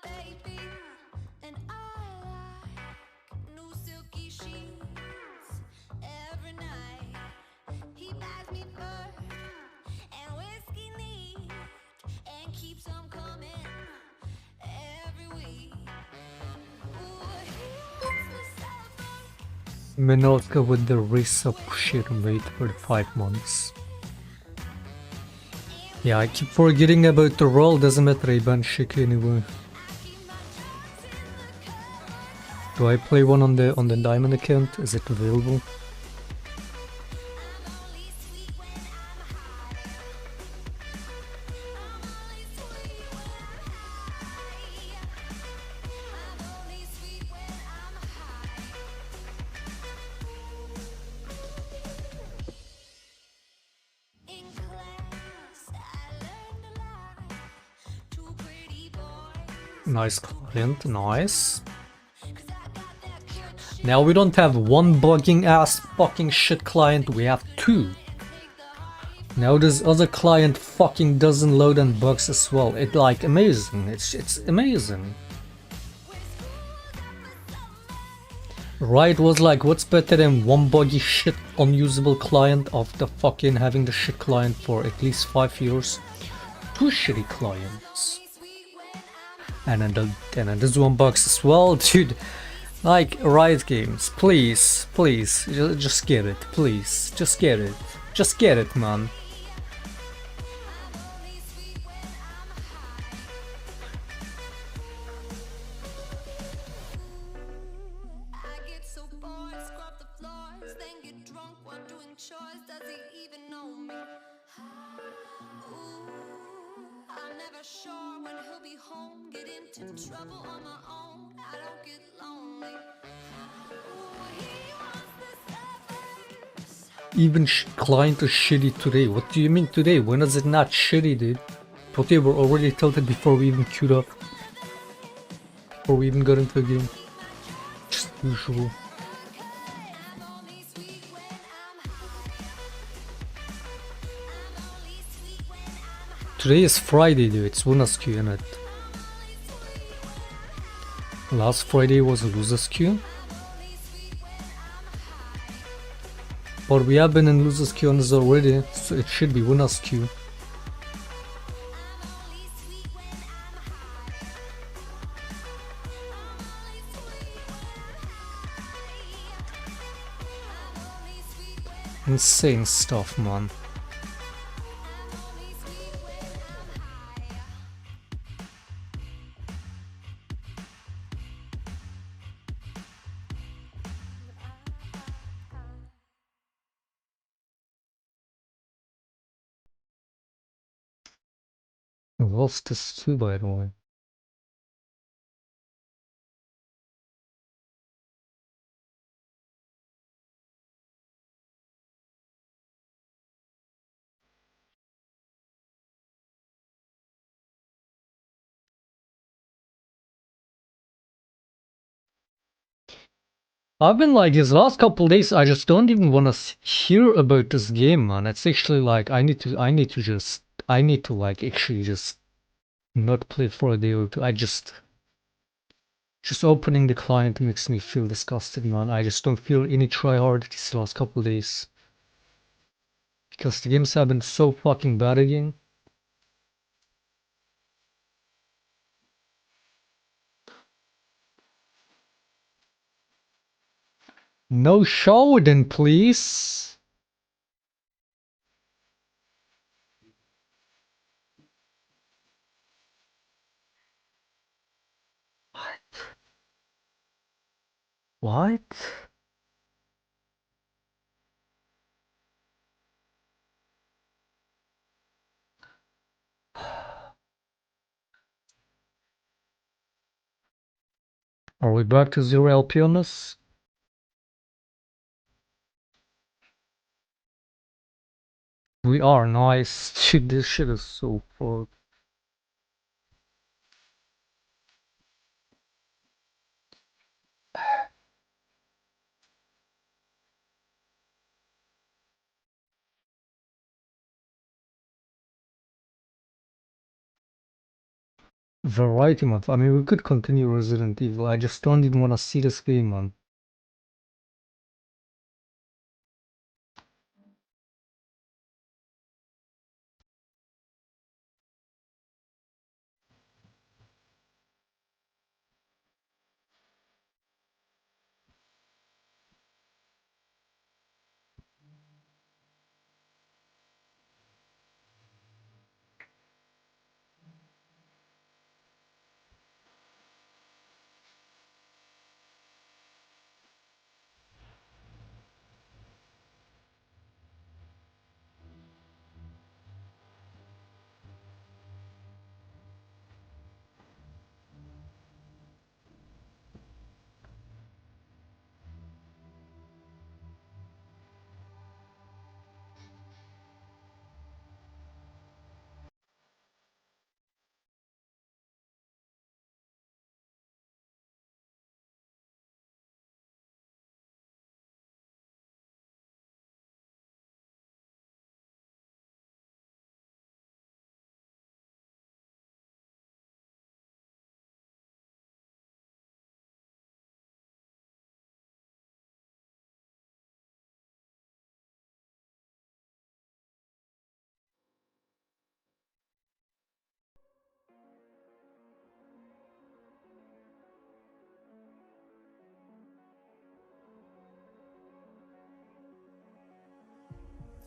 baby, and I like new silky sheets every night. He buys me fur and whiskey neat and keeps them coming every week. Ooh, he wants the Starbucks. Minolta with the resub shit mate for 5 months. Yeah, I keep forgetting about the roll, doesn't matter, I ban Shiki anyway. Do I play one on the diamond account? Is it available? Nice client, nice. Now we don't have one bugging ass fucking shit client, we have two. Now this other client fucking doesn't load and bugs as well. It's like amazing. It's amazing. Riot was like, what's better than one buggy shit unusable client after fucking having the shit client for at least 5 years? Two shitty clients. And then this one bugs as well, dude. Like, Riot Games, please, just get it, please, just get it, man. Even client is shitty today. What do you mean today? When is it not shitty, dude? But they were already tilted before we even queued up. Before we even got into the game. Just usual. Today is Friday, dude. It's winner's queue, innit? Last Friday was a loser's queue. But we have been in loser's queue on this already, so it should be winner's queue. Insane stuff, man. I lost this too, by the way. I've been like, these last couple days, I just don't even want to hear about this game, man. It's actually like, I need to like actually just not play it for a day or two. Just opening the client makes me feel disgusted, man. I just don't feel any try hard these last couple days. Because the games have been so fucking bad again. No Shouden, please. What? Are we back to 0 LP on this? We are, nice. Shit, this shit is so fucked. Variety month. I mean, we could continue Resident Evil. I just don't even want to see this game, man.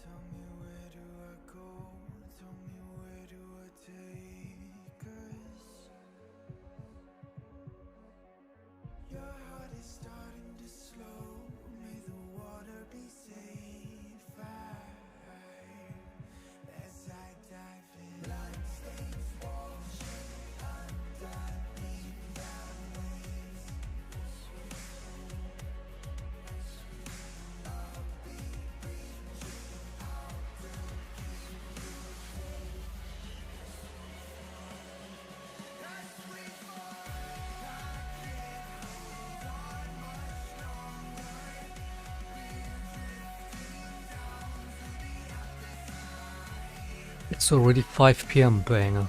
Tell me where do I go? Tell me where do I take us? Your heart is starting to slow. May the water be safe. As I dive in, bloodstains washing underneath the waves. It's already 5 p.m. banger.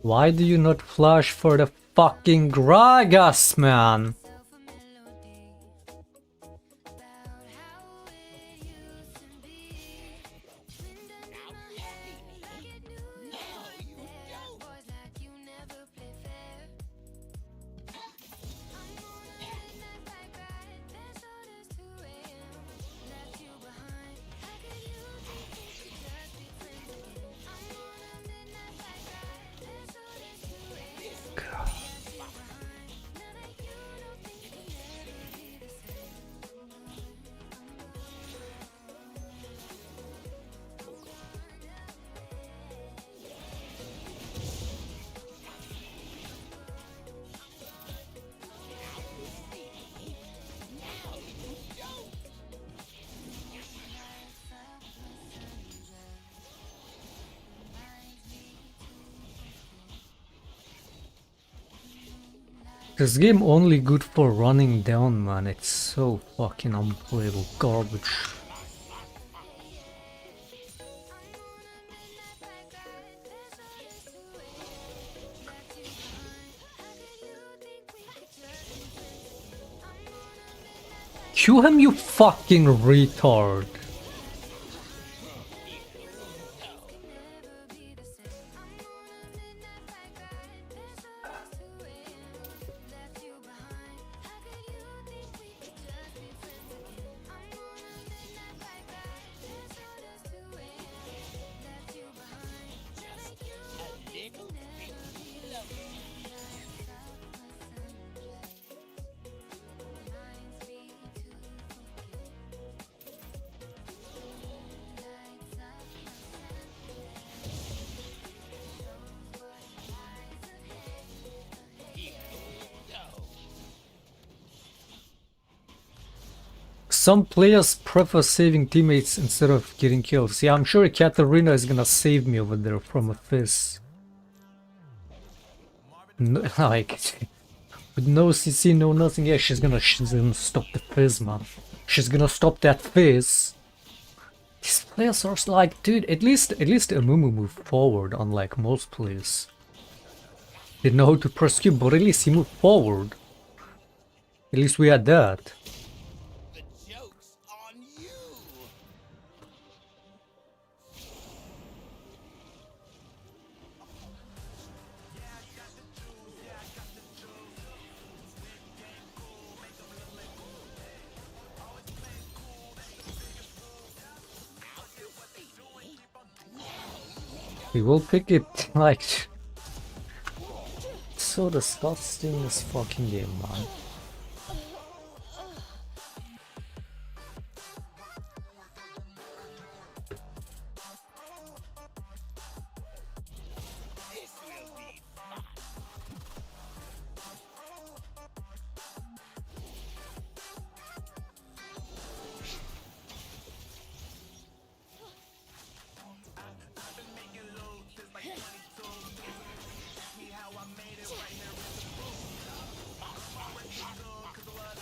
Why do you not flash for the fucking Gragas, man? This game only good for running down, man. It's so fucking unplayable garbage. Cue him, you fucking retard. Some players prefer saving teammates instead of getting kills. Yeah, I'm sure Katarina is gonna save me over there from a fizz. No, like, with no CC, no nothing. Yeah, she's gonna stop the fizz, man. She's gonna stop that fizz. These players are like, dude, at least Amumu moved forward, unlike most players. They know how to press Q, but at least he moved forward. At least we had that. We will pick it, like... It's so disgusting, this fucking game, man.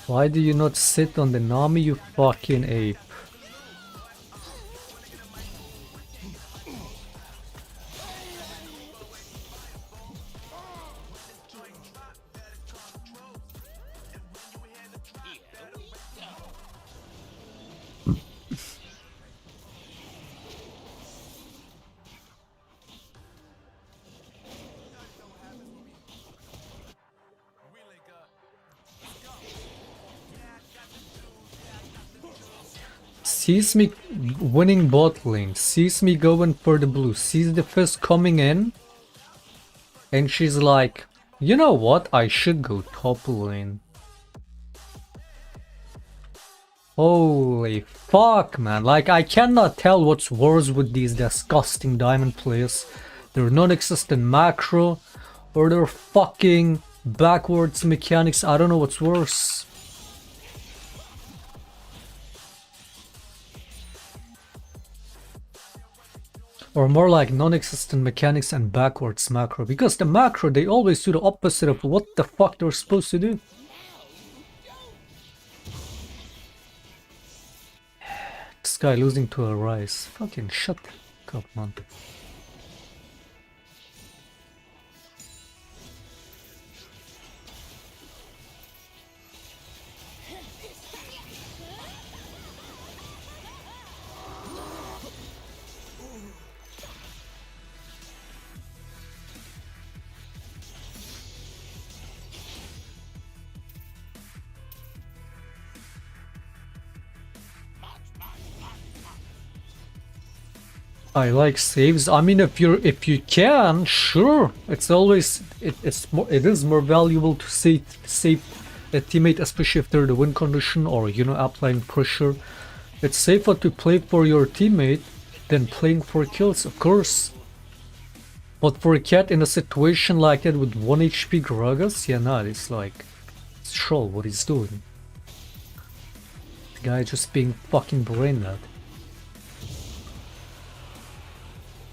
Why do you not sit on the Nami, you fucking ape? Sees me winning bot lane, sees me going for the blue, sees the fizz coming in, and she's like, you know what, I should go top lane. Holy fuck, man, like I cannot tell what's worse with these disgusting diamond players. Their non-existent macro, or their fucking backwards mechanics. I don't know what's worse. Or more like non-existent mechanics and backwards macro. Because the macro, they always do the opposite of what the fuck they're supposed to do. This guy losing to a Rise. Fucking shut up, man. I like saves. I mean, if you can, sure. It's always it is more valuable to save a teammate, especially if they're the win condition or applying pressure. It's safer to play for your teammate than playing for kills, of course. But for a cat in a situation like that with 1 HP Gragas, yeah, no, it's like it's troll what he's doing. The guy just being fucking brain dead.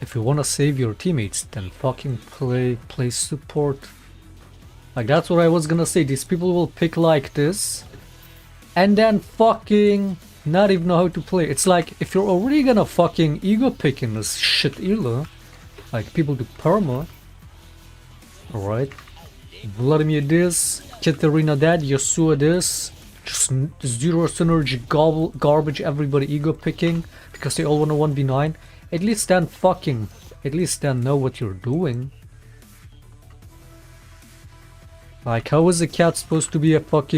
If you wanna save your teammates, then fucking play support. Like that's what I was gonna say. These people will pick like this, and then fucking not even know how to play. It's like if you're already gonna fucking ego pick in this shit elo, like people do perma. Alright. Vladimir this, Katarina that, Yasuo this. Just zero synergy garbage, everybody ego picking because they all wanna 1v9. At least then know what you're doing. Like, how is a cat supposed to be a cat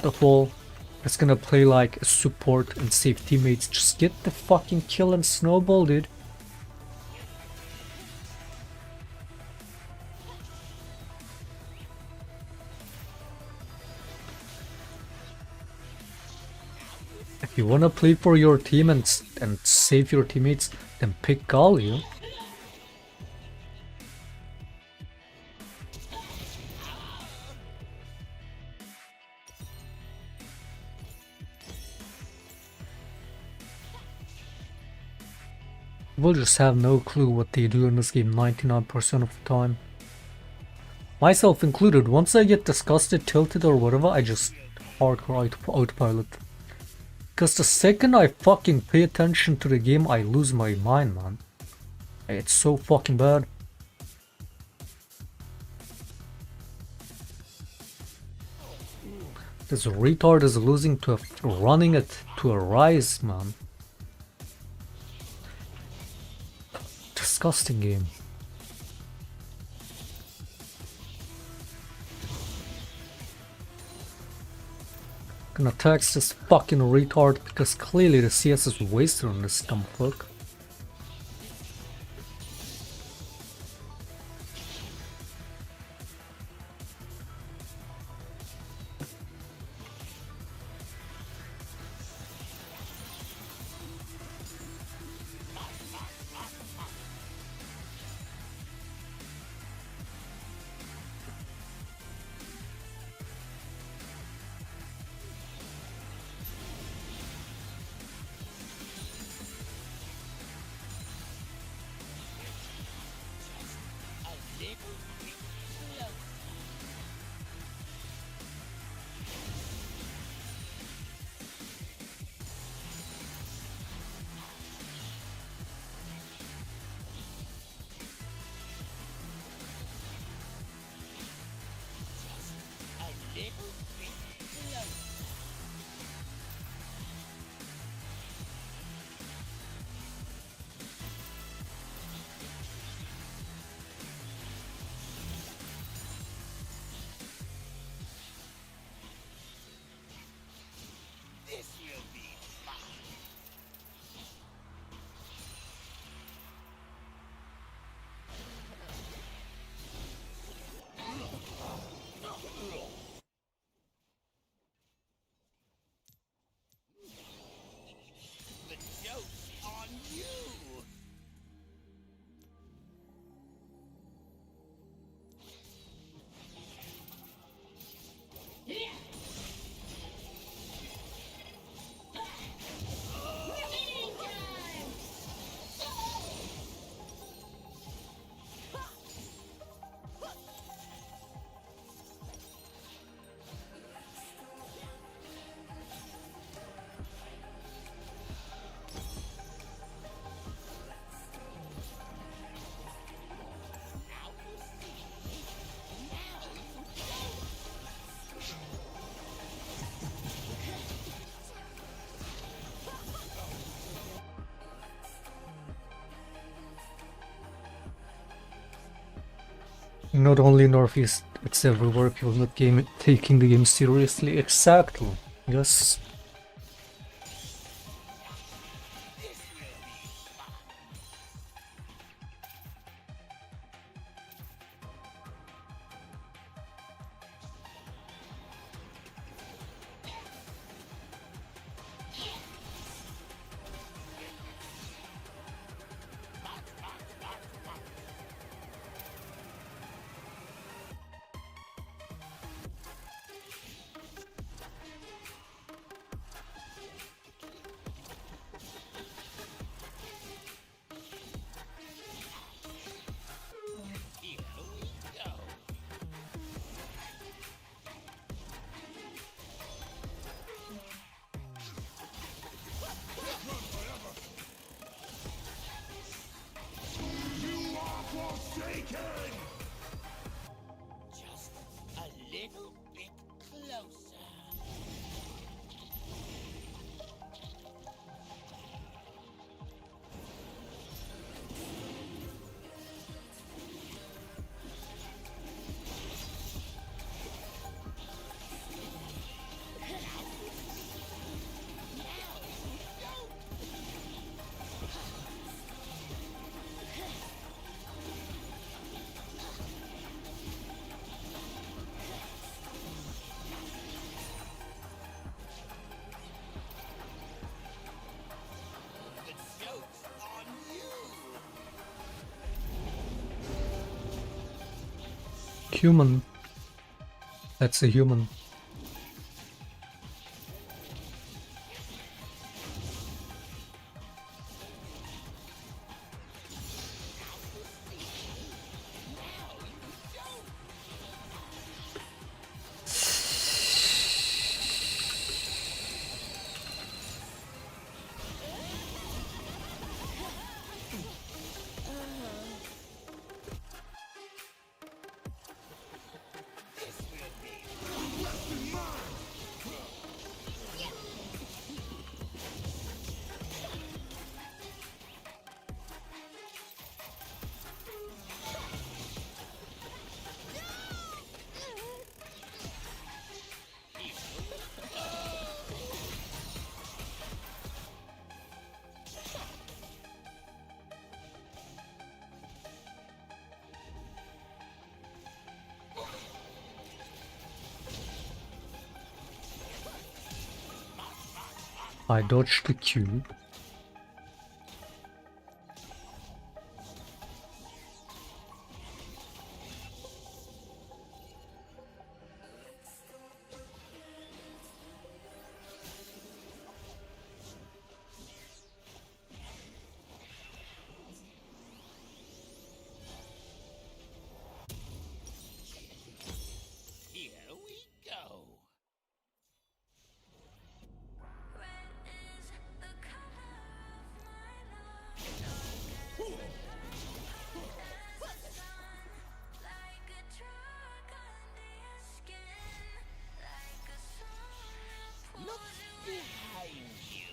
of all that's gonna play like a support and save teammates? Just get the fucking kill and snowball, dude. If you wanna play for your team and save your teammates, then pick Galio. We'll just have no clue what they do in this game 99% of the time. Myself included, once I get disgusted, tilted or whatever, I just hardcore autopilot. Because the second I fucking pay attention to the game, I lose my mind, man. It's so fucking bad. This retard is losing to running it to a Rise, man. Disgusting game. Gonna text this fucking retard because clearly the CS is wasted on this dumb fuck. Not only Northeast, it's everywhere. People not taking the game seriously. Exactly. Yes. Just a little bit closer. The joke's on you. Human. That's a human. I dodged the Q. Here we go. Look behind you.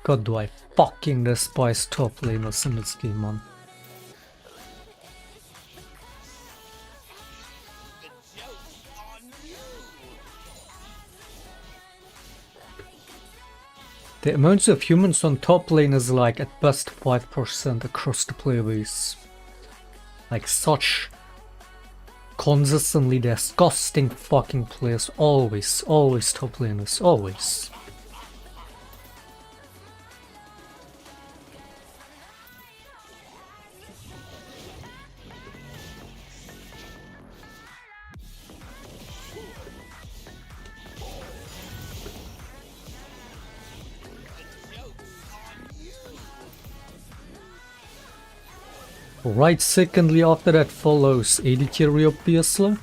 God, do I fucking despise top laners in this game, man. The joke's on you. The amount of humans on top lane is like at best 5% across the player base. Like such consistently disgusting fucking players. Always top laners, always. Right, secondly after that follows AD carry obviously.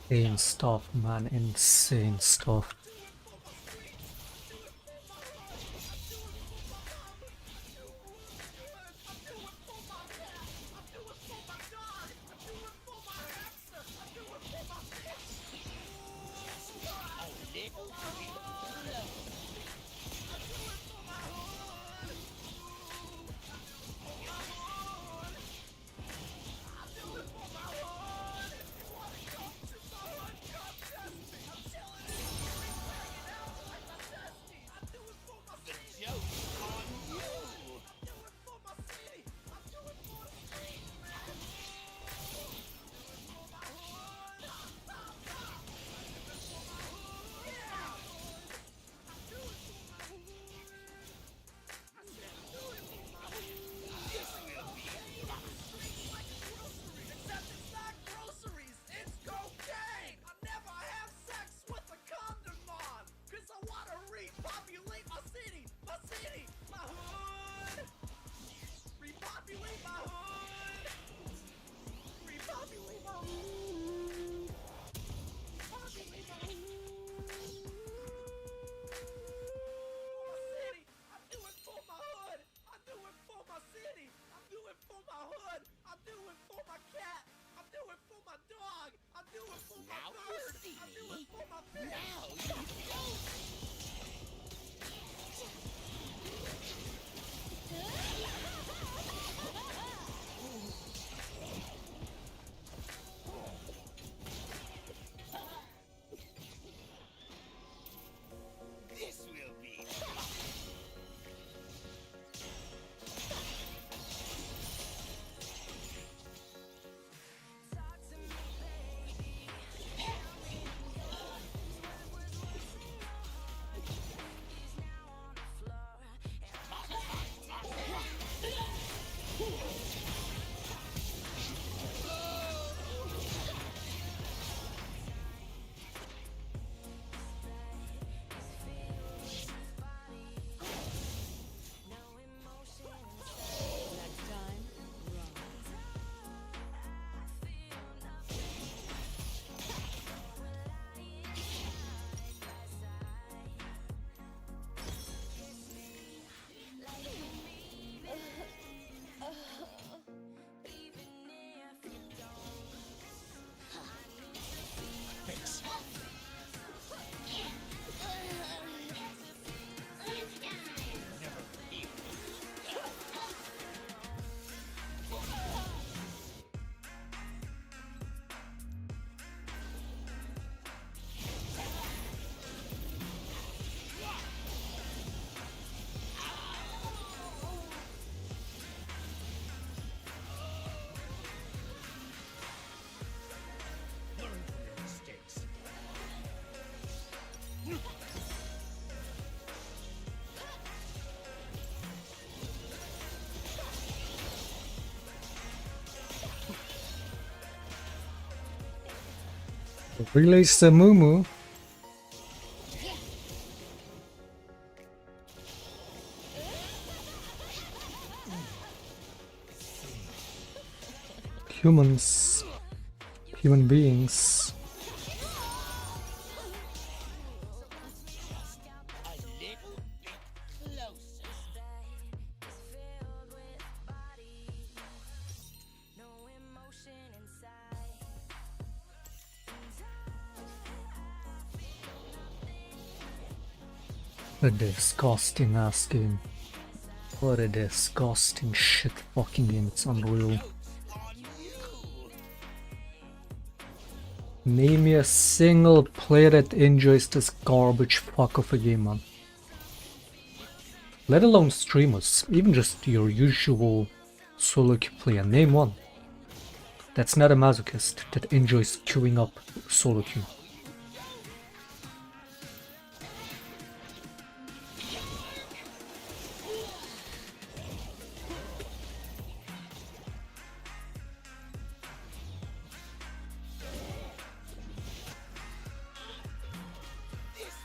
Insane stuff, man. Insane stuff. Release the Mumu. Humans. Human beings. A disgusting ass game. What a disgusting shit fucking game, it's unreal. Name me a single player that enjoys this garbage fuck of a game, man. Let alone streamers, even just your usual solo queue player, name one. That's not a masochist that enjoys queuing up solo queue.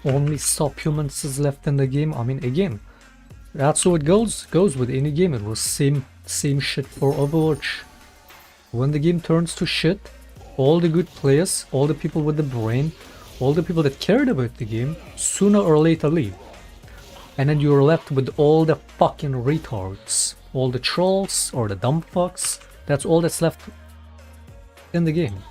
Only subhumans is left in the game. I mean, again, that's how it goes with any game. It was same shit for Overwatch. When the game turns to shit, all the good players, all the people with the brain, all the people that cared about the game, sooner or later leave. And then you're left with all the fucking retards. All the trolls or the dumb fucks. That's all that's left in the game.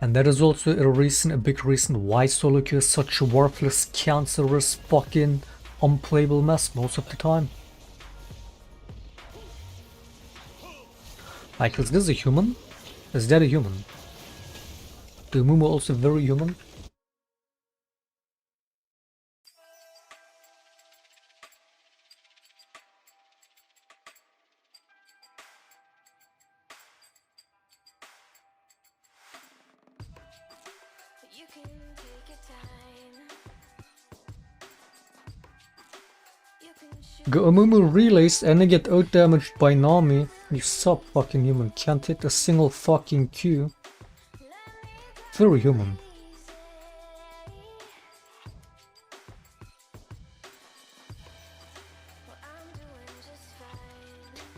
And that is also a big reason why solo queue is such a worthless, cancerous, fucking unplayable mess most of the time. Like, is this a human? Is that a human? The Mumu also very human? You can take your time. You can shoot. Mumu relays and they get outdamaged by Nami. You sub fucking human, can't hit a single fucking Q. Very human.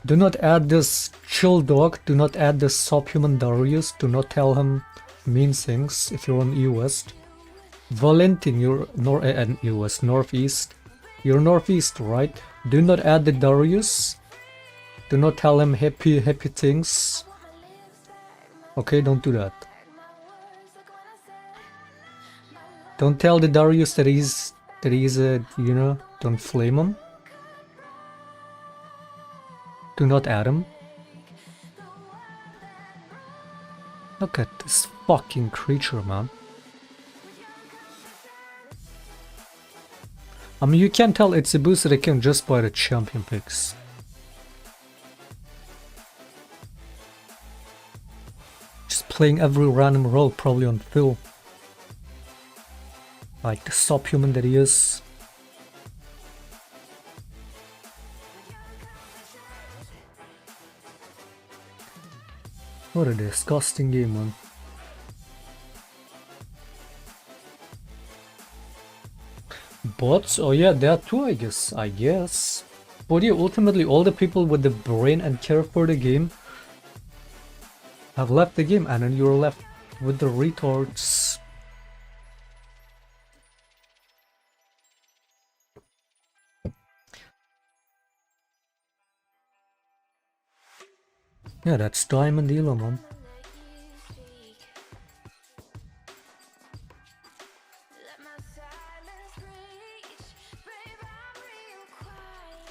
Do not add this chill dog, do not add this subhuman Darius, do not tell him mean things if you're on E-West. Valentin, you're E-West, Northeast. You're Northeast, right? Do not add the Darius. Do not tell him happy things. Okay, don't do that. Don't tell the Darius that he's a, you know, don't flame him. Do not add him. Look at this fucking creature, man. I mean, you can tell it's a boosted account just by the champion picks. Just playing every random role, probably on Phil. Like the subhuman that he is. What a disgusting game, man. Bots? Oh yeah, that too, I guess. But yeah, ultimately all the people with the brain and care for the game have left the game, and then you're left with the retards. Yeah, that's Diamond Elo, man. Let my silence reach. Babe, I'm real quiet.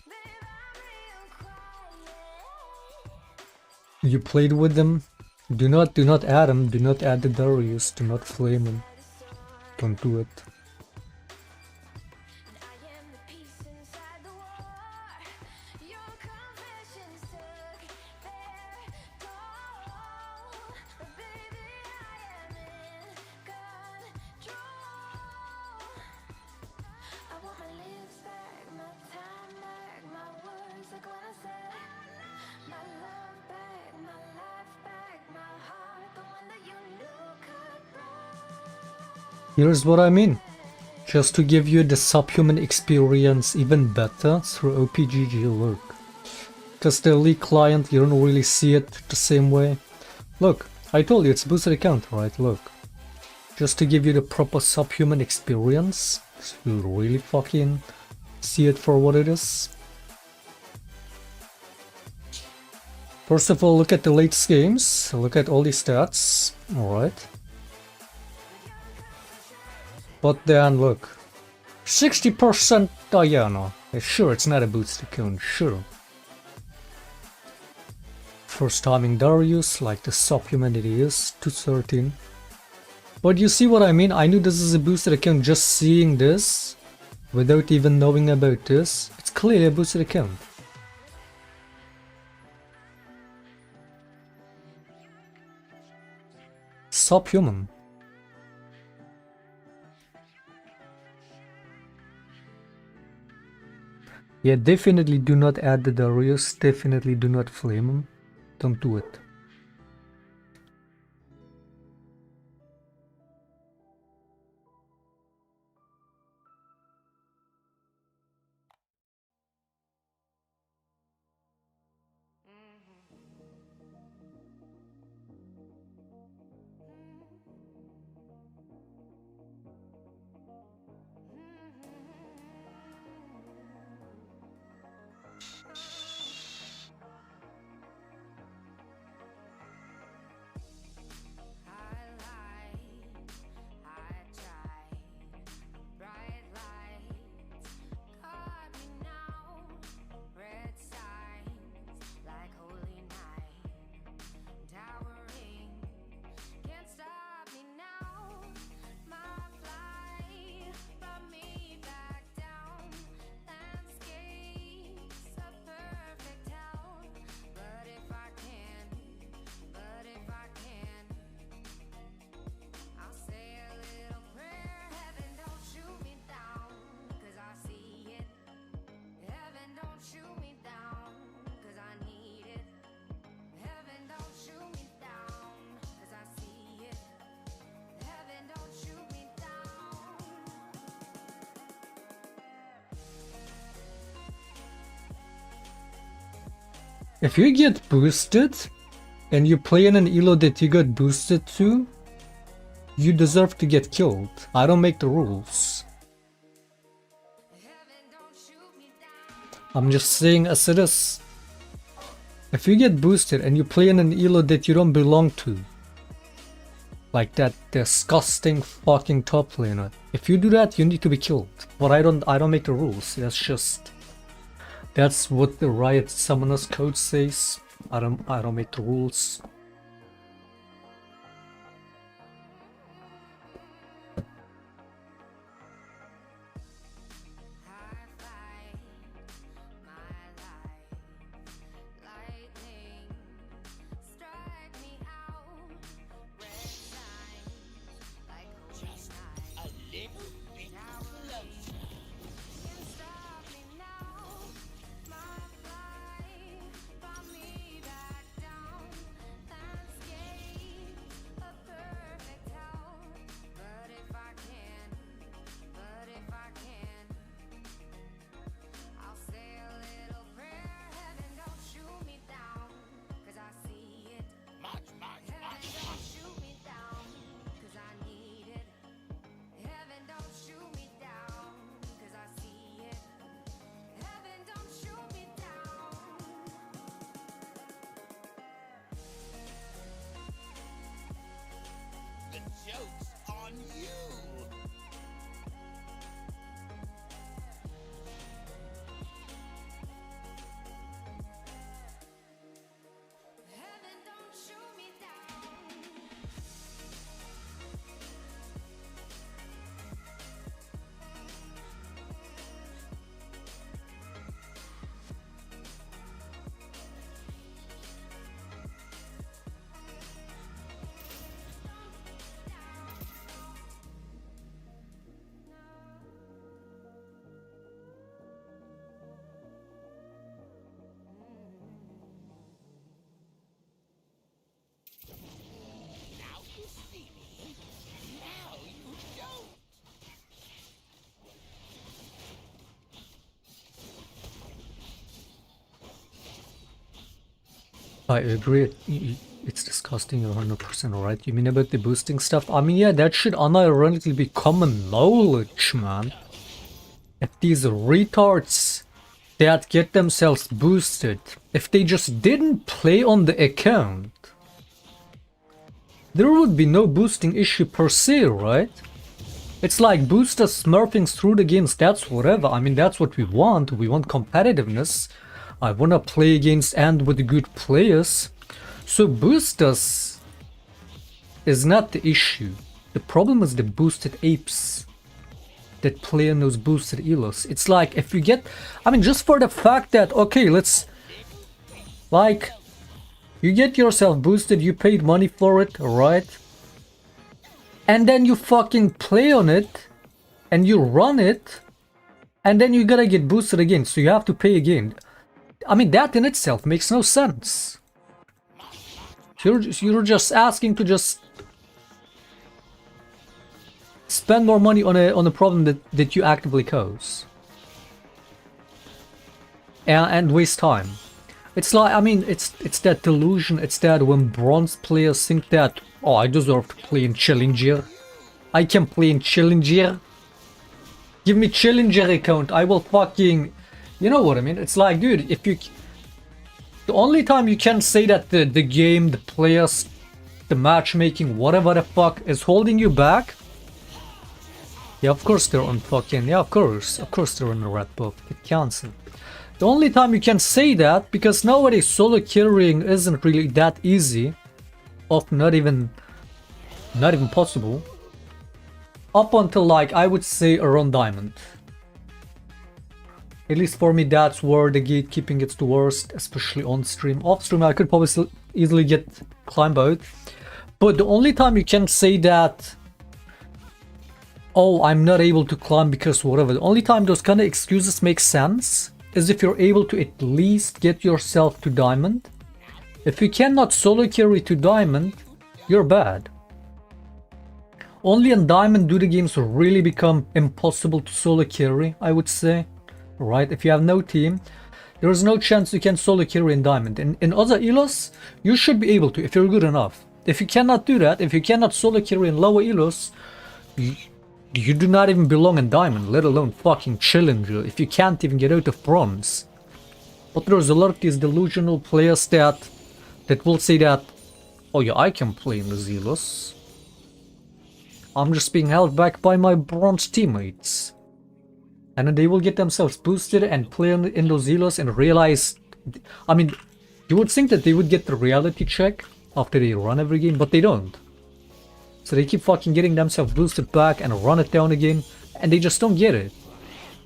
Babe, I'm real quiet. You played with them. Do not add him. Do not add the Darius. Do not flame him. Don't do it. I am the peace inside the war. Your confessions took their toll. But baby, I am in control. I want my lips back, my time back, my words like when I said my love back, my life back, my heart, the one that you knew could break. Here's what I mean. Just to give you the subhuman experience even better through OPGG Lurk. Because the Elite client, you don't really see it the same way. Look, I told you it's a boosted account, right? Look. Just to give you the proper subhuman experience, so you really fucking see it for what it is. First of all, look at the latest games. Look at all these stats. Alright. But then look, 60% Diana. Sure, it's not a boosted account, sure. First timing Darius, like the subhuman it is, 213. But you see what I mean? I knew this is a boosted account just seeing this, without even knowing about this. It's clearly a boosted account. Subhuman. Yeah, definitely do not add the Darius, definitely do not flame him. Don't do it. If you get boosted and you play in an elo that you got boosted to, you deserve to get killed. I don't make the rules. I'm just saying as it is. If you get boosted and you play in an elo that you don't belong to, like that disgusting fucking top laner, if you do that, you need to be killed. But I don't make the rules. That's what the Riot Summoners Code says. I don't make the rules. I agree. It's disgusting. You're 100% right. You mean about the boosting stuff? I mean, yeah, that should unironically be common knowledge, man. If these retards that get themselves boosted, if they just didn't play on the account, there would be no boosting issue per se, right? It's like boosters smurfing through the games, that's whatever. I mean, that's what we want. We want competitiveness. I wanna play against and with good players. So boosters is not the issue. The problem is the boosted apes that play in those boosted elos. It's like if you get, I mean, just for the fact that, okay, let's, like, you get yourself boosted, you paid money for it, right? And then you fucking play on it, and you run it, and then you gotta get boosted again, so you have to pay again. I mean, that in itself makes no sense. You're just asking to just spend more money on a problem that you actively cause. And waste time. It's like, I mean, it's that delusion, it's that when bronze players think that, oh, I deserve to play in Challenger. I can play in Challenger. Give me Challenger account, I will fucking... You know what I mean? It's like, dude, if you... The only time you can say that the game, the players, the matchmaking, whatever the fuck is holding you back... Yeah, of course they're on fucking... Yeah, of course they're on the red book. Get cancelled. The only time you can say that, because nowadays solo carrying isn't really that easy, of not even possible, up until, like, I would say around Diamond. At least for me, that's where the gatekeeping gets the worst, especially on stream. Off stream, I could probably easily get climb out, but the only time you can say that, oh, I'm not able to climb because whatever, the only time those kind of excuses make sense is if you're able to at least get yourself to Diamond. If you cannot solo carry to Diamond, you're bad. Only in Diamond do the games really become impossible to solo carry, I would say. Right? If you have no team. There is no chance you can solo carry in Diamond. In other Elos, you should be able to if you're good enough. If you cannot do that, if you cannot solo carry in lower Elos, you do not even belong in Diamond, let alone fucking Challenger, if you can't even get out of Bronze. But there's a lot of these delusional players that will say that, oh yeah, I can play in the Elos. I'm just being held back by my Bronze teammates. And then they will get themselves boosted and play in those Elos and realize... I mean, you would think that they would get the reality check after they run every game, but they don't. So they keep fucking getting themselves boosted back and run it down again, and they just don't get it.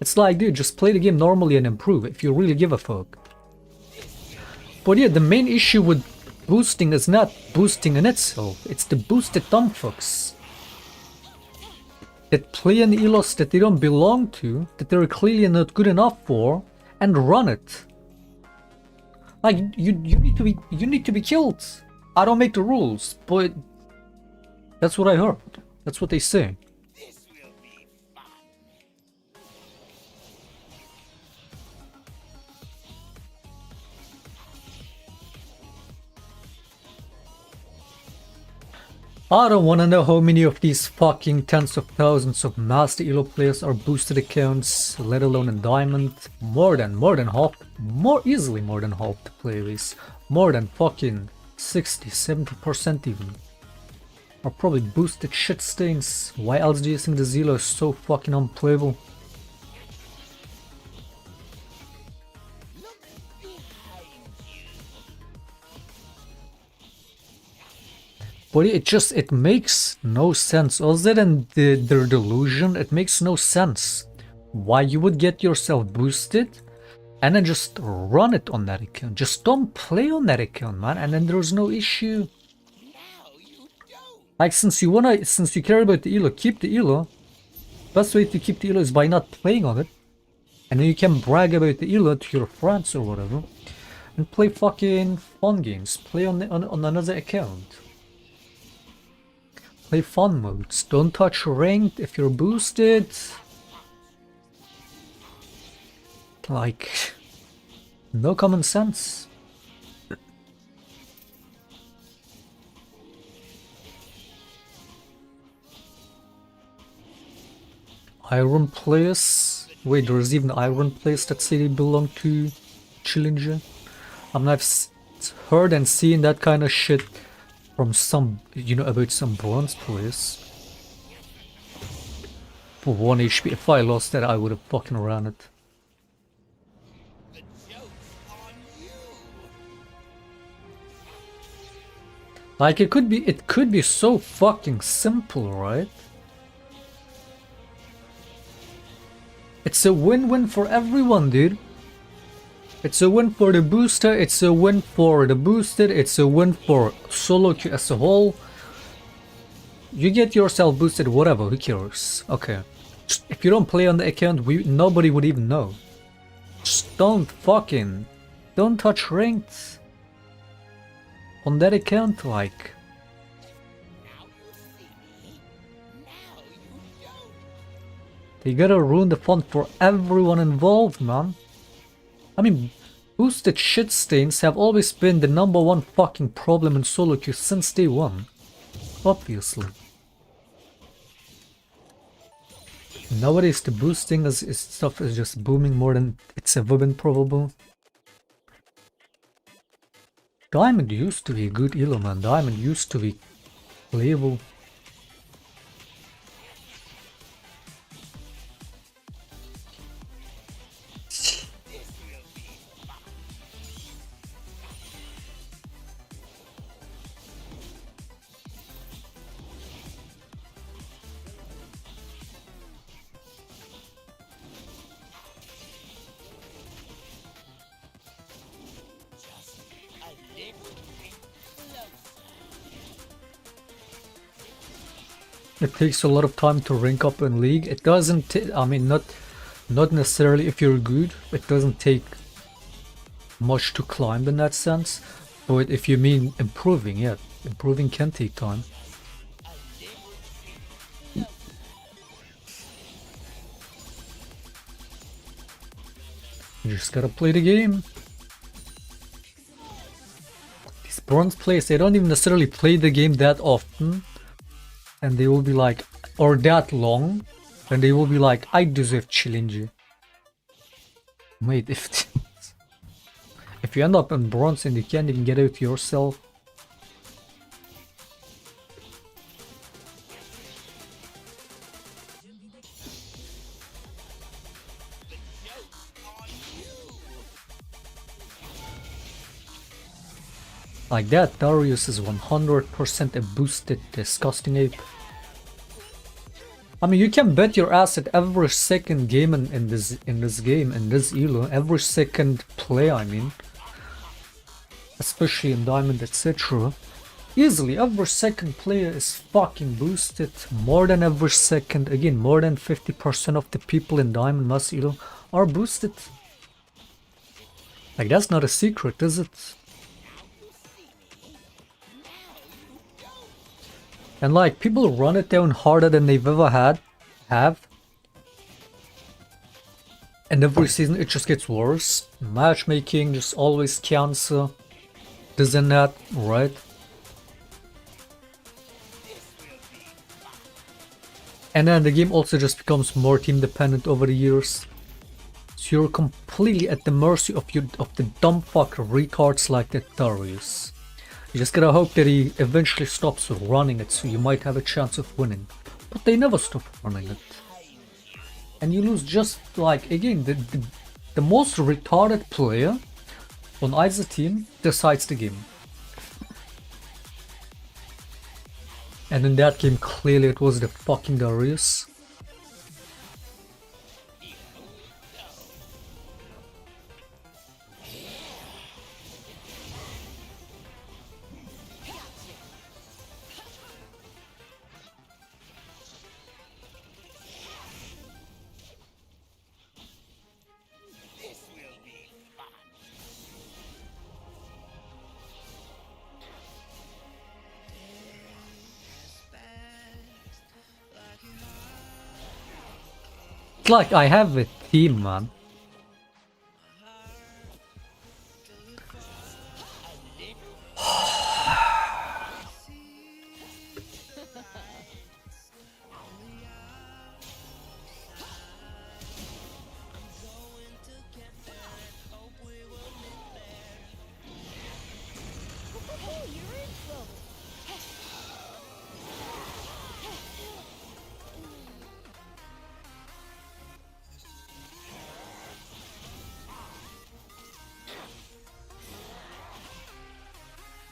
It's like, dude, just play the game normally and improve if you really give a fuck. But yeah, the main issue with boosting is not boosting in itself, it's the boosted dumbfucks that play an Elos that they don't belong to, that they're clearly not good enough for, and run it. Like, you need to be killed. I don't make the rules, but that's what I heard. That's what they say. I don't wanna know how many of these fucking tens of thousands of Master Elo players are boosted accounts, let alone in Diamond. More than half, easily more than half the player base. More than fucking 60-70% even. Are probably boosted shit stains. Why else do you think the Zelo is so fucking unplayable? But it makes no sense. Other than their delusion, it makes no sense why you would get yourself boosted and then just run it on that account. Just don't play on that account, man, and then there's no issue. Like, since you care about the Elo, keep the Elo. Best way to keep the Elo is by not playing on it. And then you can brag about the Elo to your friends or whatever. And play fucking fun games. Play on another account. Play fun modes. Don't touch ranked if you're boosted. Like, no common sense. Iron players. Wait, there's even iron players that say they belong to Challenger. I mean, I've heard and seen that kind of shit from some, about some bronze players. For 1 HP, if I lost that, I would have fucking ran it. Like, it could be so fucking simple, right? It's a win-win for everyone, dude. It's a win for the booster, it's a win for the boosted, it's a win for solo queue as a whole. You get yourself boosted, whatever, who cares? Okay. Just, if you don't play on the account, nobody would even know. Just don't touch ranked on that account, like. They gotta ruin the fun for everyone involved, man. I mean, boosted shit stains have always been the #1 fucking problem in solo queue since day one. Obviously. Nowadays the boosting stuff is just booming more than it's ever been probable. Diamond used to be a good elo, man. Diamond used to be playable. It takes a lot of time to rank up in League. It doesn't, I mean, not necessarily if you're good. It doesn't take much to climb in that sense. But if you mean improving, yeah, improving can take time. You just gotta play the game. These bronze players, they don't even necessarily play the game that often. And they will be like, or that long. And they will be like, I deserve challenge. Mate, if you end up in bronze and you can't even get out yourself. Like that, Darius is 100% a boosted disgusting ape. I mean, you can bet your ass at every second game in this game, in this elo, every second play, I mean. Especially in Diamond, etc. Easily, every second player is fucking boosted. More than every second. Again, more than 50% of the people in Diamond Mass elo are boosted. Like, that's not a secret, is it? And like, people run it down harder than they've ever have. And every season it just gets worse. Matchmaking just always cancel. This and that, right? And then the game also just becomes more team dependent over the years. So you're completely at the mercy of the dumb fuck retards like that Darius. You just gotta hope that he eventually stops running it, so you might have a chance of winning. But they never stop running it. And you lose just like, again, the most retarded player on either team decides the game. And in that game, clearly it was the fucking Darius. It's like I have a team, man.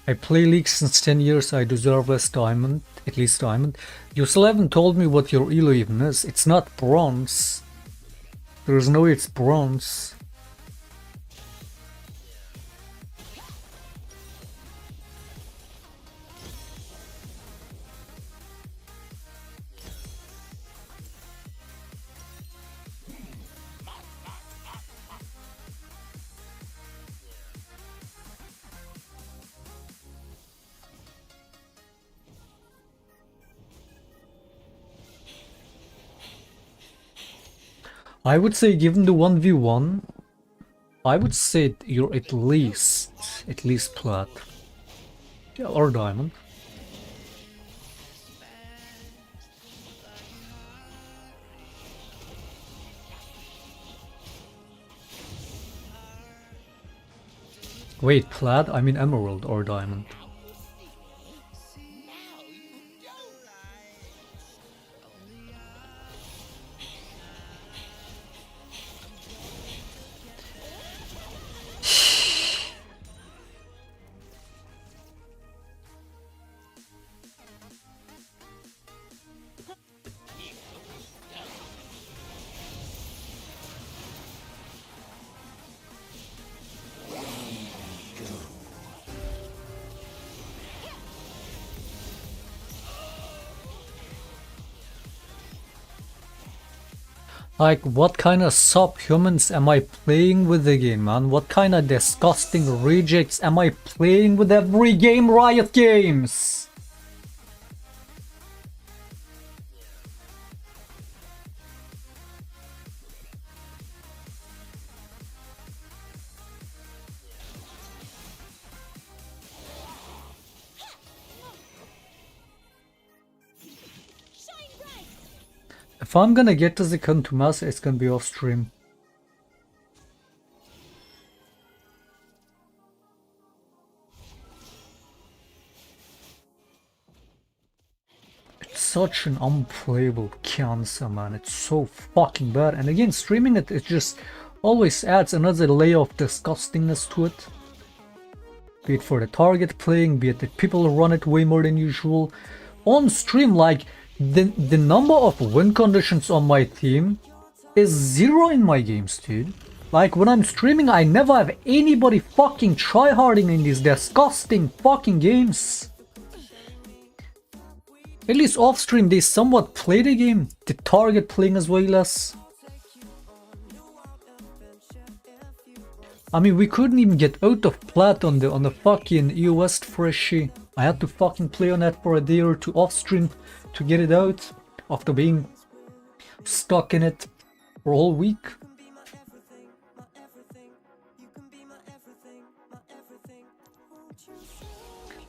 I play League since 10 years, I deserve less diamond, at least diamond. You still haven't told me what your elo even is. It's not bronze. There's no way it's bronze. I would say, given the 1v1, I would say you're at least plat. Yeah, or diamond. Wait, plat? I mean emerald or diamond. Like, what kind of subhumans am I playing with again, man? What kind of disgusting rejects am I playing with every game, Riot Games? if I'm gonna get to the Contumacia, it's gonna be off stream. It's such an unplayable cancer, man. It's so fucking bad. And again, streaming it, it just always adds another layer of disgustingness to it. Be it for the target playing, be it that people run it way more than usual. On stream, like, the number of win conditions on my team is 0 in my games, dude. Like, when I'm streaming, I never have anybody fucking tryharding in these disgusting fucking games. At least off stream, they somewhat play the game. The target playing as way less. I mean, we couldn't even get out of plat on the fucking EOS freshie. I had to fucking play on that for a day or two off stream to get it out after being stuck in it for a whole week.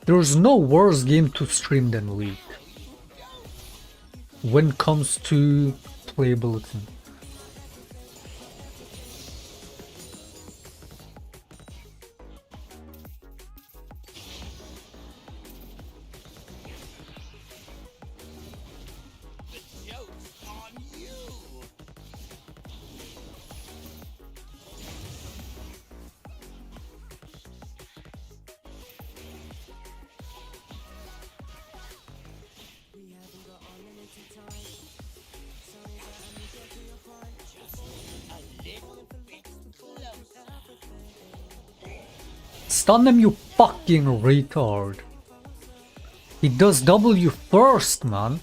There's no worse game to stream than League when it comes to playability. Stun them, you fucking retard. He does W first, man.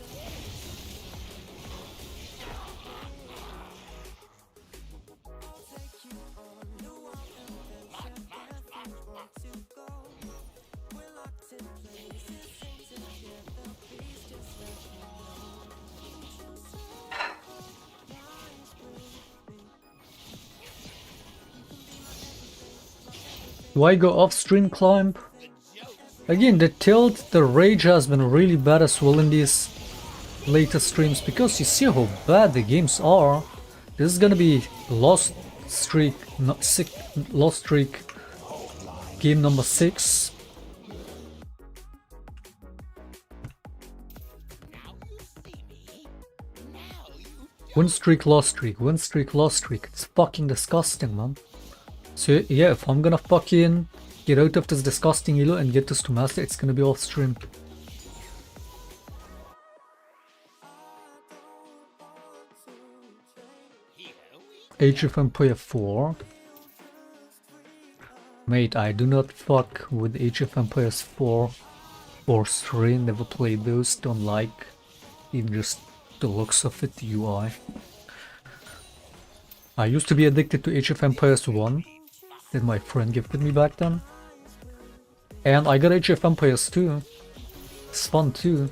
Do I go off stream climb? Again, the tilt, the rage has been really bad as well in these latest streams because you see how bad the games are. This is gonna be lost streak, lost streak game number 6. Win streak, lost streak, win streak, lost streak. It's fucking disgusting, man. So yeah, if I'm gonna fucking get out of this disgusting elo and get this to master, it's gonna be off stream. Age of Empire 4. Mate, I do not fuck with Age of Empires 4 or 3, never played those, don't like even just the looks of it, the UI. I used to be addicted to Age of Empires 1. That my friend gifted me back then. And I got Age of Empires 2. It's fun too.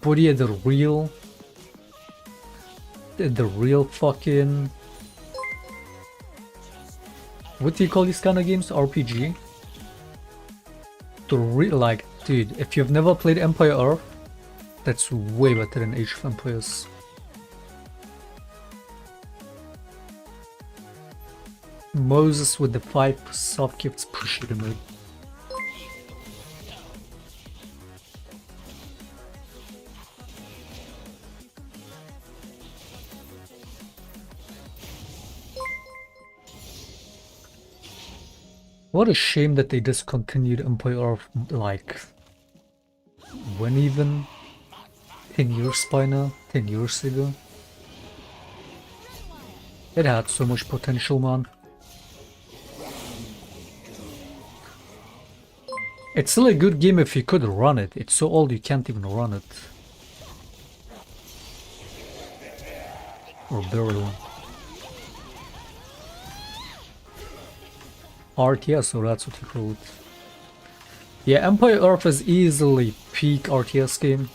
But yeah, the real fucking... What do you call these kind of games? RPG? The real, like, dude, if you've never played Empire Earth, that's way better than Age of Empires. Moses with the 5 soft gifts, appreciate it, mate. What a shame that they discontinued Empire of, like, when even? 10 years by now? 10 years ago? It had so much potential, man. It's still a good game if you could run it. It's so old you can't even run it. Or barely. RTS, so that's what you call it. Yeah, Empire Earth is easily peak RTS game.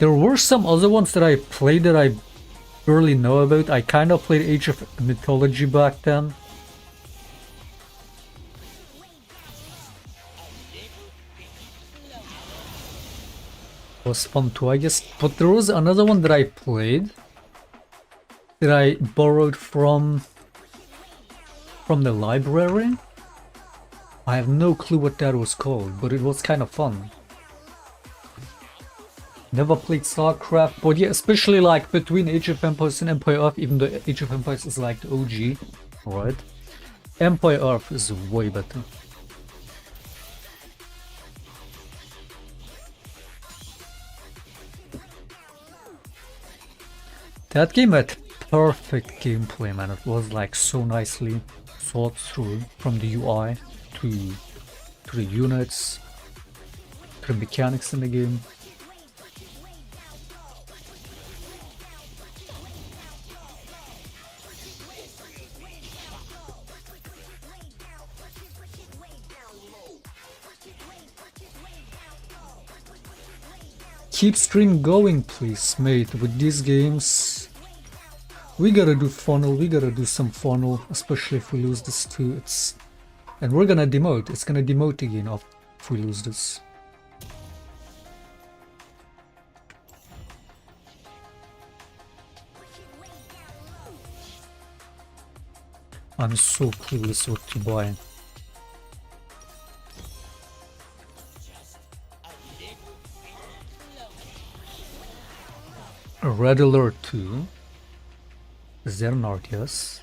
There were some other ones that I played that I barely know about. I kind of played Age of Mythology back then. was fun too, I guess. But there was another one that I played that I borrowed from the library. I have no clue what that was called, but it was kind of fun. Never played StarCraft, but yeah, especially like between Age of Empires and Empire Earth, even though Age of Empires is like the OG, right? Empire Earth is way better. That game had perfect gameplay, man. It was like so nicely thought through from the UI to the units, to the mechanics in the game. Keep stream going, please, mate. With these games, we gotta do funnel. We gotta do some funnel, especially if we lose this too. And we're gonna demote. It's gonna demote again if we lose this. I'm so clueless what to buy. A Red Alert 2. Xernardias.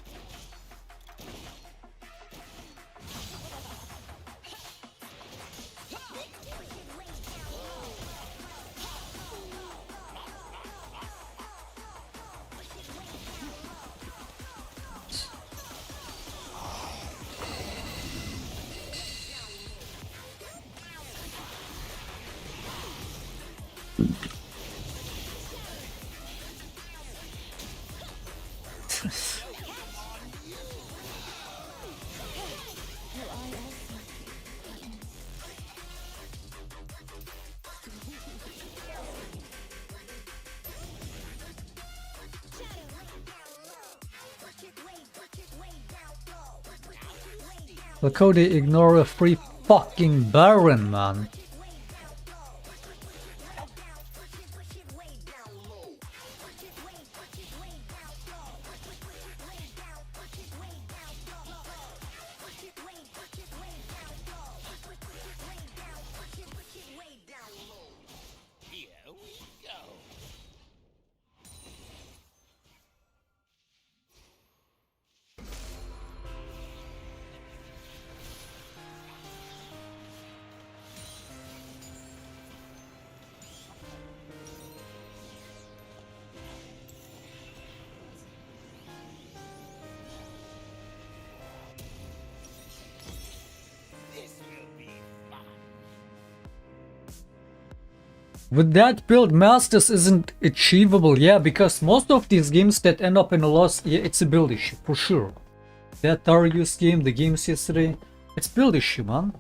Look how they ignore a free fucking Baron, man. With that build, Masters isn't achievable, yeah, because most of these games that end up in a loss, yeah, it's a build issue, for sure. That Darius game, the games yesterday, it's build issue, man.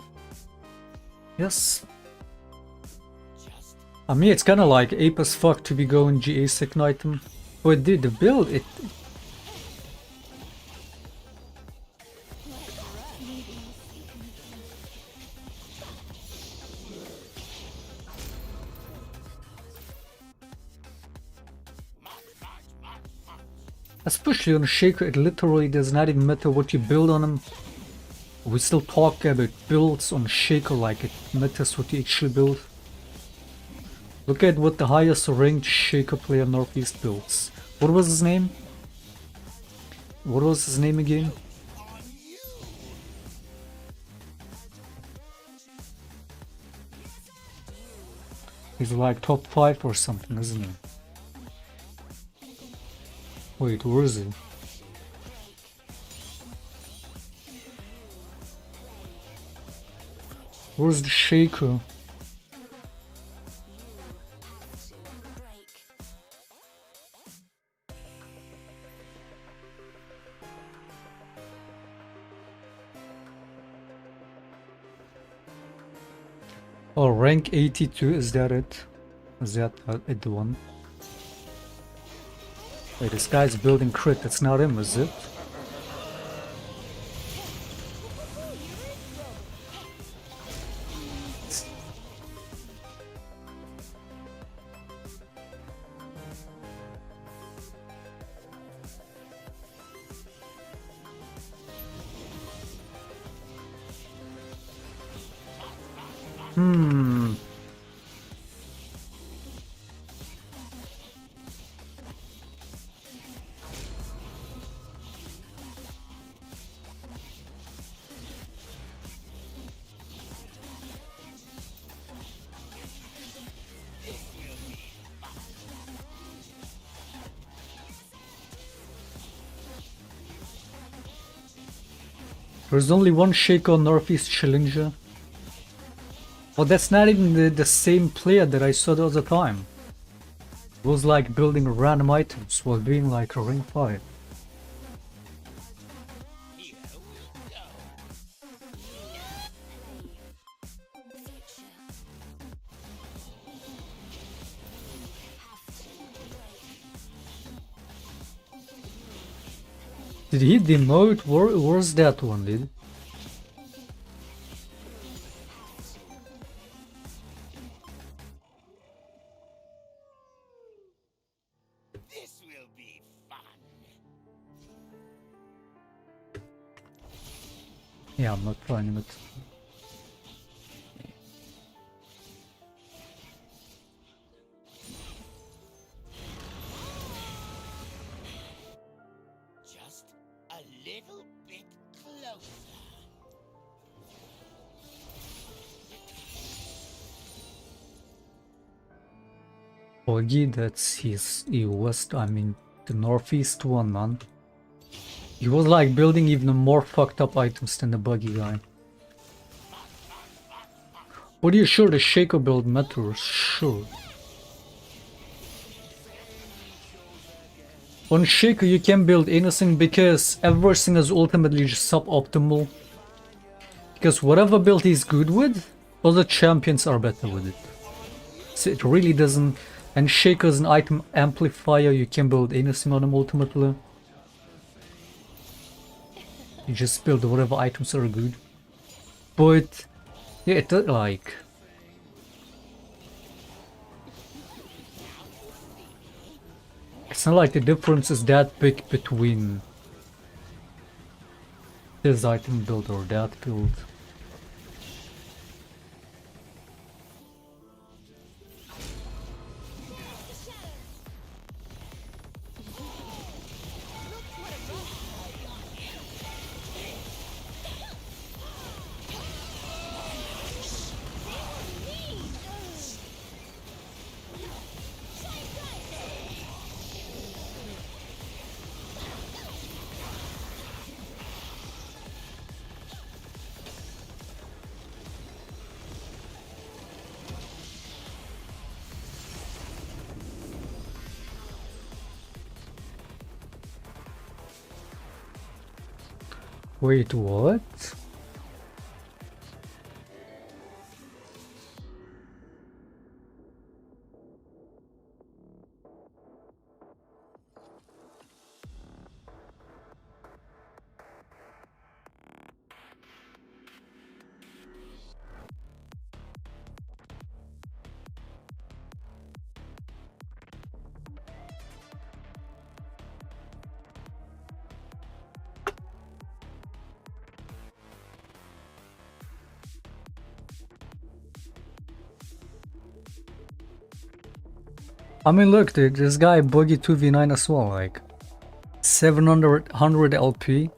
Yes. I mean, it's kinda like ape as fuck to be going GA second item, but dude, the build, it... Especially on Shaker, it literally does not even matter what you build on him. We still talk about builds on Shaker like it matters what you actually build. Look at what the highest ranked Shaker player Northeast builds. What was his name? What was his name again? He's like top 5 or something, isn't he? Wait, where is he? Where's the Shaker? Oh, rank 82, is that it? Is that it, the one? Wait, this guy's building crit, that's not him, is it? Hmm. There's only one Shaco Northeast Challenger. Well, that's not even the same player that I saw the other time. It was like building random items while being like a ring 5. Did he demote? Where's that one, dude? This will be fun. Yeah, I'm not finding it. Just a little bit closer. Boggy, that's his west, I mean the northeast one, man. He was like building even more fucked up items than the buggy guy. What are you sure the Shaco build matters? Sure. On Shaco you can build anything because everything is ultimately just suboptimal. Because whatever build he's good with, other champions are better with it. So it really doesn't... And Shaco is an item amplifier, you can build anything on him ultimately. You just build whatever items are good. But yeah, it like... It's not like the difference is that big between this item build or that build. Wait, what? I mean, look, dude, this guy Boogie 2v9 as well, like 700 LP.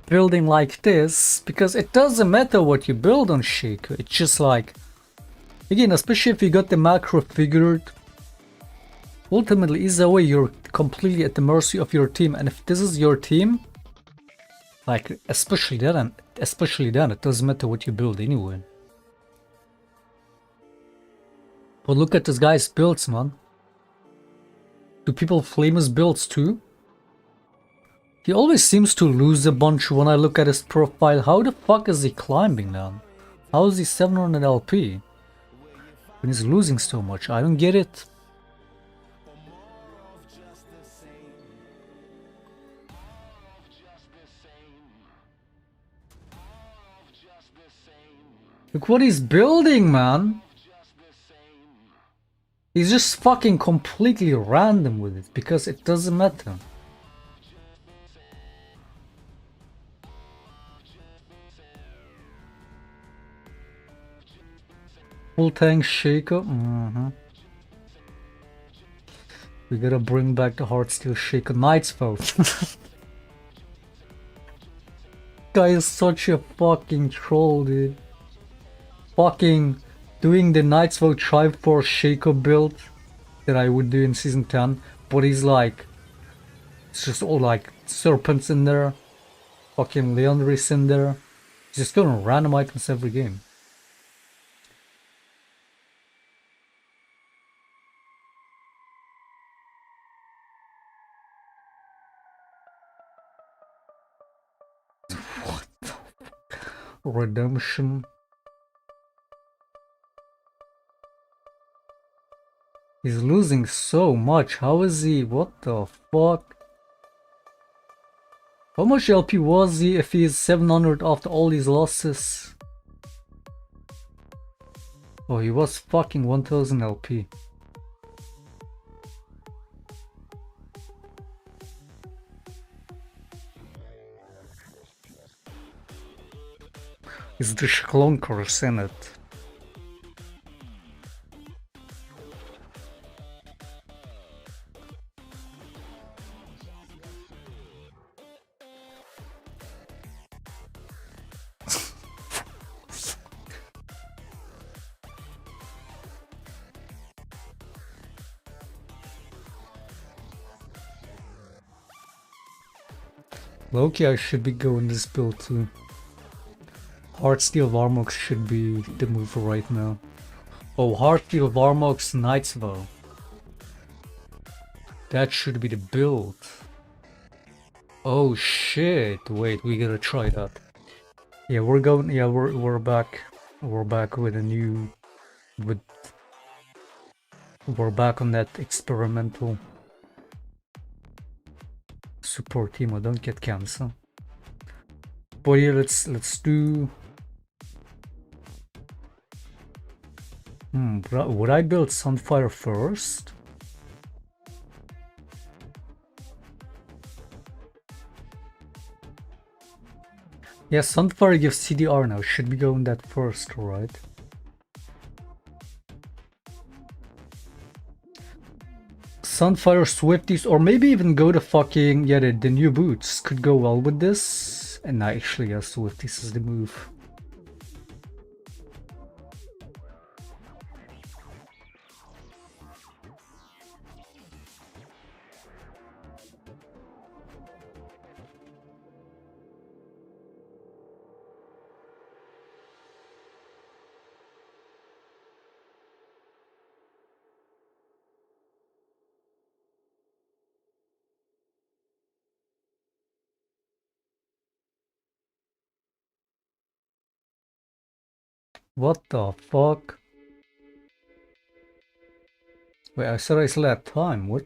Building like this, because it doesn't matter what you build on Shaco, it's just like, again, especially if you got the macro figured, ultimately either way you're completely at the mercy of your team, and if this is your team, like, especially then it doesn't matter what you build anyway. But look at this guy's builds, man. Do people flame his builds too? He always seems to lose a bunch when I look at his profile. How the fuck is he climbing then? How is he 700 LP? When he's losing so much, I don't get it. Look what he's building, man. He's just fucking completely random with it, because it doesn't matter. Full tank shaker. We gotta bring back the Heartsteel shaker. Knight's Vote. Guy is such a fucking troll, dude. Fucking doing the Knight's Vote Tribe for shaker build that I would do in season 10, but he's like, it's just all like serpents in there, fucking Leonris in there. He's just going random items every game. What the fuck? Redemption. He's losing so much. How is he? What the fuck? How much LP was he if he's 700 after all these losses? Oh, he was fucking 1000 LP. Is the Shklonkers in it? Loki, I should be going this build too. Heartsteel Varmox should be the move right now. Oh, Heartsteel Varmox Knights though. That should be the build. Oh shit! Wait, we gotta try that. Yeah, we're going. Yeah, we're back. We're back with a new. We're back on that experimental support team. I don't get cancer. But yeah, let's do. Would I build Sunfire first? Yeah, Sunfire gives CDR now. Should be going that first, right? Sunfire Swifties, or maybe even go to fucking, yeah, the new boots could go well with this. And actually, yeah, Swifties is the move. What the fuck? Wait, I said I still had time. What?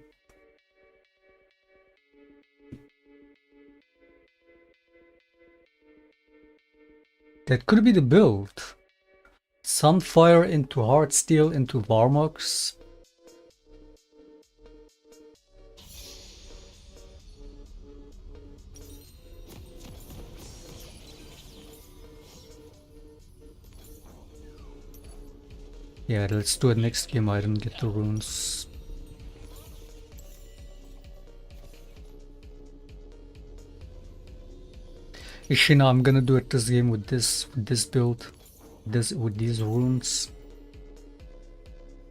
That could be the build. Sunfire into Heartsteel into Varmox. Yeah, let's do it next game. I didn't get the runes. Ishina, I'm gonna do it this game with this build. With these runes.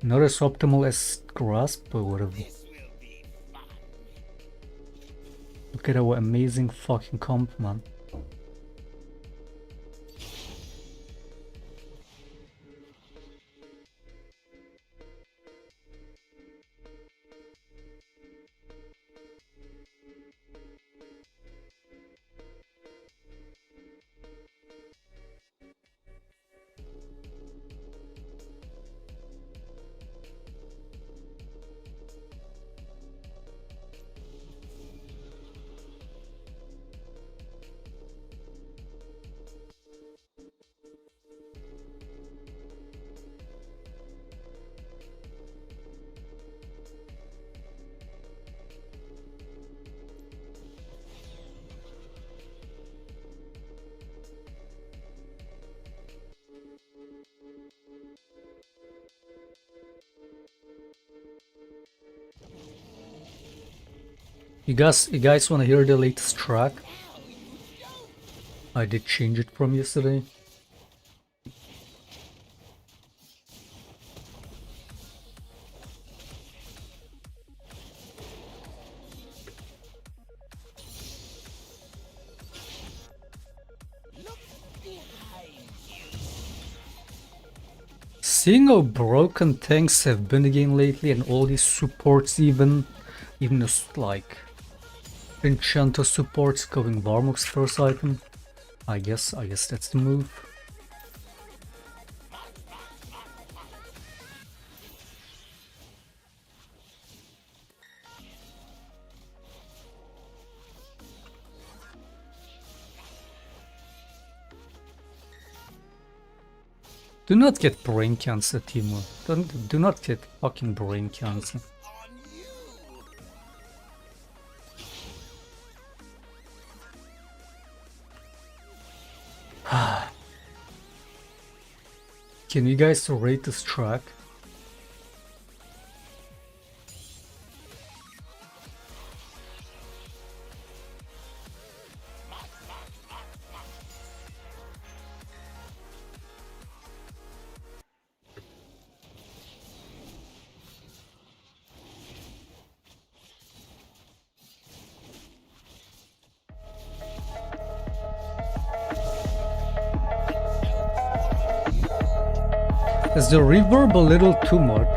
Not as optimal as Grasp, but whatever. This will be fun. Look at our amazing fucking comp, man. You guys want to hear the latest track? I did change it from yesterday. Look behind you. Seeing how broken tanks have been again lately, and all these supports, even this, like Enchanter supports going Varmok's first item. I guess that's the move. Do not get brain cancer, Timur. Do not get fucking brain cancer. On you. Can you guys rate this track? Is the reverb a little too much?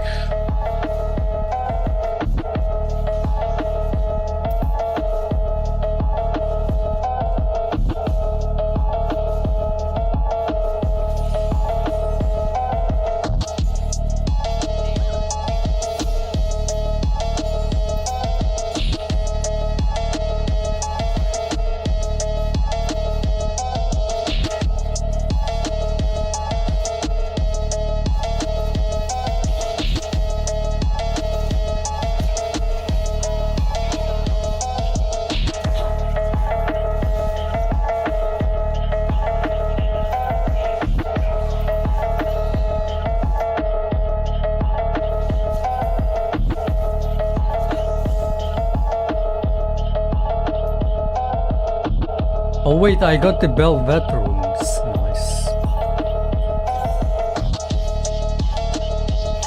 Oh wait, I got the Belvedere rooms. Nice.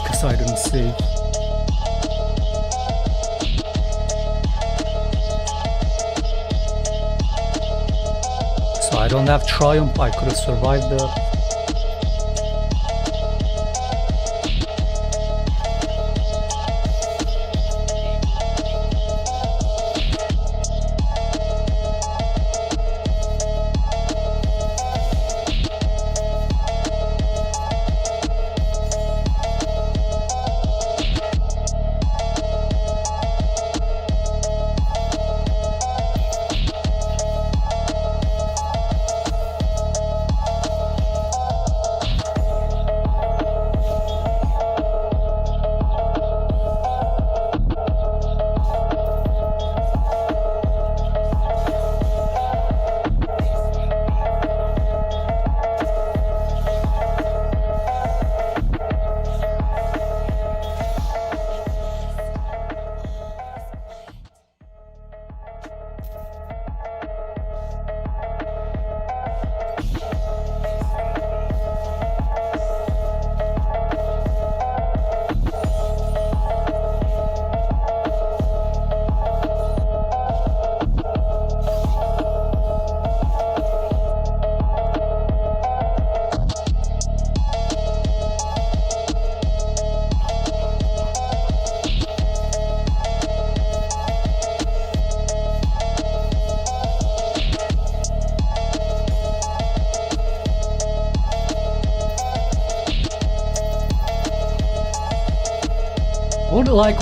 Because I didn't save. So I don't have Triumph, I could have survived that.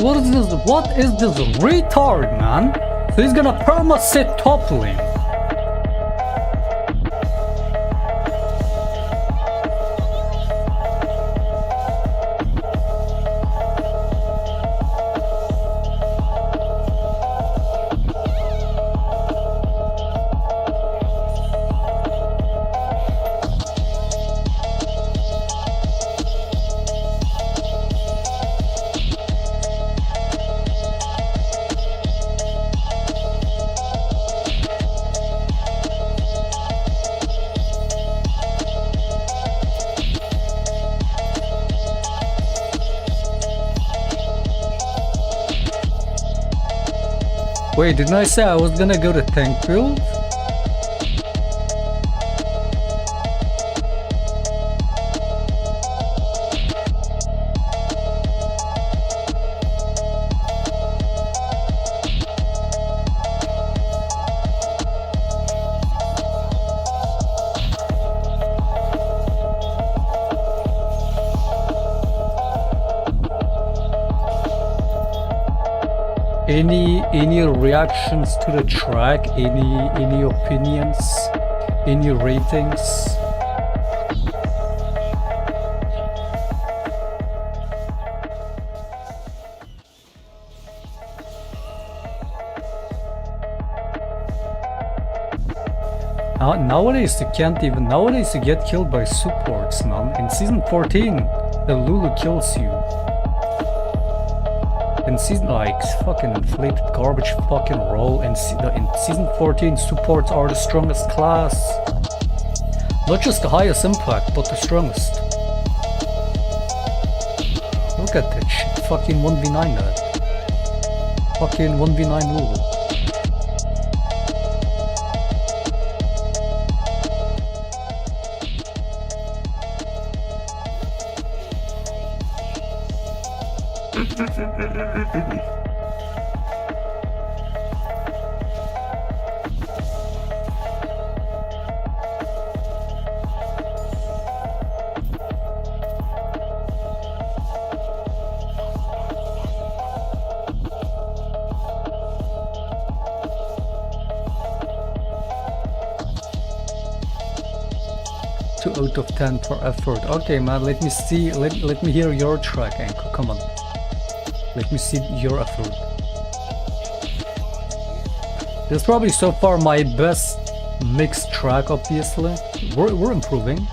What is this? What is this retard, man? So he's gonna perma-sit top lane. Wait, didn't I say I was gonna go to tank build? Any reactions to the track? Any opinions? Any ratings? Nowadays you can't even. Nowadays you get killed by supports, man. In season 14, the Lulu kills you. In season like fucking inflated garbage fucking roll. In season 14, supports are the strongest class. Not just the highest impact, but the strongest. Look at that shit. Fucking 1v9 that. Fucking 1v9 Lulu. Out of 10 for effort. Okay, man, let me see. Let me hear your track, Anko. Come on. Let me see your effort. This is probably so far my best mixed track, obviously. We're improving.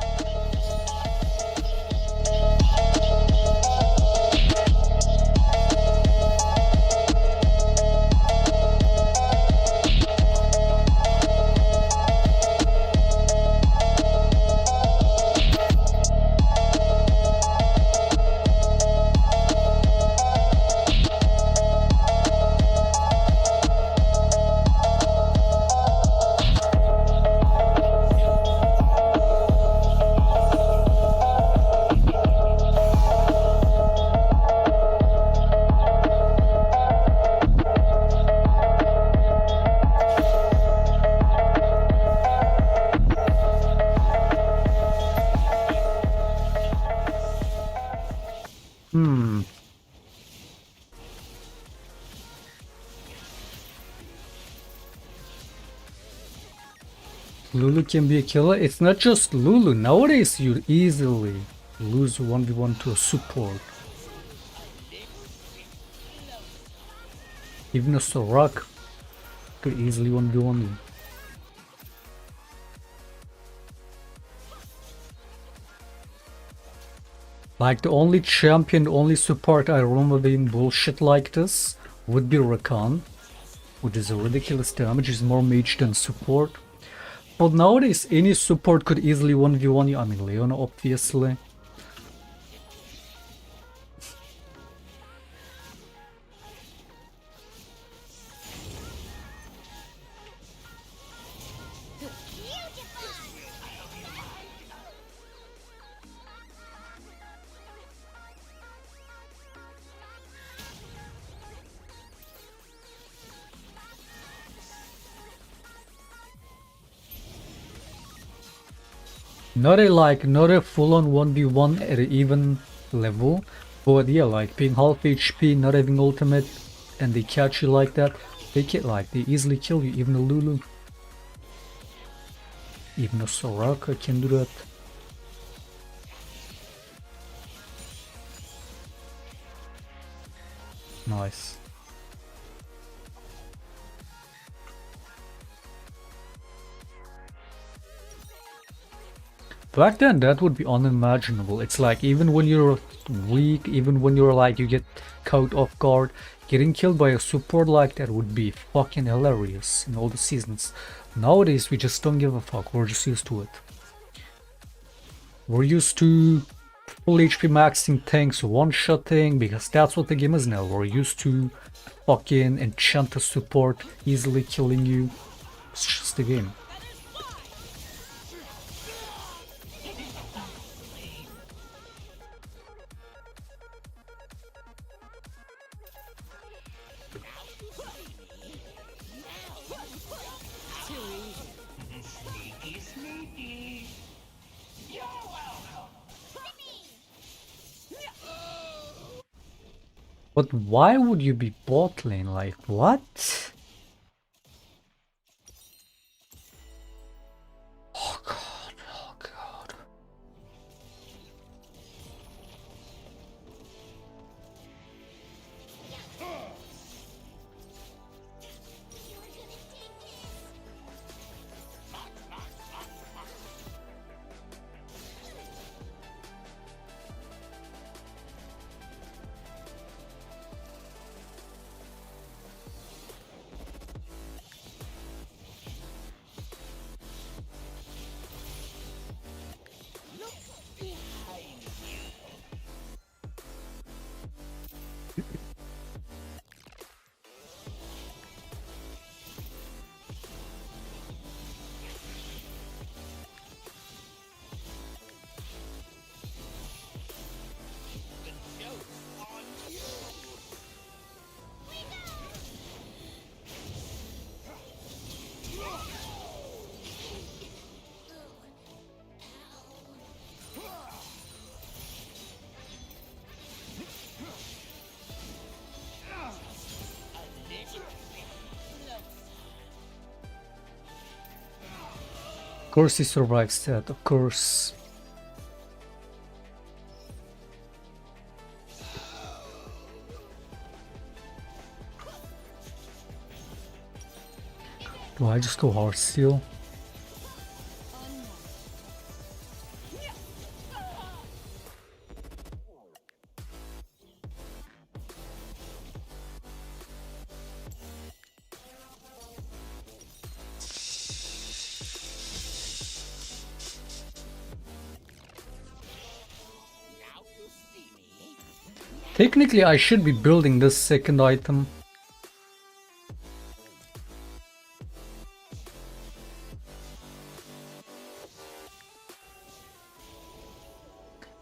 Lulu can be a killer. It's not just Lulu. Nowadays you easily lose 1v1 to a support. Even a Soraka could easily 1v1 you. Like the only champion, only support I remember being bullshit like this would be Rakan, which is a ridiculous damage. He's more mage than support. But nowadays any support could easily 1v1 you. I mean Leona obviously. Not a full-on 1v1 at an even level, but yeah, like being half HP, not having ultimate, and they catch you like that, they easily kill you. Even a Lulu, even a Soraka can do that. Nice. Back then, that would be unimaginable. It's like, even when you're weak, even when you're like, you get caught off guard, getting killed by a support like that would be fucking hilarious in all the seasons. Nowadays, we just don't give a fuck. We're just used to it. We're used to full HP maxing tanks one-shotting, because that's what the game is now. We're used to fucking enchant a support easily killing you. It's just the game. Sneaky, sneaky. You're welcome. But why would you be bot lane? Like, what? Oh god, oh god. Of course he survives that, of course. Do I just go hard steal? Now you see me. Technically I should be building this second item.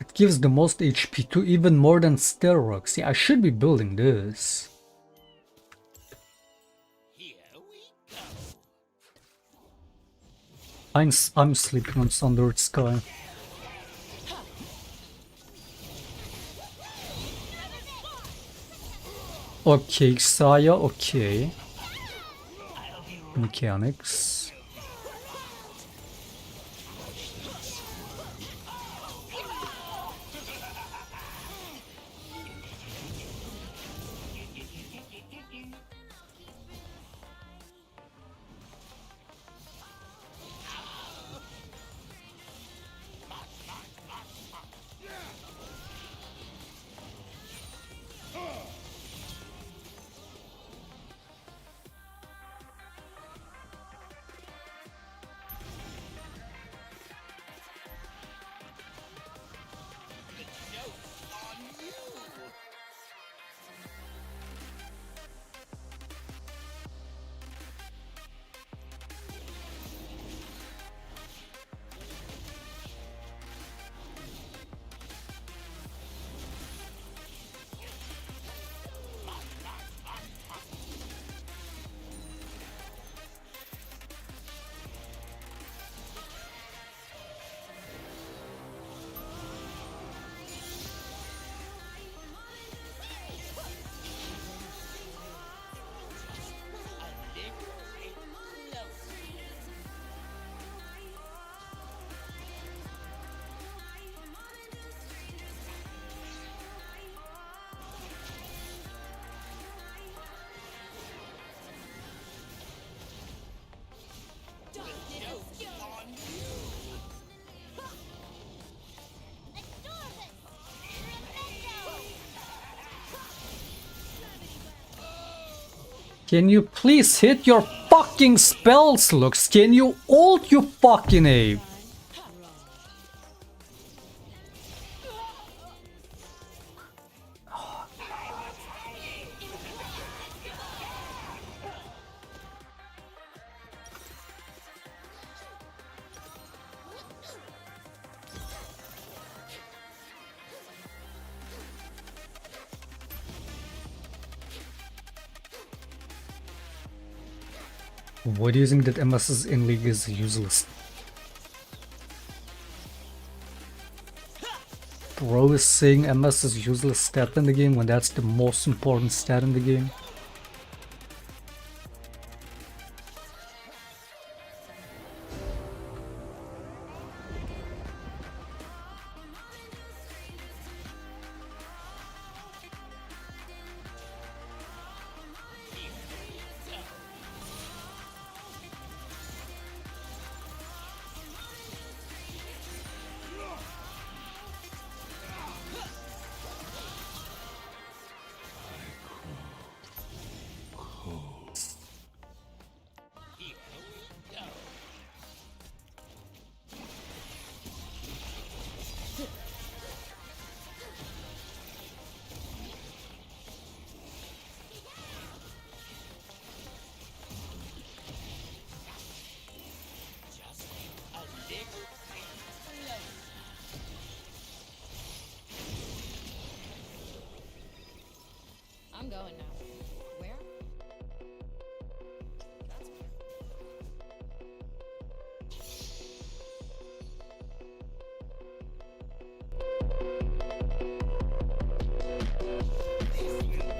It gives the most HP to even more than Sterox. Yeah, I should be building this. Here we go. I'm sleeping on Sundered Sky. Okay, Saya, okay. Mechanics. Can you please hit your fucking spells, Lux? Can you ult, you fucking ape? Why do you think that MS's in league is useless? Bro is saying MS is useless stat in the game when that's the most important stat in the game. Here we go. Just a little bit slow. I'm going now. Where? That's weird.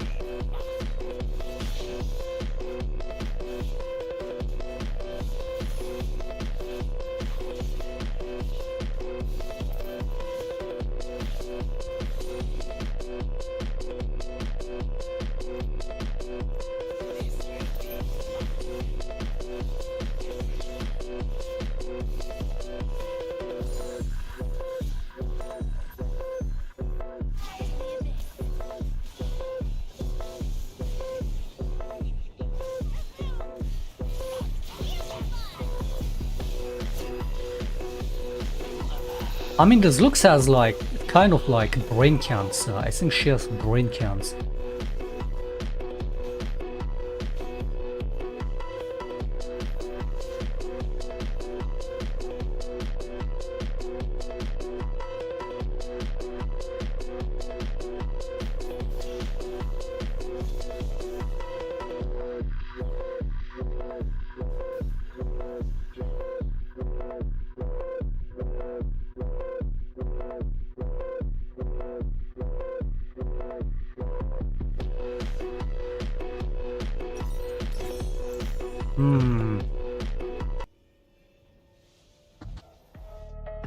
I mean, this looks as like kind of like brain cancer. I think she has brain cancer.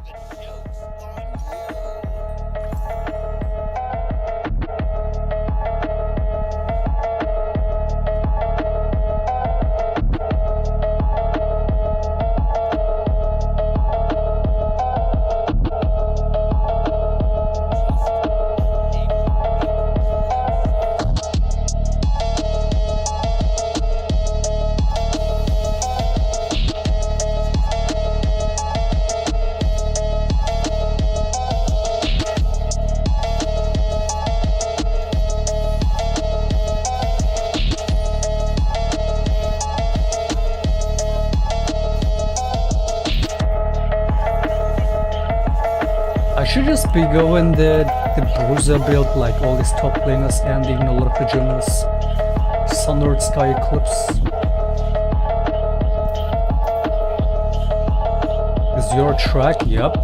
The joke's on you. I should just be going the bruiser build like all these top laners and even a lot of pajamas. Sunward Sky Eclipse. Is your track? Yep.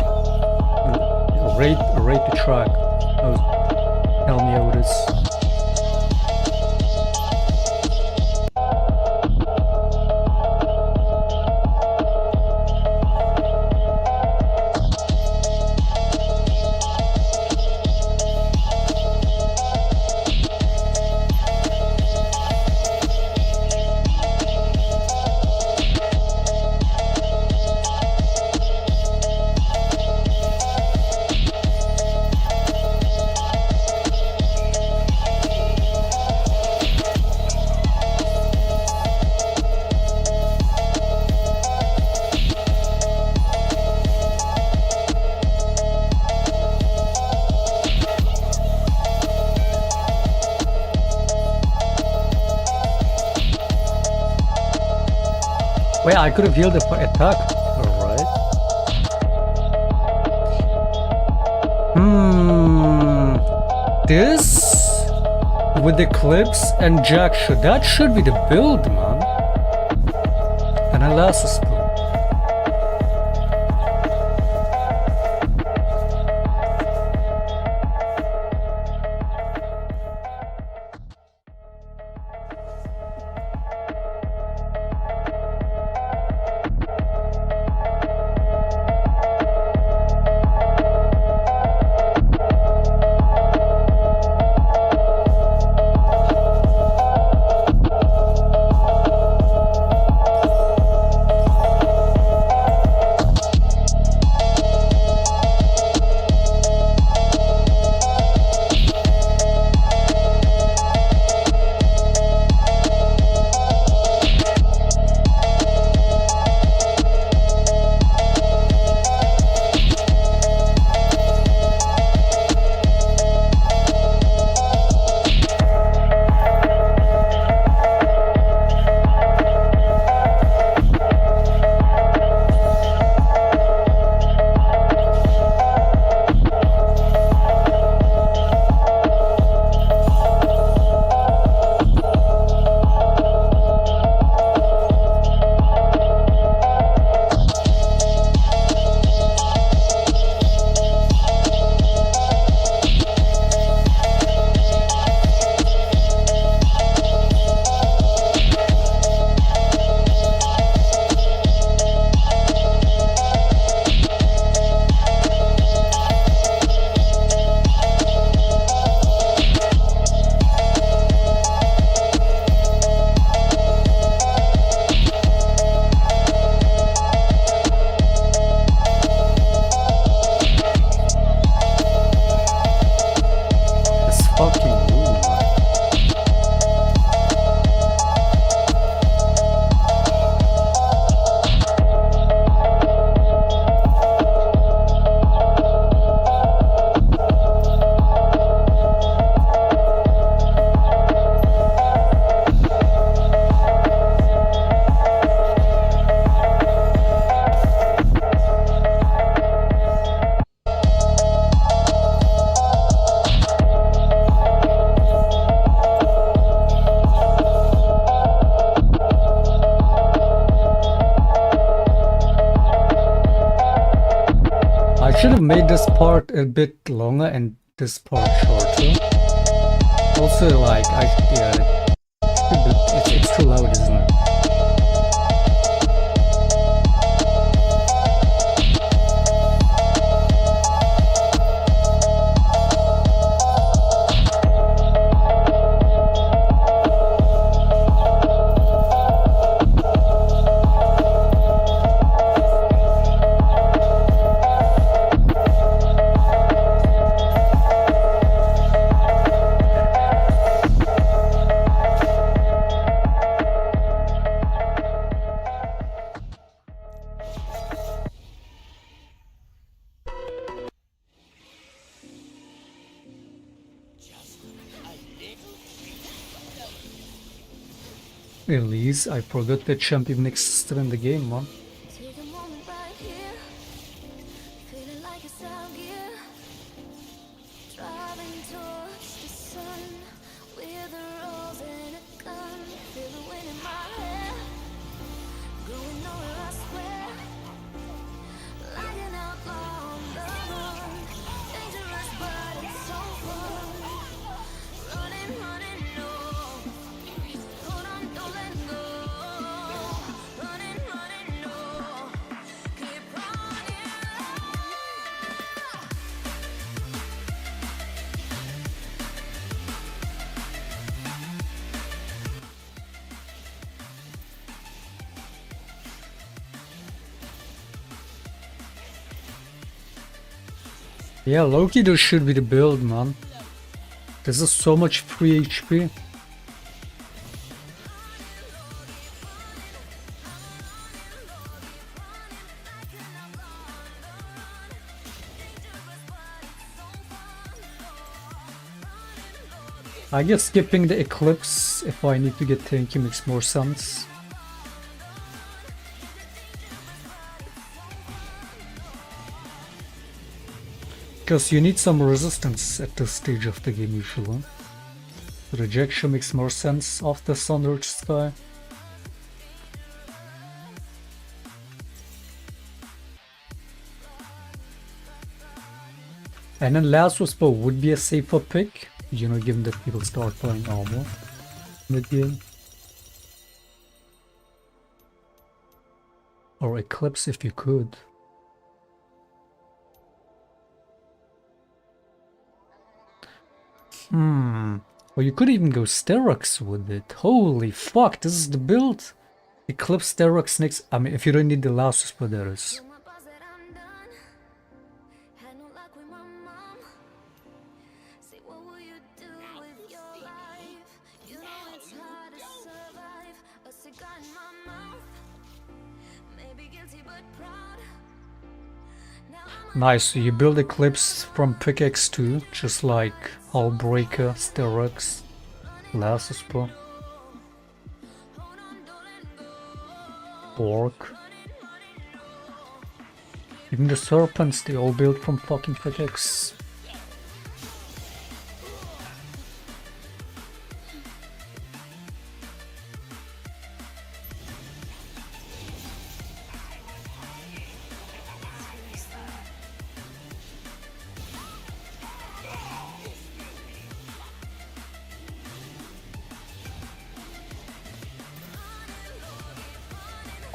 Rate the track. Oh, tell me how it is. Wait, I could have healed the attack. Alright. This with Eclipse and Jack that should be the build, man. last spell. This fucking room, man. I should have made this part a bit longer and this part shorter. Also, like, it's too loud, isn't it? Elise, I forgot that champion existed in the game, man. Take a moment right here, feeling like it's out gear, driving towards the sun with a rose and a gun. Feel the wind in my hair, going nowhere I swear, like an outlaw on the run. Dangerous but it's so fun, running, running, no. Hold on, don't let go. Running, running, no. Keep running. Yeah, Loki, this should be the build, man. This is so much free HP. I guess skipping the Eclipse if I need to get tanky makes more sense. Because you need some resistance at this stage of the game usually. Rejection makes more sense after Sundered Sky. And then Last Whisper would be a safer pick, you know, given that people start playing armor mid-game. Or Eclipse if you could. Or you could even go Sterox with it. Holy fuck, this is the build. Eclipse, Sterox, next. I mean, if you don't need the Last Whisper, there is. Told my boss that I'm done. Had no luck with my mom. Say, what will you do with your life? You know it's hard to survive. A cigar in my mouth. Maybe guilty but proud. Now I'm Nice, so you build Eclipse from pickaxe too, just like Hullbreaker, Sterox, Last Whisper, Bork. Even the Serpents, they all built from fucking pickaxe.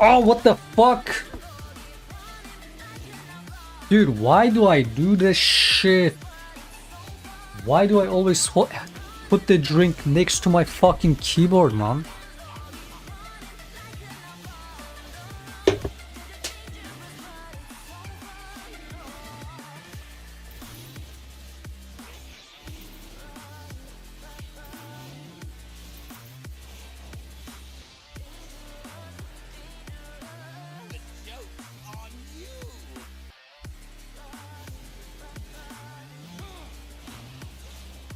Oh, what the fuck? Dude, why do I do this shit? Why do I always put the drink next to my fucking keyboard, man? The joke's on you.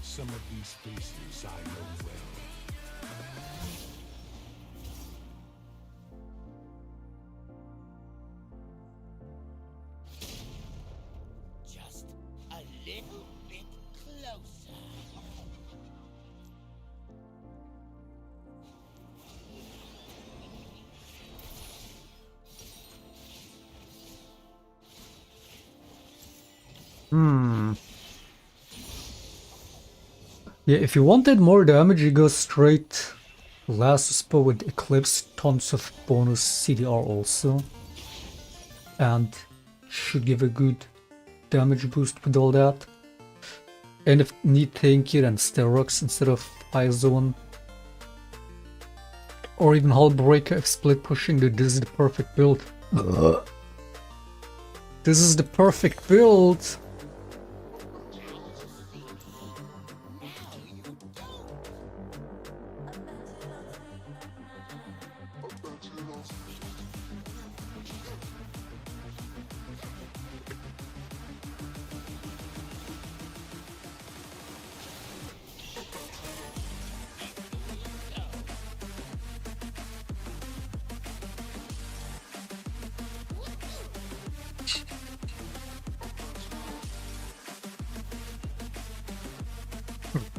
Some of these spaces I know well. Just a little bit closer. Yeah, if you wanted more damage, you go straight Last Whisper with Eclipse, tons of bonus CDR also. And should give a good damage boost with all that. And if need Tanky, then Sterox instead of Zone. Or even Hullbreaker if split pushing, dude, this is the perfect build. This is the perfect build!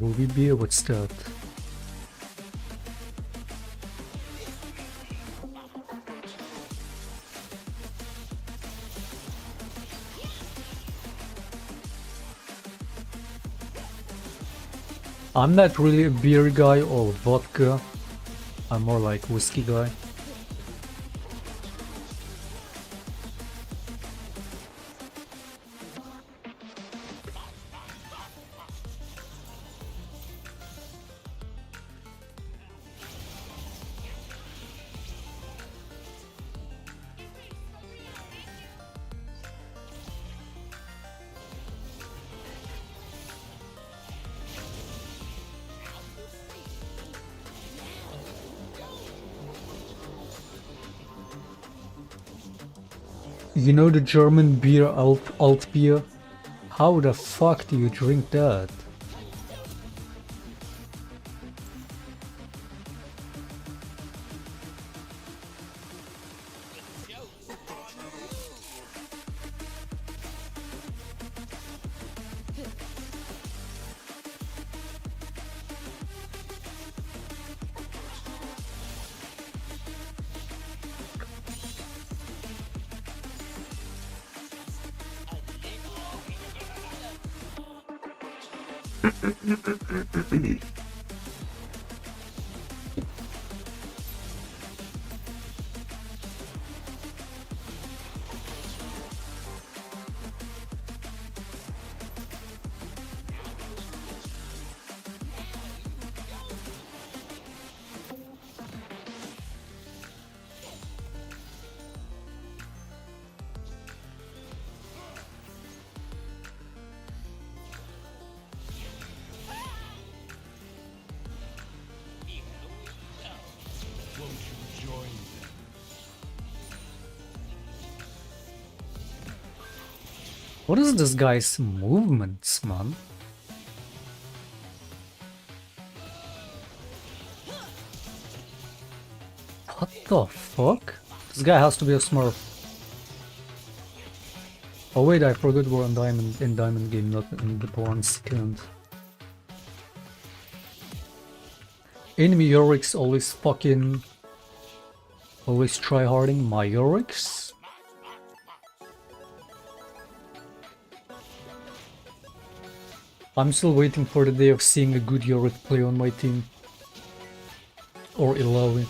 Ruby beer, what's that? I'm not really a beer guy or vodka. I'm more like whiskey guy. You know the German beer alt beer? How the fuck do you drink that? The joke's on you. A little bit closer. What is this guy's movements, man? What the fuck? This guy has to be a smurf. Oh wait, I forgot we're on diamond game, not in the bronze count. Enemy Yorick's always try harding my Yorick's. I'm still waiting for the day of seeing a good Yorick play on my team. Or Illaoi.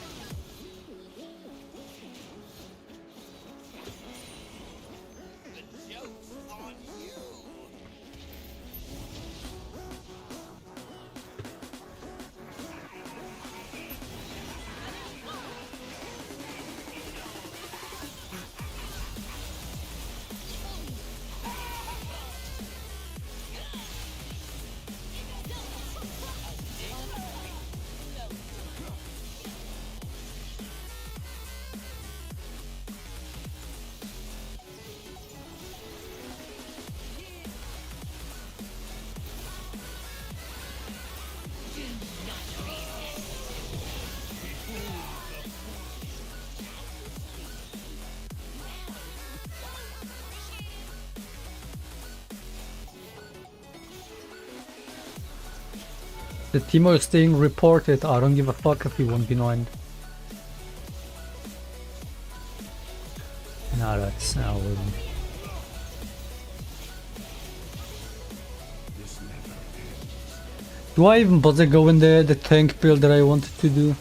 The Timo is staying reported. I don't give a fuck if he won't be behind. Nah, that's now. Do I even bother going there? The tank build that I wanted to do.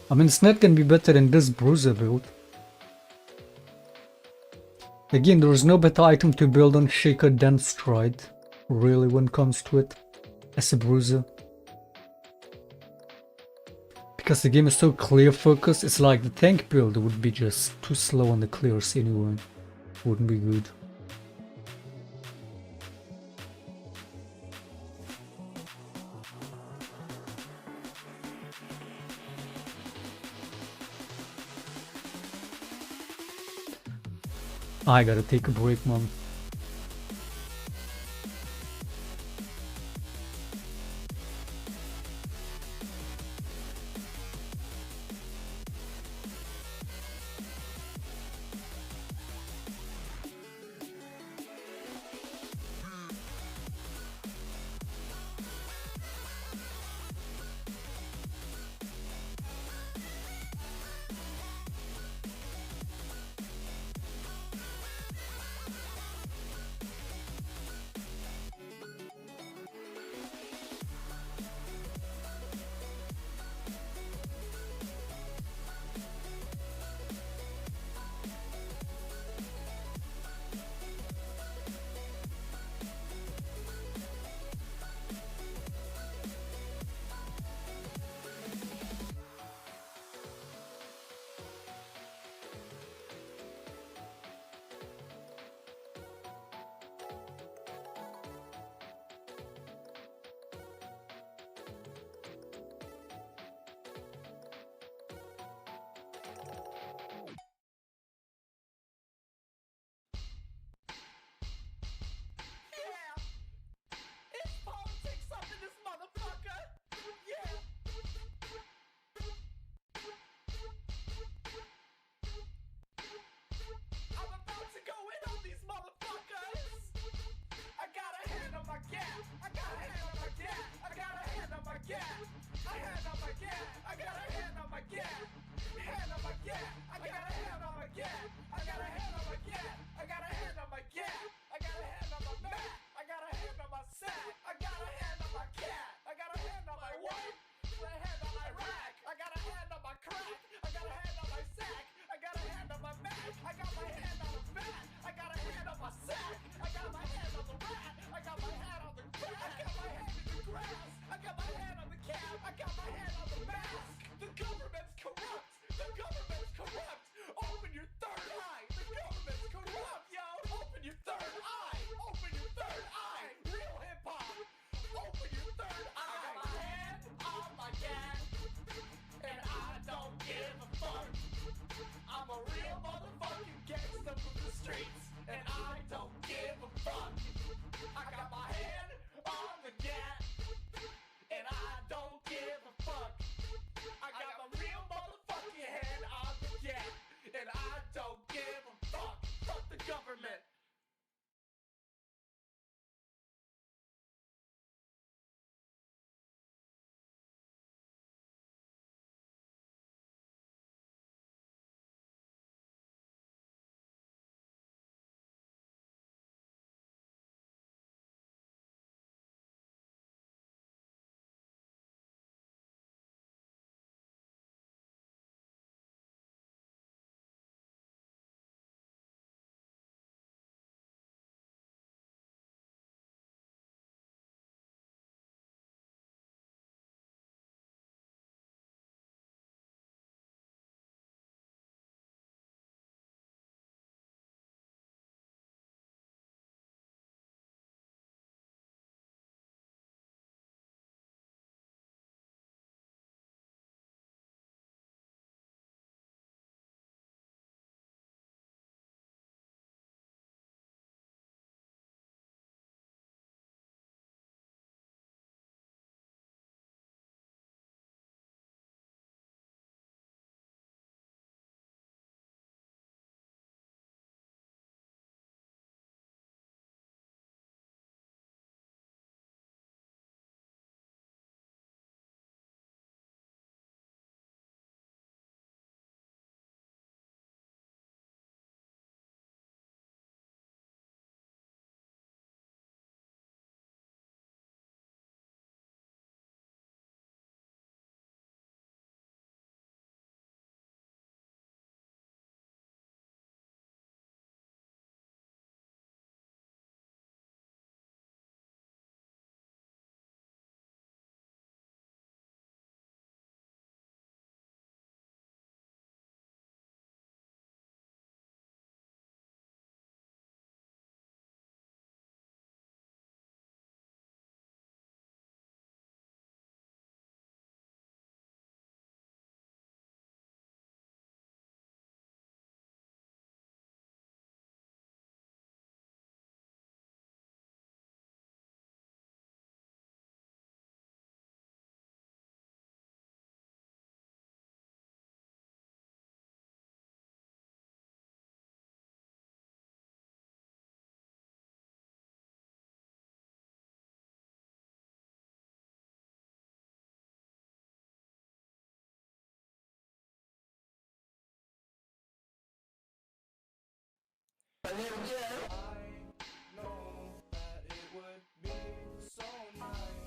I mean, it's not gonna be better than this bruiser build. Again, there is no better item to build on Shaker than Stride. Really, when it comes to it. As a bruiser. Because the game is so clear focused, it's like the tank build would be just too slow on the clears anyway. Wouldn't be good. I gotta take a break, man. know that it would be so nice.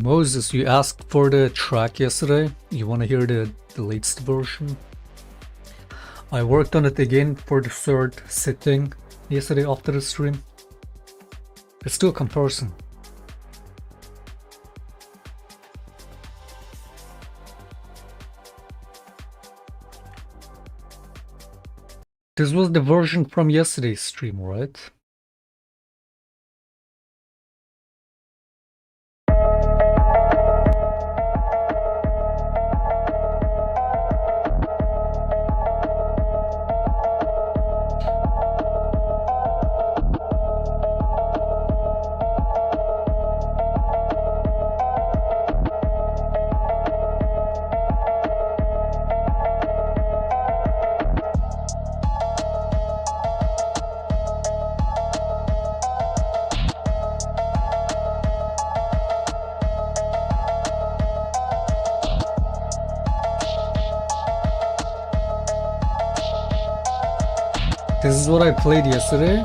Moses, you asked for the track yesterday. You want to hear the latest version? I worked on it again for the third sitting yesterday after the stream. Let's do a comparison. This was the version from yesterday's stream, right? This is what I played yesterday.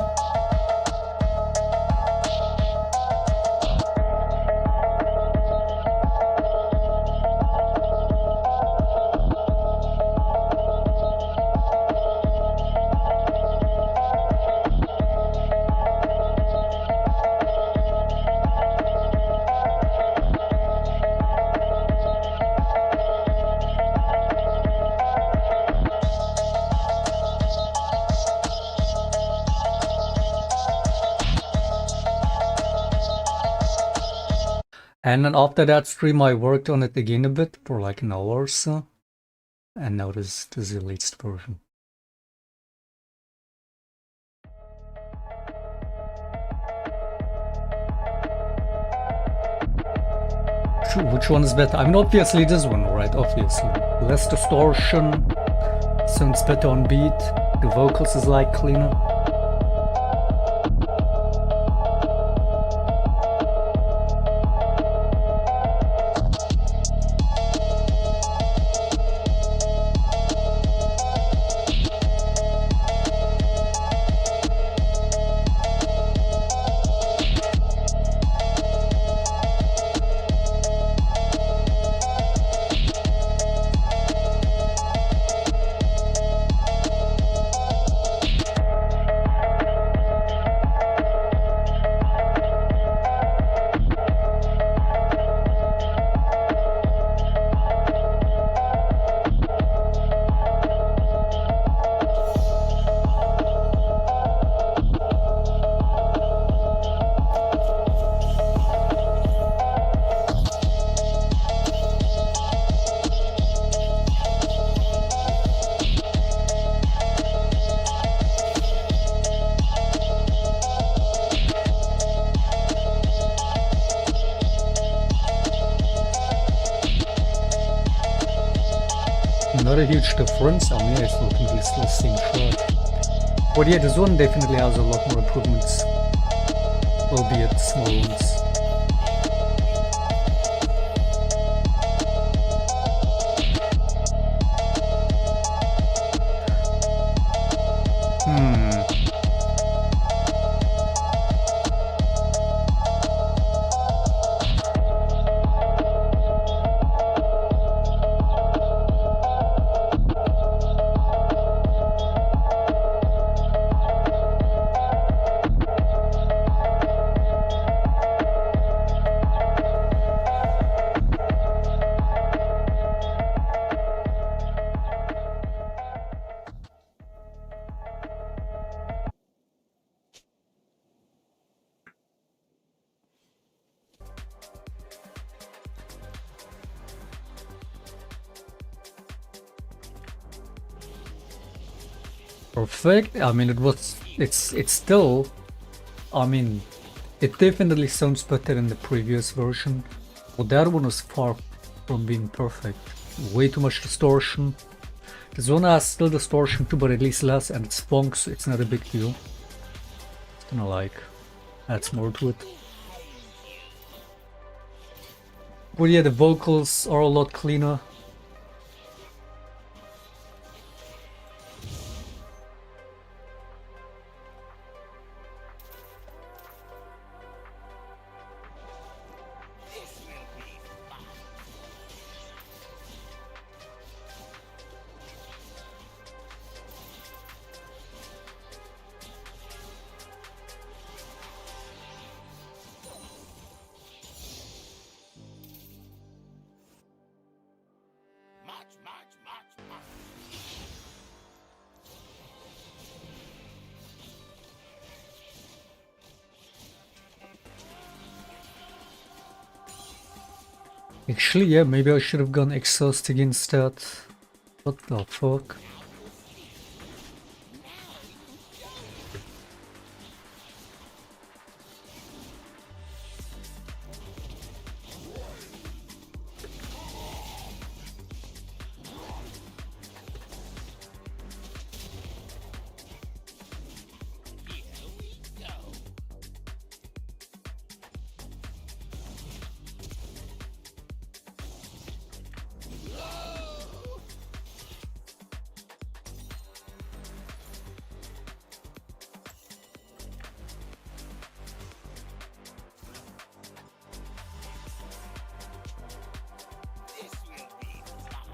And then after that stream, I worked on it again a bit for like an hour or so. And now this is the latest version. Which one is better? I mean, obviously this one, right? Obviously. Less distortion, sounds better on beat, the vocals is like cleaner. not a huge difference. I mean, it's looking still the same shot. But yeah, this one definitely has a lot more improvements, albeit small ones. Perfect. I mean, it's still, I mean, it definitely sounds better than the previous version, but that one was far from being perfect. Way too much distortion. This one has still distortion too, but at least less, and it's funk, so it's not a big deal. It's kinda like, adds more to it. But yeah, the vocals are a lot cleaner. This will be fun. Much. Actually, yeah, maybe I should have gone exhausting instead. What the fuck? Here we go. This will be fun.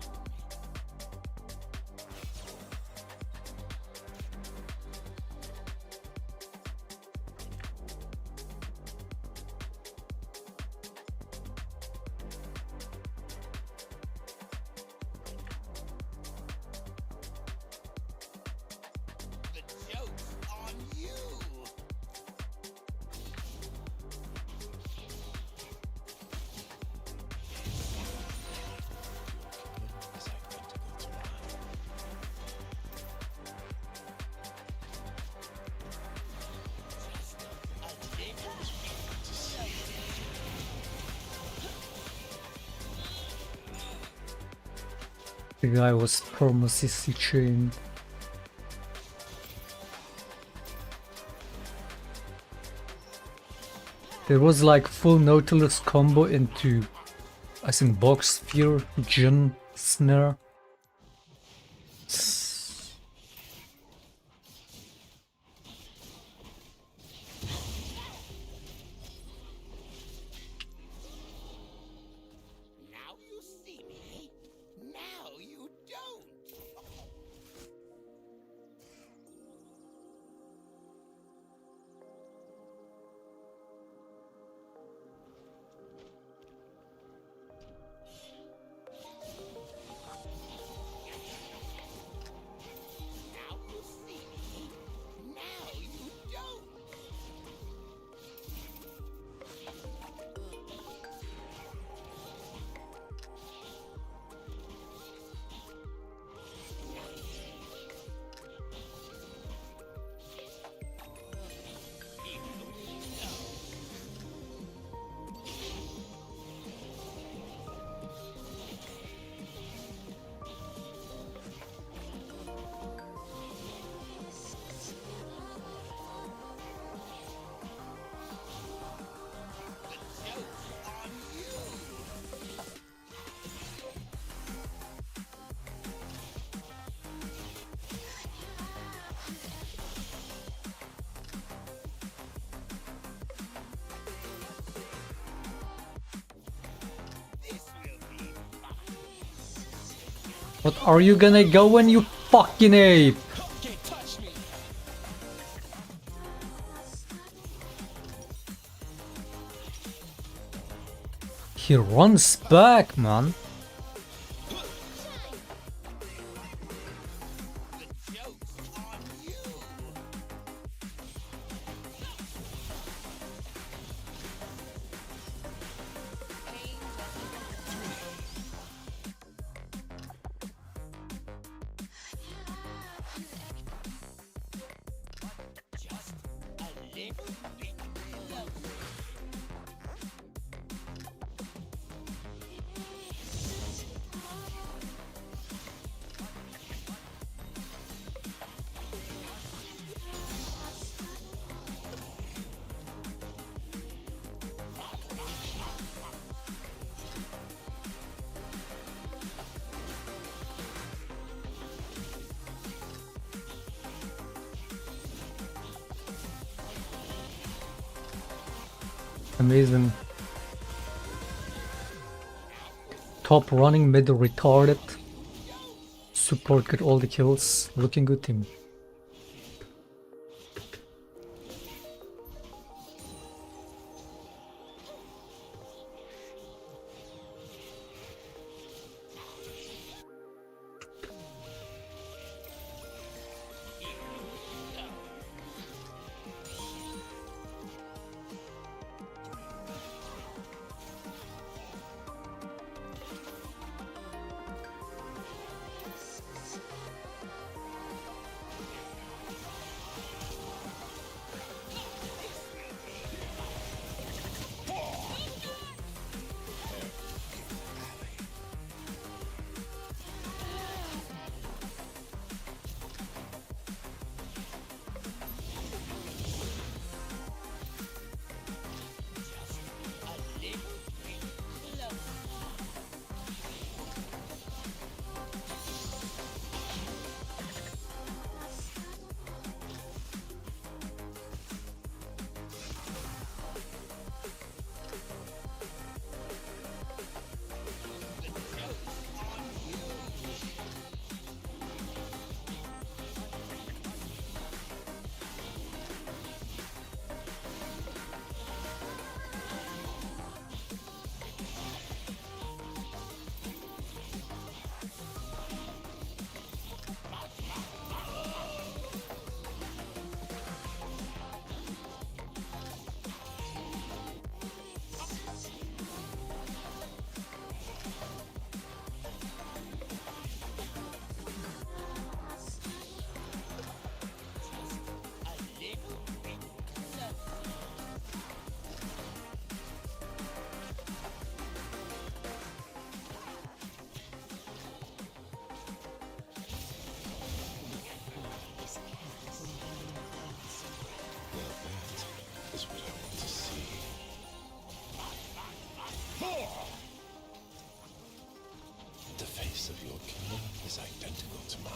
The joke's on you. A little The guy was perma-CC chained. There was like full Nautilus combo into, I think, Box Sphere, Jin, Snare. Now you see me. Now you don't. But are you gonna go when you fucking ape? Can't touch me. He runs back, man. Joke's on you. Just a little bit closer. Amazing. Top running, mid retarded. Support get all the kills. Looking good, team. The face of your kingdom is identical to mine.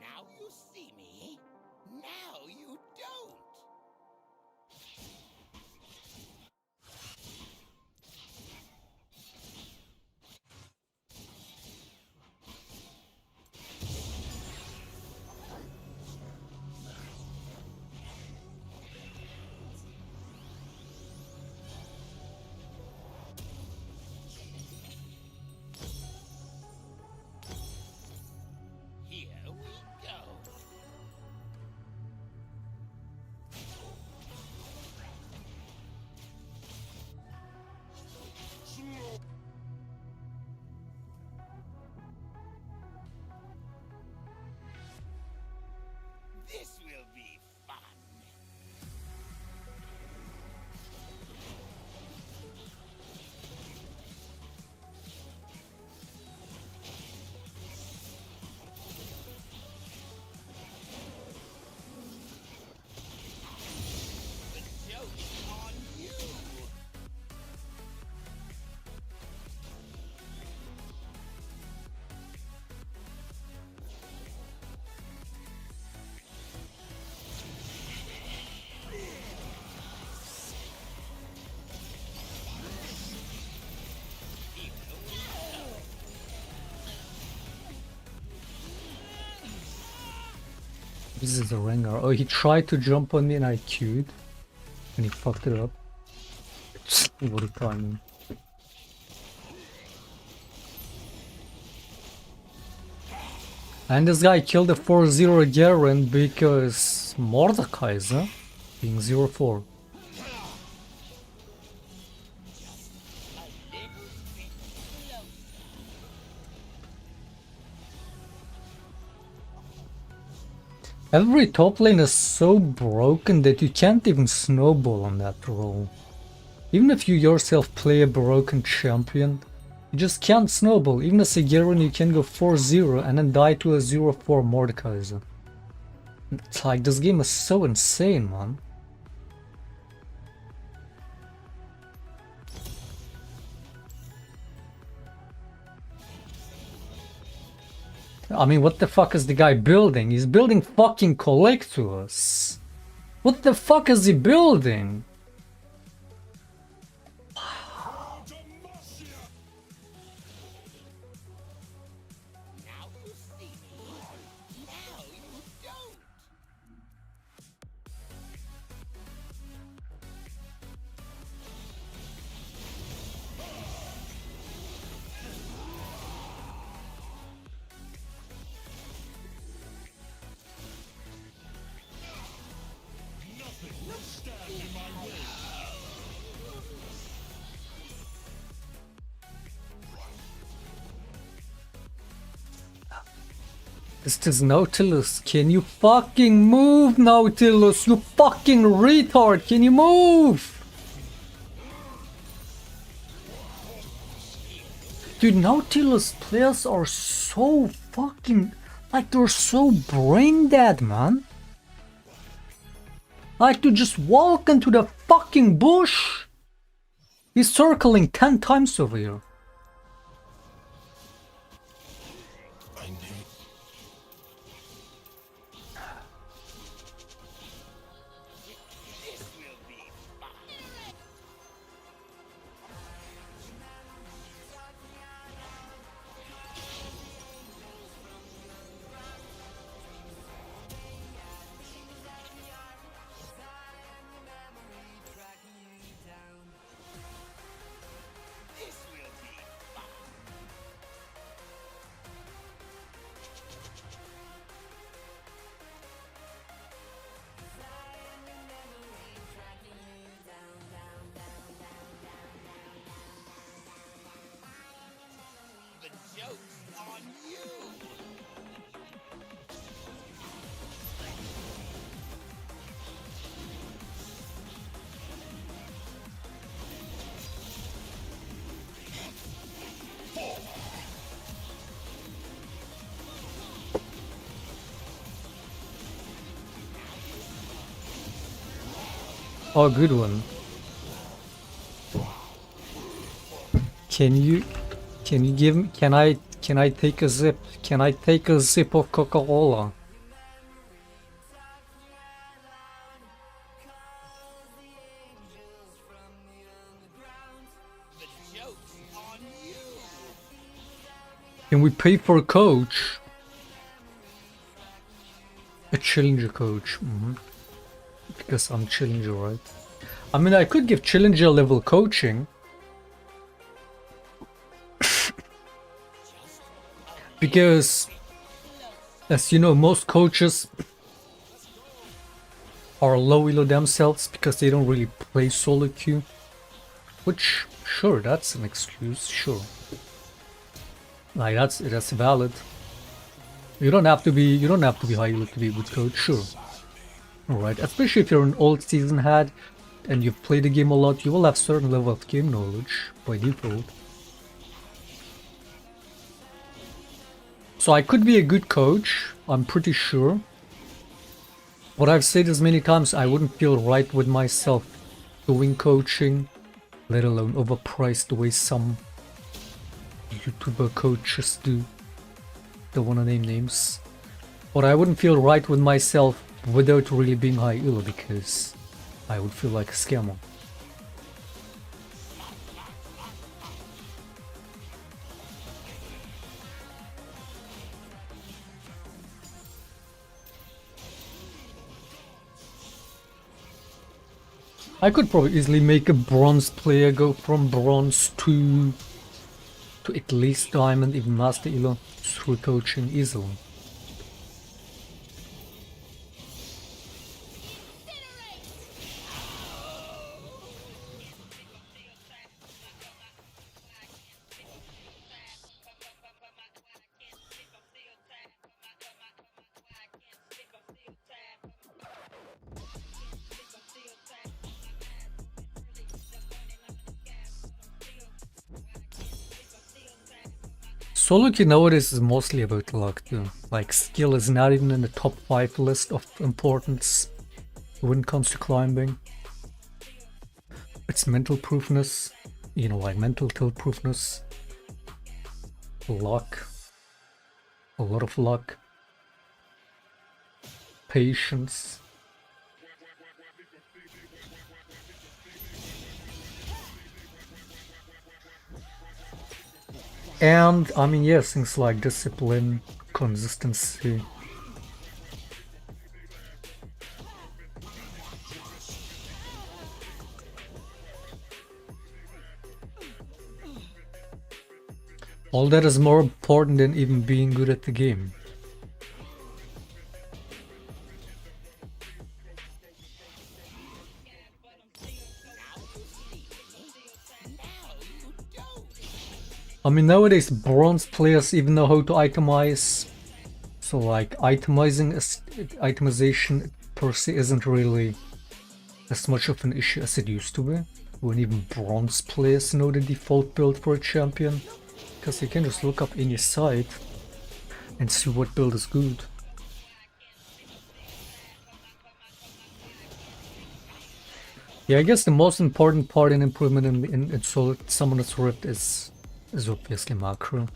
Now you see me. Now you don't. This is a Rengar. Oh, he tried to jump on me and I queued. And he fucked it up. What a timing. And this guy killed a 4-0 Garen because Mordekaiser being 0-4. Every top lane is so broken that you can't even snowball on that role. Even if you yourself play a broken champion, you just can't snowball. Even as a Garen you can go 4-0 and then die to a 0-4 Mordekaiser. It's like, this game is so insane, man. I mean, what the fuck is the guy building? He's building fucking Collectors. What the fuck is he building? Now you see me. Now you don't. This is Nautilus. Can you fucking move, Nautilus? You fucking retard. Can you move? Dude, Nautilus players are so fucking... like, they're so brain dead, man. Like, to just walk into the fucking bush. He's circling 10 times over here. I knew. This will be fun. This will be fun. The joke's on you. Oh, good one. Can you give me, can I take a sip? Can I take a sip of Coca-Cola? The joke's on you. Can we pay for a coach? A challenger coach. Because I'm challenger, right? I mean, I could give challenger level coaching. Because, as you know, most coaches are low elo themselves because they don't really play solo queue. Which, sure, that's an excuse, sure. Like, that's valid. You don't have to be high elo to be a good coach, sure. Alright, especially if you're an old season head and you've played the game a lot, you will have certain level of game knowledge by default. So I could be a good coach, I'm pretty sure. But I've said this many times, I wouldn't feel right with myself doing coaching, let alone overpriced the way some YouTuber coaches do. Don't wanna name names. But I wouldn't feel right with myself without really being high elo because I would feel like a scammer. I could probably easily make a bronze player go from bronze to at least diamond, even master elo, through coaching easily. Solo queue nowadays is mostly about luck too. Like skill is not even in the top 5 list of importance when it comes to climbing. It's mental proofness, you know, like mental tilt proofness, luck, a lot of luck, patience. And I mean, yes, things like discipline, consistency. All that is more important than even being good at the game. I mean, nowadays bronze players even know how to itemize. So like itemization per se isn't really as much of an issue as it used to be. When even bronze players know the default build for a champion. Because you can just look up any site and see what build is good. Yeah, I guess the most important part in improvement in Summoner's Rift is obviously macro.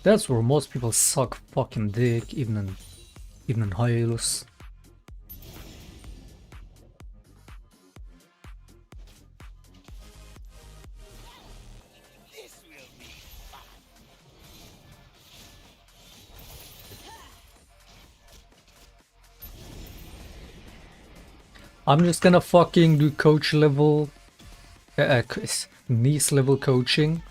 That's where most people suck fucking dick, even in high elos. I'm just gonna fucking do coach level, niece level coaching.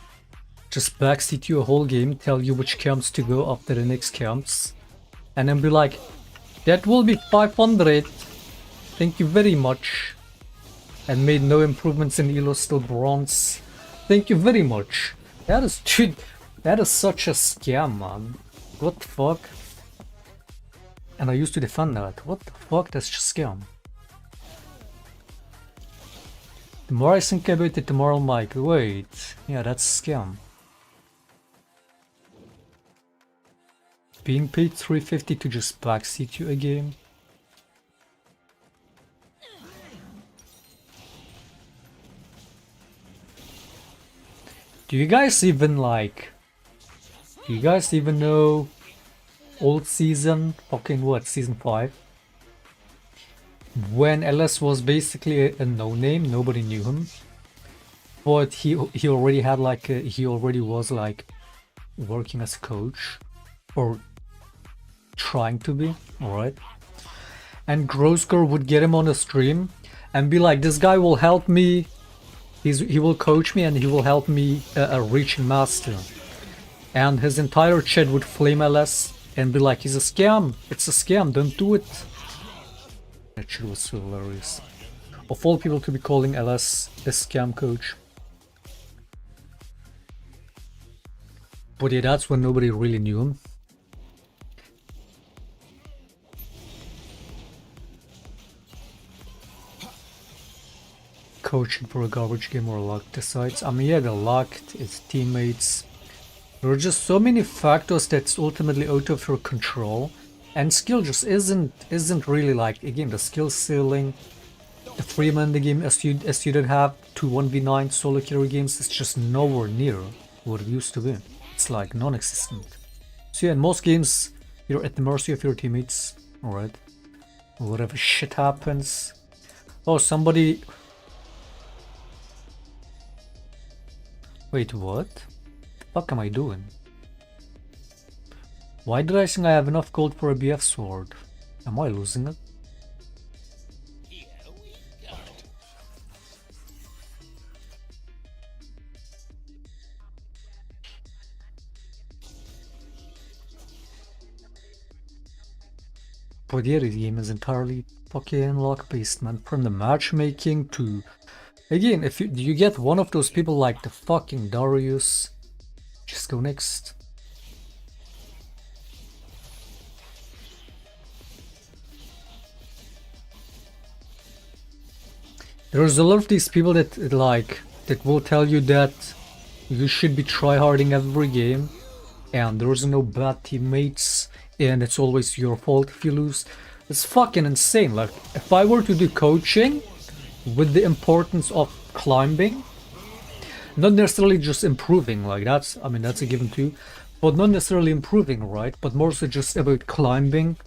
Just backseat you a whole game, tell you which camps to go after the next camps. And then be like, that will be 500. Thank you very much. And made no improvements in elo, still bronze. Thank you very much. That is, dude, that is such a scam, man. What the fuck? And I used to defend that. What the fuck? That's just scam. The more I think about it, the more I'm like, wait, yeah, that's a scam. Being paid 350 to just backseat you a game? Do you guys even know old season, fucking what, season 5? When LS was basically a no-name, nobody knew him. But he already had he already was like working as a coach. Or trying to be, alright? And Grosker would get him on a stream and be like, this guy will help me, he will coach me and he will help me reach master. And his entire chat would flame LS and be like, he's a scam, it's a scam, don't do it. That shit was so hilarious. Of all people to be calling LS a scam coach. But yeah, that's when nobody really knew him. Coaching for a garbage game or luck decides. I mean, yeah, the luck, its teammates. There are just so many factors that's ultimately out of your control, and skill just isn't really like, again, the skill ceiling, the freedom in the game as you don't have 2 1v9 solo carry games. It's just nowhere near what it used to be. It's like non-existent. So yeah, in most games you're at the mercy of your teammates, alright? Whatever shit happens. Oh, somebody. Wait, what? The fuck am I doing? Why did I think I have enough gold for a BF sword? Am I losing it? Here we go. But yeah, this game is entirely fucking luck based, man. From the matchmaking to... Again, if you get one of those people like the fucking Darius, just go next. There's a lot of these people that will tell you that you should be tryharding every game and there's no bad teammates and it's always your fault if you lose. It's fucking insane. Like, if I were to do coaching with the importance of climbing, not necessarily just improving, like that's a given too, but not necessarily improving, right? But more so just about climbing.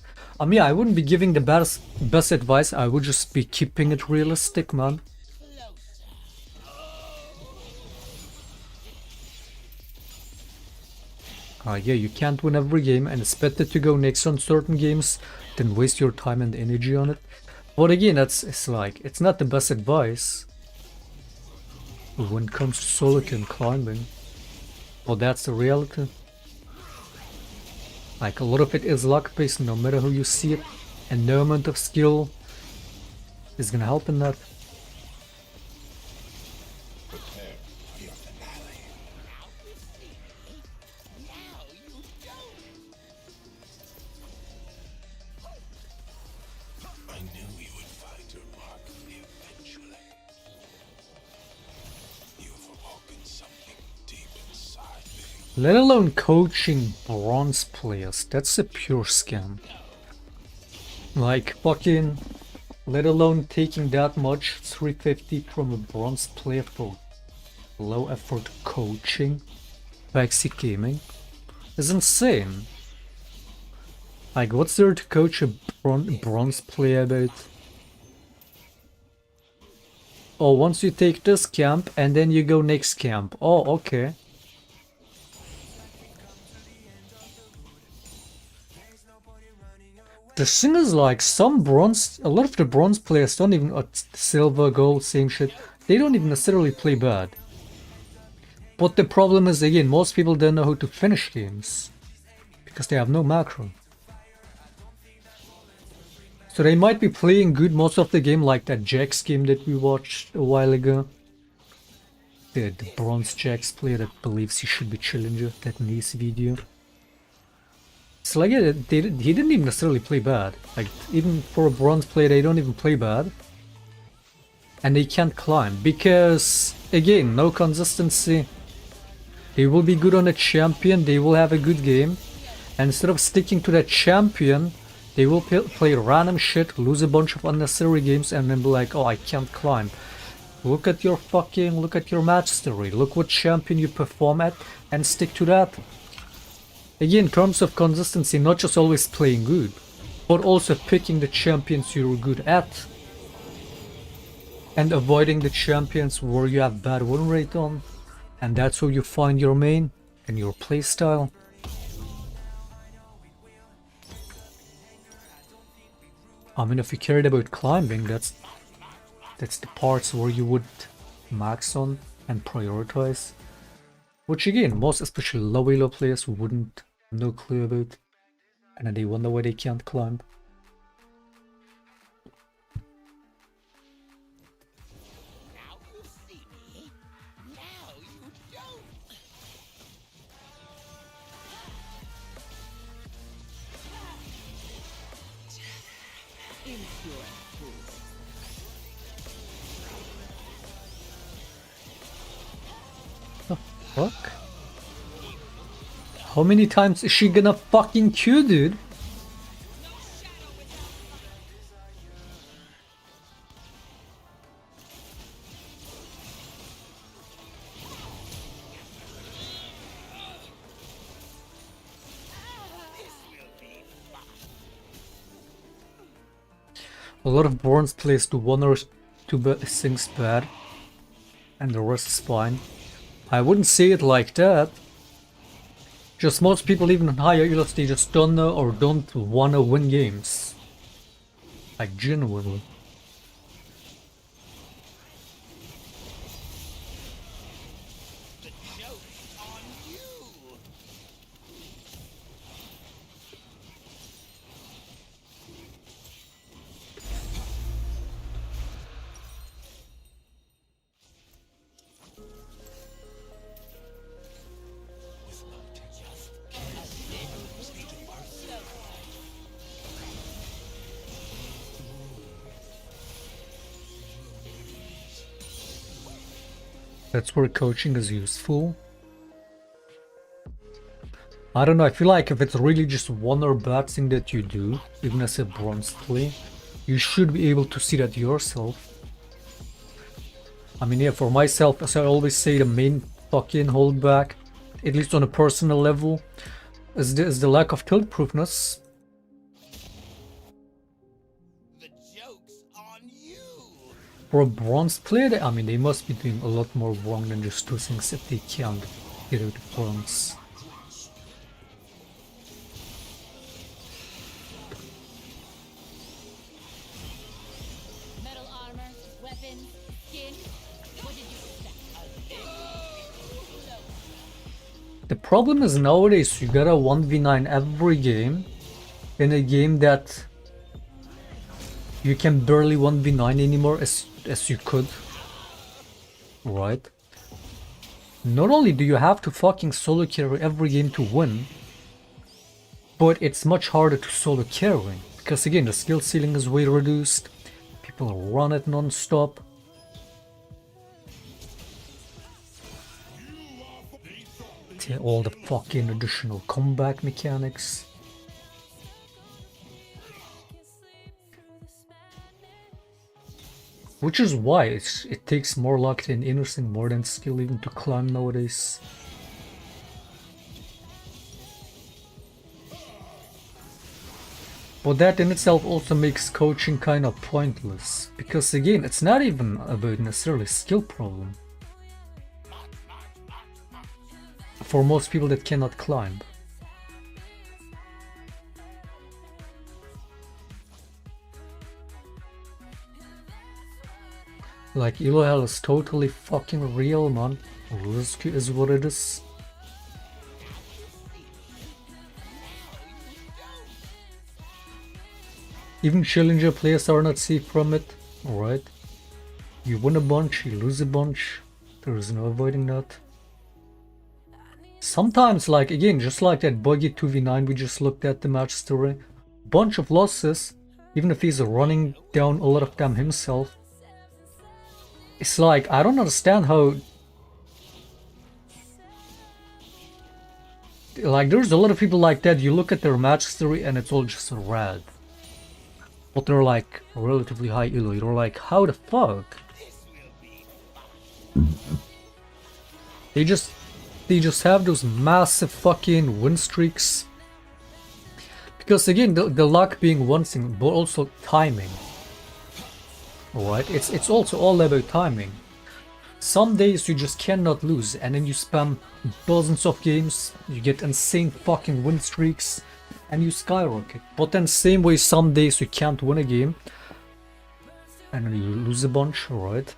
Yeah, I wouldn't be giving the best advice, I would just be keeping it realistic, man. Yeah, you can't win every game, and it's better to go next on certain games than waste your time and energy on it. But again, it's not the best advice when it comes to solo queue and climbing. Well, that's the reality. Like, a lot of it is luck based, no matter how you see it, and no amount of skill is gonna help in that. Prepare for your finale. Now you don't. I knew you would find your mark eventually. You've awoken something deep inside me. Let alone coaching bronze players, that's a pure scam. Like, fucking, let alone taking that much 350 from a bronze player for low effort coaching backseat gaming is insane. Like, what's there to coach a bronze player about? Oh, once you take this camp and then you go next camp. Oh, okay. The thing is, like, a lot of the bronze players don't even, silver, gold, same shit, they don't even necessarily play bad. But the problem is, again, most people don't know how to finish games, because they have no macro. So they might be playing good most of the game, like that Jax game that we watched a while ago. The bronze Jax player that believes he should be challenger, that nice video. It's like, yeah, he didn't even necessarily play bad. Like, even for a bronze player, they don't even play bad. And they can't climb, because, again, no consistency. They will be good on a champion, they will have a good game. And instead of sticking to that champion, they will play random shit, lose a bunch of unnecessary games, and then be like, oh, I can't climb. Look at your match story, look what champion you perform at, and stick to that. Again, in terms of consistency, not just always playing good, but also picking the champions you're good at. And avoiding the champions where you have bad win rate on. And that's how you find your main and your playstyle. I mean, if you cared about climbing, that's the parts where you would max on and prioritize. Which again, most especially low elo players wouldn't have no clue about. And then they wonder why they can't climb. Now you see me. Now you don't. Impure food. Fuck? How many times is she gonna fucking Q, dude? A lot of bronze players do one or two things bad, and the rest is fine. I wouldn't say it like that. Just most people even in higher elos, they just don't know or don't wanna win games. Like genuinely. The joke's on you. With light, That's where coaching is useful. I don't know, I feel like if it's really just one or bad thing that you do, even as a bronze play, you should be able to see that yourself. I mean, yeah, for myself, as I always say, the main fucking holdback, at least on a personal level, is the lack of tilt proofness. The joke's on you. For a bronze player, I mean, they must be doing a lot more wrong than just two things if they can't get out of bronze. Metal armor, weapons, skin. What did you expect? The problem is nowadays you gotta 1v9 every game in a game that you can barely 1v9 anymore as you could. Right? Not only do you have to fucking solo carry every game to win, but it's much harder to solo carry. Because again, the skill ceiling is way reduced, people run it non-stop. All the fucking additional comeback mechanics. Which is why it takes more luck than innocent, more than skill even to climb nowadays. But that in itself also makes coaching kind of pointless. Because again, it's not even about necessarily skill problem. For most people that cannot climb. Like, elo hell is totally fucking real, man. Risk is what it is. Even challenger players are not safe from it, alright? You win a bunch, you lose a bunch. There is no avoiding that. Sometimes, like, again, just like that buggy 2v9 we just looked at the match story, bunch of losses, even if he's running down a lot of them himself. It's like, I don't understand how... Like, there's a lot of people like that, you look at their match story and it's all just red. But they're like relatively high elo, you're like, how the fuck? They just have those massive fucking win streaks. Because again, the luck being one thing, but also timing. Alright, it's also all about timing. Some days you just cannot lose, and then you spam dozens of games, you get insane fucking win streaks, and you skyrocket. But then same way, some days you can't win a game, and then you lose a bunch, alright?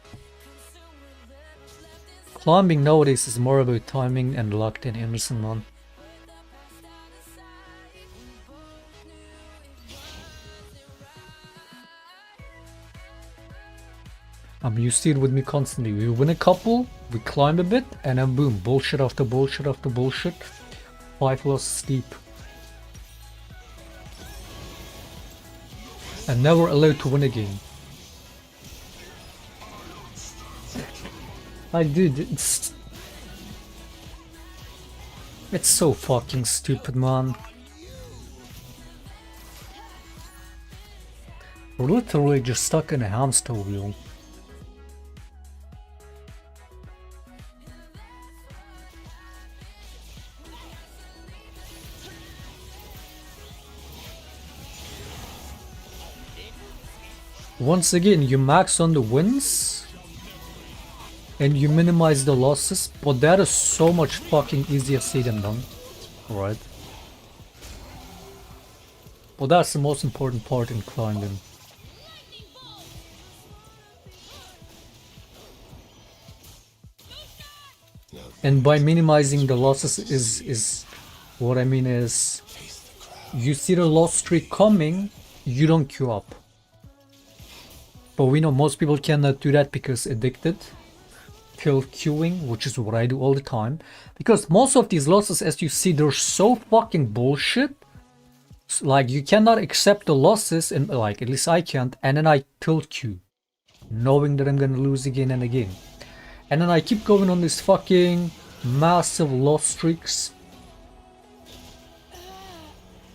Climbing nowadays is more about timing and luck than innocent, man. You see it with me constantly. We win a couple, we climb a bit, and then boom, bullshit after bullshit after bullshit. 5 losses deep. And never allowed to win a game. Like, dude, it's so fucking stupid, man. We're literally just stuck in a hamster wheel. Once again, you max on the wins and you minimize the losses, but that is so much fucking easier said than done. right? Well, that's the most important part in climbing. And by minimizing the losses is what I mean is you see the loss streak coming, you don't queue up. But we know most people cannot do that because addicted till queuing, which is what I do all the time. Because most of these losses, as you see, they're so fucking bullshit. Like, you cannot accept the losses, and like, at least I can't, and then I tilt queue, knowing that I'm gonna lose again and again. And then I keep going on these fucking massive loss streaks.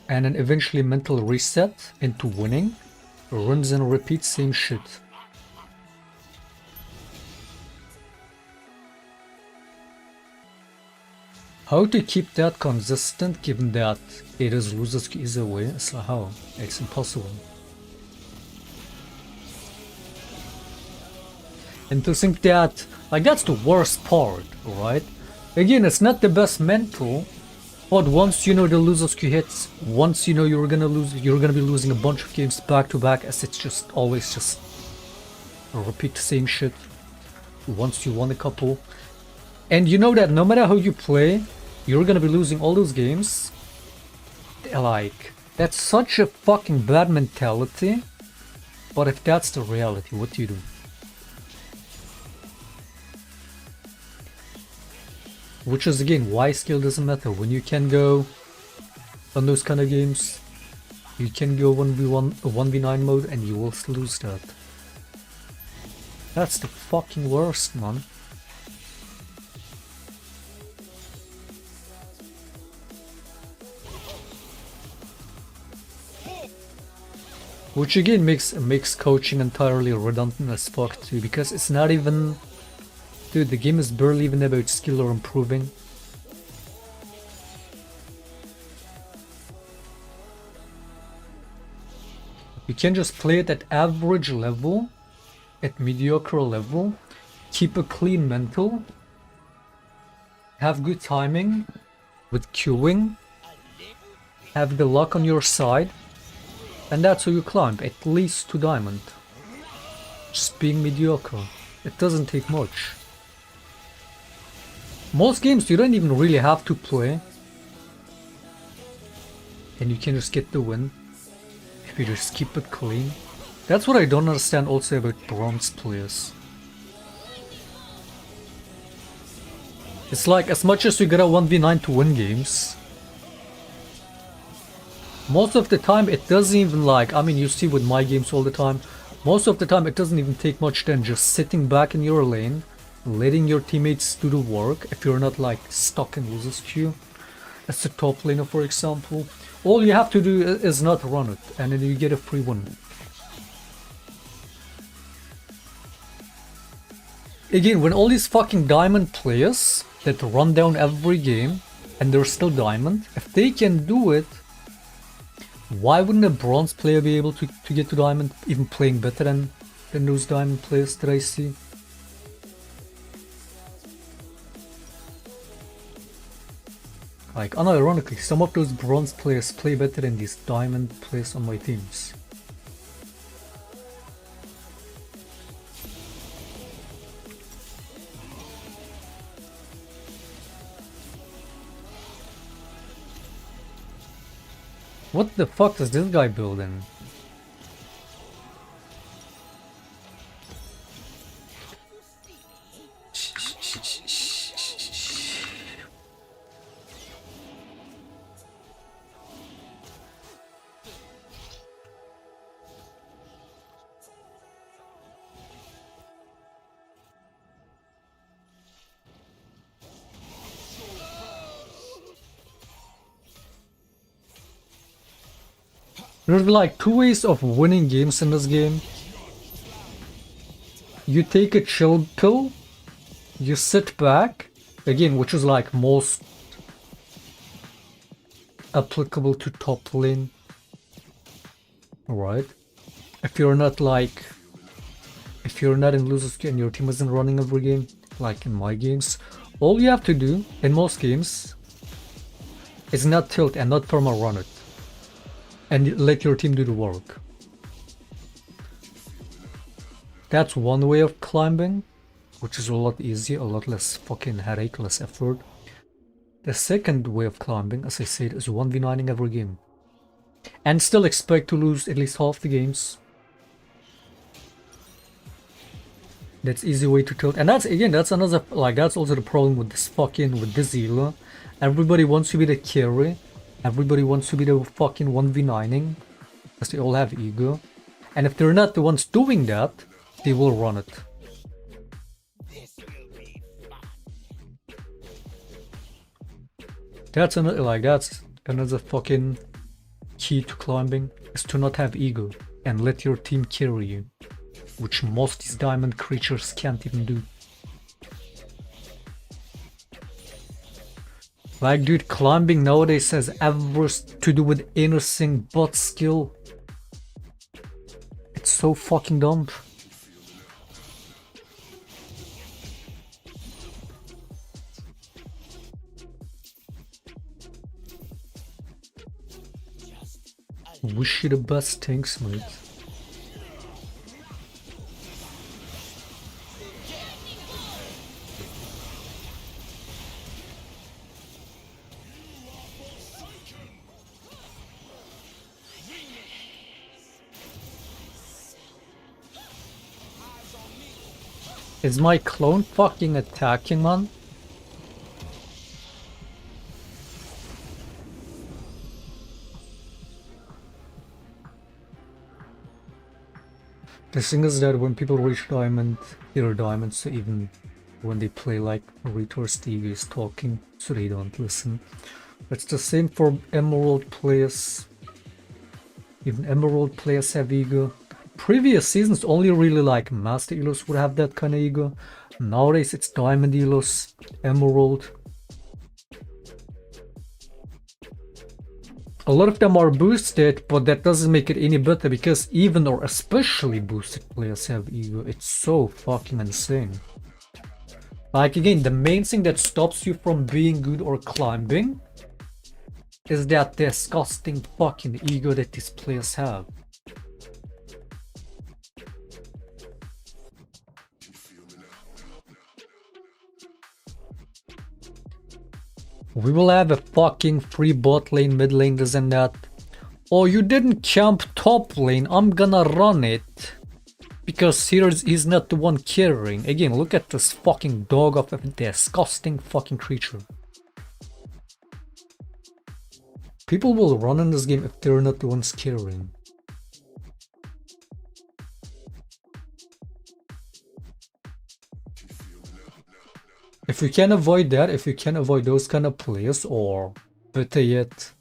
And then eventually mental reset into winning. Runs and repeat, same shit. How to keep that consistent given that it is losers either way? It's like how? It's impossible. And to think that, like, that's the worst part, right? Again, it's not the best mental, but once you know the losers queue hits, once you know you're gonna be losing a bunch of games back to back, as it's just always just repeat the same shit. Once you won a couple, and you know that no matter how you play, you're gonna be losing all those games. Like, that's such a fucking bad mentality. But if that's the reality, what do you do? Which is again why skill doesn't matter. When you can go on those kind of games, you can go 1v1, 1v9 mode, and you will lose that. That's the fucking worst, man. Which again makes coaching entirely redundant as fuck too, because it's not even... Dude, the game is barely even about skill or improving. You can just play it at average level, at mediocre level, keep a clean mental, have good timing with queuing, have the luck on your side, and that's how you climb, at least to diamond. Just being mediocre. It doesn't take much. Most games you don't even really have to play, and you can just get the win if you just keep it clean. That's what I don't understand also about bronze players. It's like, as much as you gotta 1v9 to win games, most of the time it doesn't even, like, I mean, you see with my games all the time, most of the time it doesn't even take much than just sitting back in your lane, letting your teammates do the work if you're not like stuck in losers queue. As the top laner, for example. All you have to do is not run it, and then you get a free win. Again, when all these fucking diamond players that run down every game and they're still diamond, if they can do it, why wouldn't a bronze player be able to get to diamond, even playing better than those diamond players that I see? Like, unironically, some of those bronze players play better than these diamond players on my teams. What the fuck is this guy building? There's like two ways of winning games in this game. You take a chill pill, you sit back, again, which is like most applicable to top lane, right? If you're not in losers queue and your team isn't running every game, like in my games, all you have to do in most games is not tilt and not perma run it. And let your team do the work. That's one way of climbing, which is a lot easier, a lot less fucking headache, less effort. The second way of climbing, as I said, is 1v9ing every game. And still expect to lose at least half the games. That's easy way to tilt. And that's, again, that's another, like, that's also the problem with this fucking, with this healer. Everybody wants to be the carry. Everybody wants to be the fucking 1v9ing. Because they all have ego. And if they're not the ones doing that, they will run it. This will be fun. That's another, like, that's another fucking key to climbing, is to not have ego and let your team carry you, which most these diamond creatures can't even do. Like, dude, climbing nowadays has everything to do with anything but skill. It's so fucking dumb. Wish you the best, thanks, mate. Is my clone fucking attacking, man? The thing is that when people reach diamond, they're diamonds, so even when they play like retards, the ego is talking, so they don't listen. It's the same for emerald players. Even emerald players have ego. Previous seasons only really like master elos would have that kind of ego. Nowadays it's diamond elos, emerald. A lot of them are boosted, but that doesn't make it any better because even or especially boosted players have ego. It's so fucking insane. Like, again, the main thing that stops you from being good or climbing is that disgusting fucking ego that these players have. We will have a fucking free bot lane, mid lane, this and that. Oh, you didn't camp top lane, I'm gonna run it. Because he's not the one carrying. Again, look at this fucking dog of a disgusting fucking creature. People will run in this game if they're not the ones carrying. If you can avoid that, if you can avoid those kind of players, or better yet,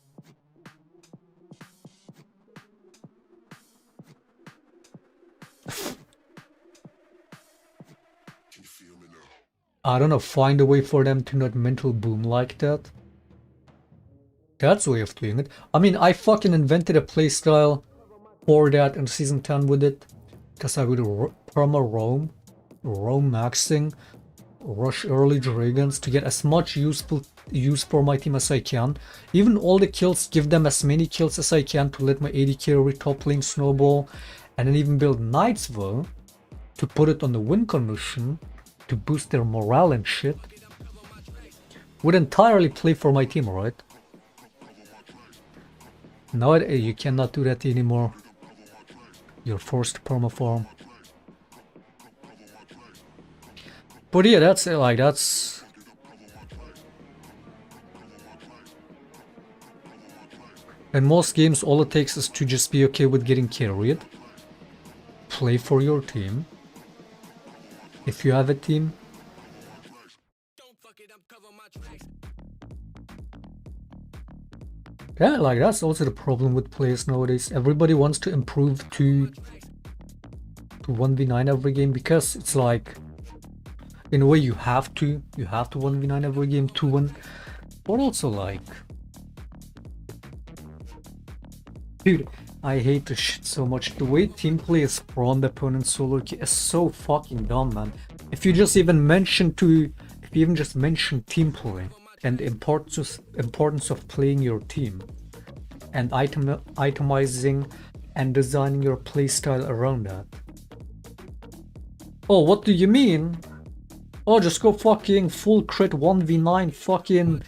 I don't know, find a way for them to not mental boom like that. That's a way of doing it. I mean, I fucking invented a playstyle for that in season 10 with it. Because I would perma roam maxing, rush early dragons to get as much useful use for my team as I can. Even all the kills, give them as many kills as I can to let my AD carry top lane snowball. And then even build Knights though, to put it on the win condition, to boost their morale and shit. Would entirely play for my team, right? Now you cannot do that anymore. You're forced to permaform. But yeah, that's like, that's... In most games, all it takes is to just be okay with getting carried. Play for your team. If you have a team. Yeah, like, that's also the problem with players nowadays. Everybody wants to improve to 1v9 every game, because it's like, in a way you have to 1v9 every game to win. But also like, dude, I hate this shit so much. The way team play is from the opponent's solo queue is so fucking dumb, man. If you just even mention team play, and the importance of playing your team, and itemizing and designing your playstyle around that. Oh, what do you mean? Oh, just go fucking full crit 1v9 fucking...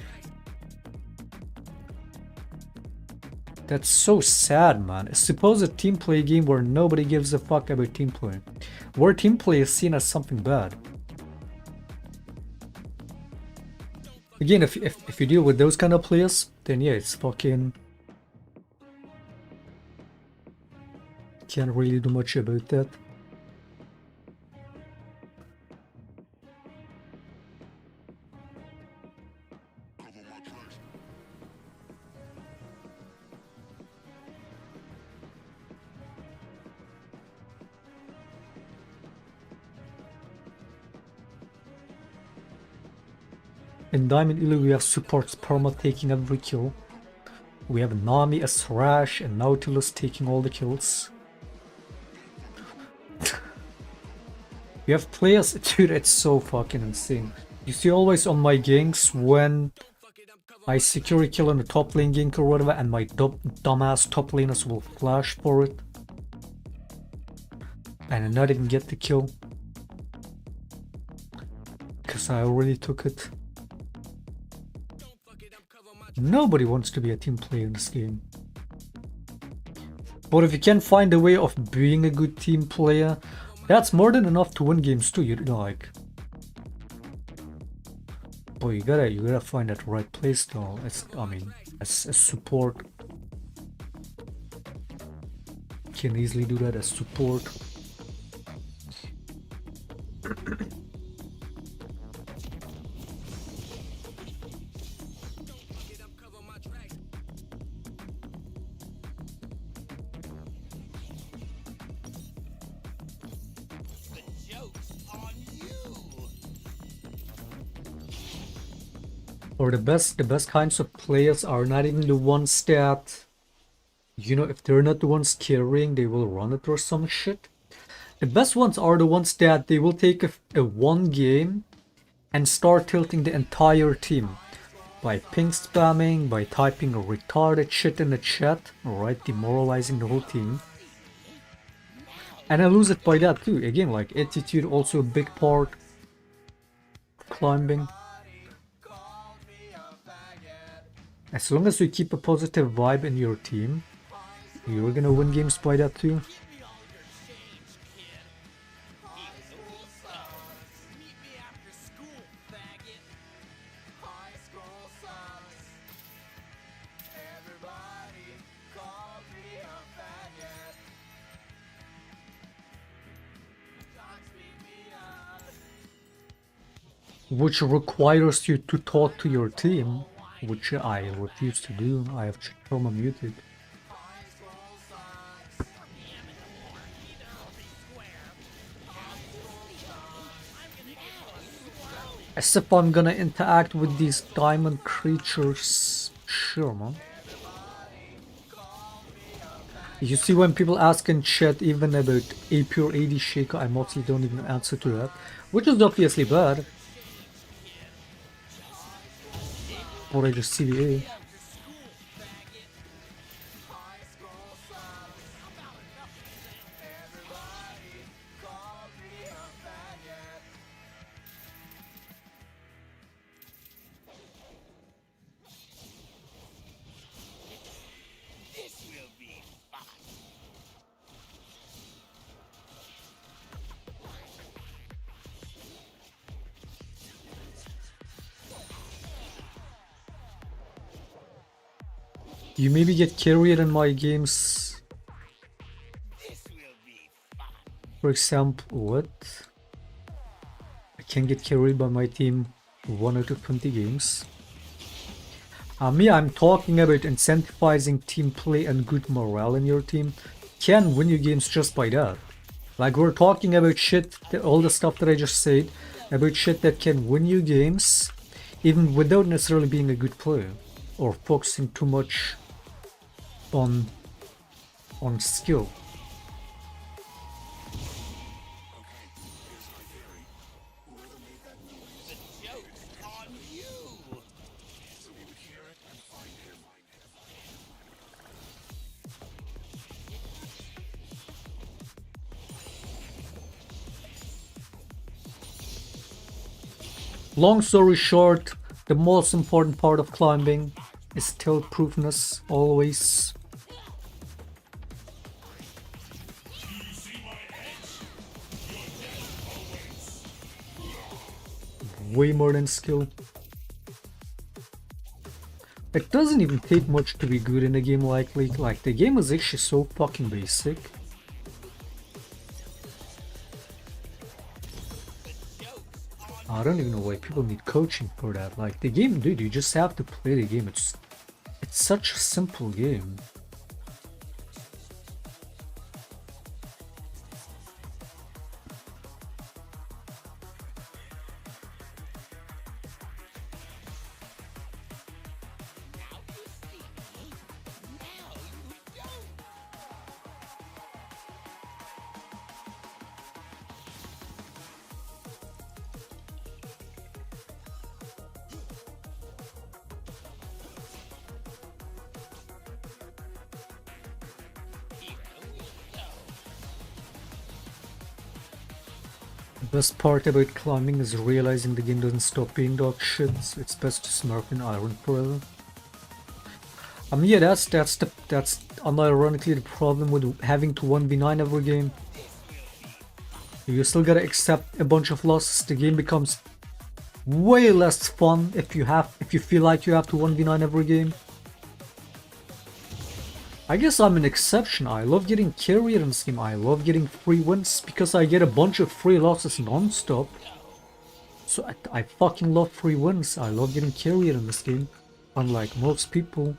That's so sad, man. It's supposed a team play game where nobody gives a fuck about team play. Where team play is seen as something bad. Again, if you deal with those kind of players, then yeah, it's fucking... Can't really do much about that. In Diamond Elo we have supports Perma taking every kill. We have Nami as Thrash and Nautilus taking all the kills. We have players, dude, it's so fucking insane. You see always on my ganks when I secure a kill on the top lane gank or whatever and my dumbass top laners will flash for it. And I not even get the kill. Cause I already took it. Nobody wants to be a team player in this game. But if you can find a way of being a good team player, that's more than enough to win games too, you know, like. But you gotta find that right playstyle. As support. You can easily do that as support. Or the best kinds of players are not even the ones that, you know, if they're not the ones carrying, they will run it or some shit. The best ones are the ones that they will take a one game and start tilting the entire team by ping spamming, by typing retarded shit in the chat, alright, demoralizing the whole team. And I lose it by that too. Again, like attitude also a big part of climbing. As long as you keep a positive vibe in your team, you're gonna win games by that too. Which requires you to talk to your team, which I refuse to do. I have Chroma muted. As if I'm gonna interact with these diamond creatures. Sure, man. You see, when people ask in chat even about a pure AD Shaker, I mostly don't even answer to that, which is obviously bad. Or I just CVA. You maybe get carried in my games. For example, what? I can get carried by my team 1 out of 20 games. Me, I'm talking about incentivizing team play and good morale in your team. Can win you games just by that. Like, we're talking about shit, all the stuff that I just said, about shit that can win you games, even without necessarily being a good player, or focusing too much on skill. Long story short, the most important part of climbing is tilt-proofness, always. Way more than skill. It doesn't even take much to be good in a game like League. Like, the game is actually so fucking basic. I don't even know why people need coaching for that. Like, the game, dude, you just have to play the game. It's such a simple game. The best part about climbing is realizing the game doesn't stop being dog shit, so it's best to smurf in iron forever. I mean, yeah, that's unironically the problem with having to 1v9 every game. You still gotta accept a bunch of losses. The game becomes way less fun if you feel like you have to 1v9 every game. I guess I'm an exception. I love getting carried in this game. I love getting free wins because I get a bunch of free losses non-stop. So I fucking love free wins. I love getting carried in this game, unlike most people.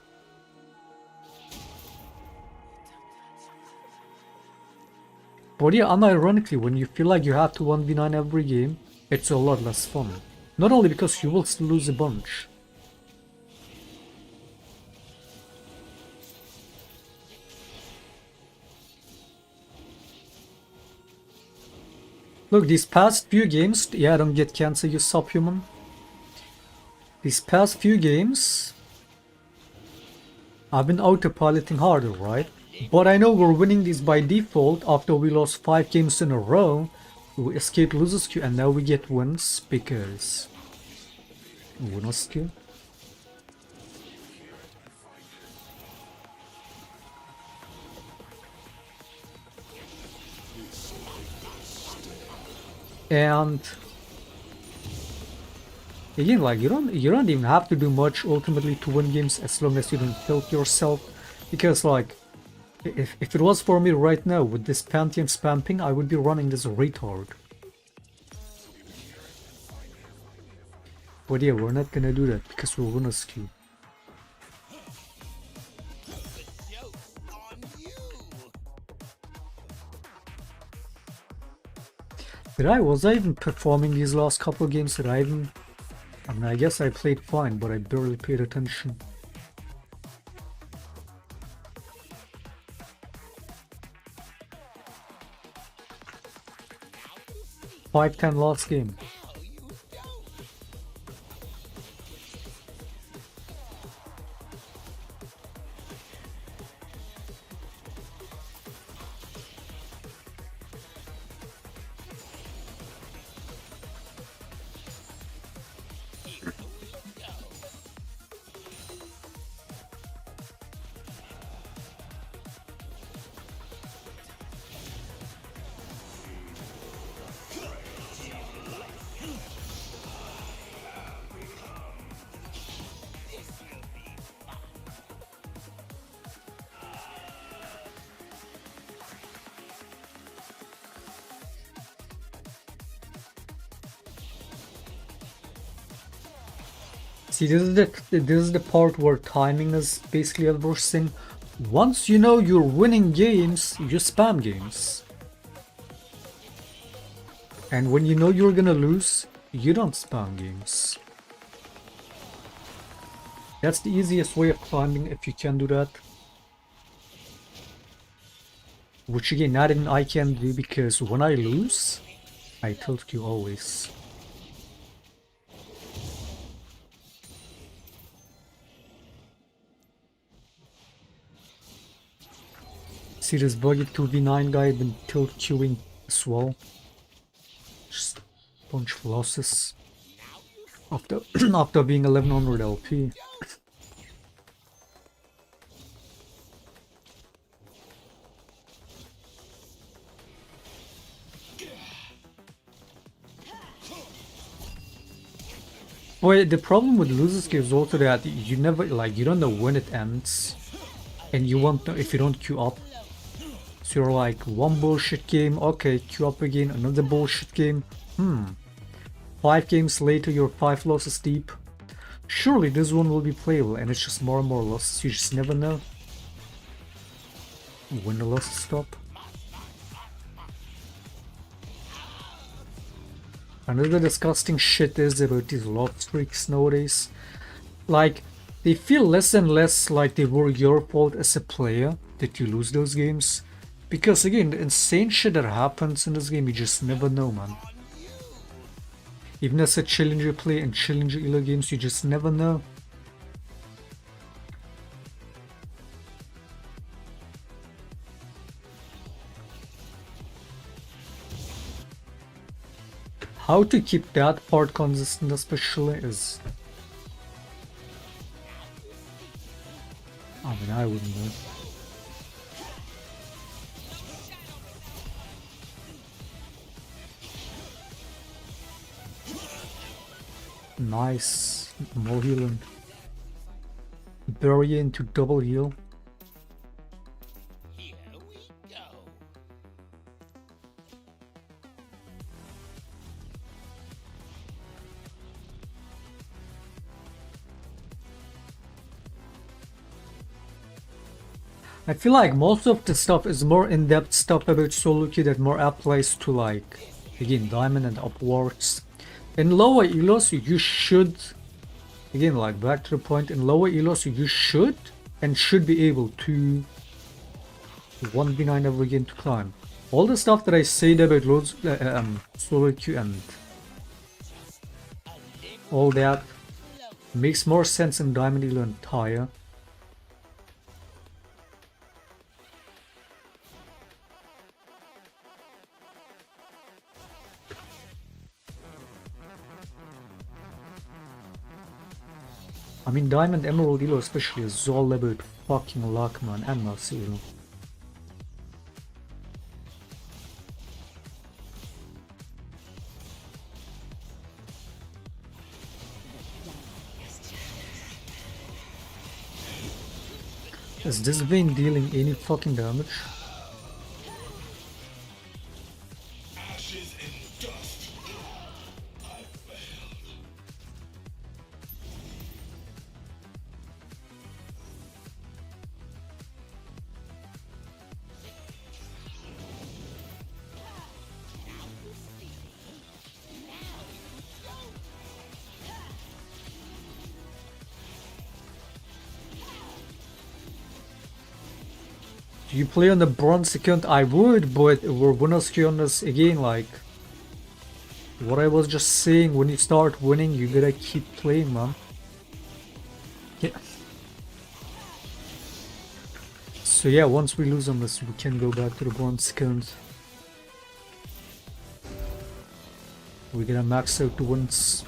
But yeah, unironically, when you feel like you have to 1v9 every game, it's a lot less fun. Not only because you will still lose a bunch. Look, these past few games, yeah, don't get cancer, you subhuman. These past few games, I've been autopiloting harder, right? But I know we're winning these by default after we lost 5 games in a row. We escaped losers queue and now we get wins because winners queue. And again, like you don't even have to do much ultimately to win games as long as you don't tilt yourself. Because like if it was for me right now with this Pantheon spamming, I would be running this retard. But yeah, we're not gonna do that because we're winners queue. Was I even performing these last couple of games? I mean, I guess I played fine, but I barely paid attention. 5-10 last game. See, this is the part where timing is basically everything. Once you know you're winning games, you spam games. And when you know you're gonna lose, you don't spam games. That's the easiest way of climbing if you can do that. Which again, not even I can do because when I lose, I tilt you always. See this buggy 2v9 guy been tilt queuing as well. Just a bunch of losses. After after being 1100 LP. Wait, the problem with losers game is also that you never like you don't know when it ends, and you won't know if you don't queue up. So you're like one bullshit game, okay, queue up again, another bullshit game. 5 games later, you're 5 losses deep. Surely this one will be playable, and it's just more and more losses. You just never know when the losses stop. Another disgusting shit is about these loss streaks nowadays. Like, they feel less and less like they were your fault as a player that you lose those games. Because again, the insane shit that happens in this game, you just never know, man. Even as a challenger player in challenger elo games, you just never know. How to keep that part consistent especially is... I mean, I wouldn't know. Nice. More healing. Bury into double heal. Here we go. I feel like most of the stuff is more in-depth stuff about solo queue that more applies to like, again, diamond and upwards. In lower elos, you should, again, like back to the point, in lower elos, you should and should be able to 1v9 every game to climb. All the stuff that I said about loads, solo queue and all that makes more sense in diamond elo and tire. I mean, Diamond Emerald Elo especially is all about fucking luck, man, and mercy, you know. Is this vein dealing any fucking damage? Ashes and dust. I failed. Do you play on the bronze account? I would, but we're winners here on this again, like what I was just saying, when you start winning, you gotta keep playing, man. Yeah. So yeah, once we lose on this, we can go back to the bronze account. We're gonna max out the wins.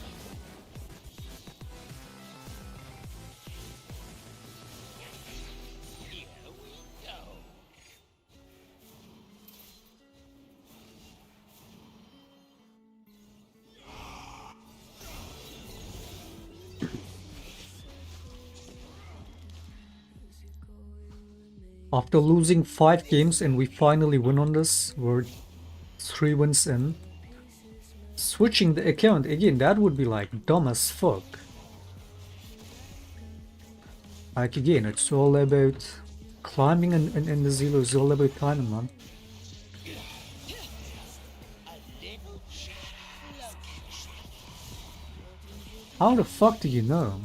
After losing 5 games and we finally win on this, we're 3 wins in. Switching the account again, that would be like dumb as fuck. Like again, it's all about climbing in the Zelo, it's all about timing, man. How the fuck do you know?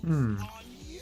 on you.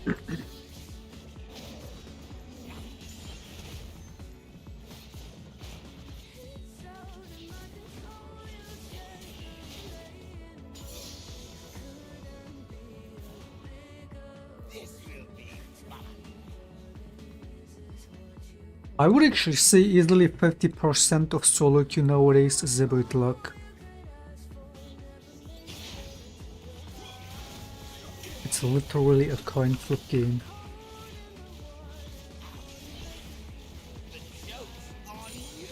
Here we go. This will be fun. I would actually say easily 50% of solo queue nowadays is about luck. It's literally a coin flip game. The joke's on you.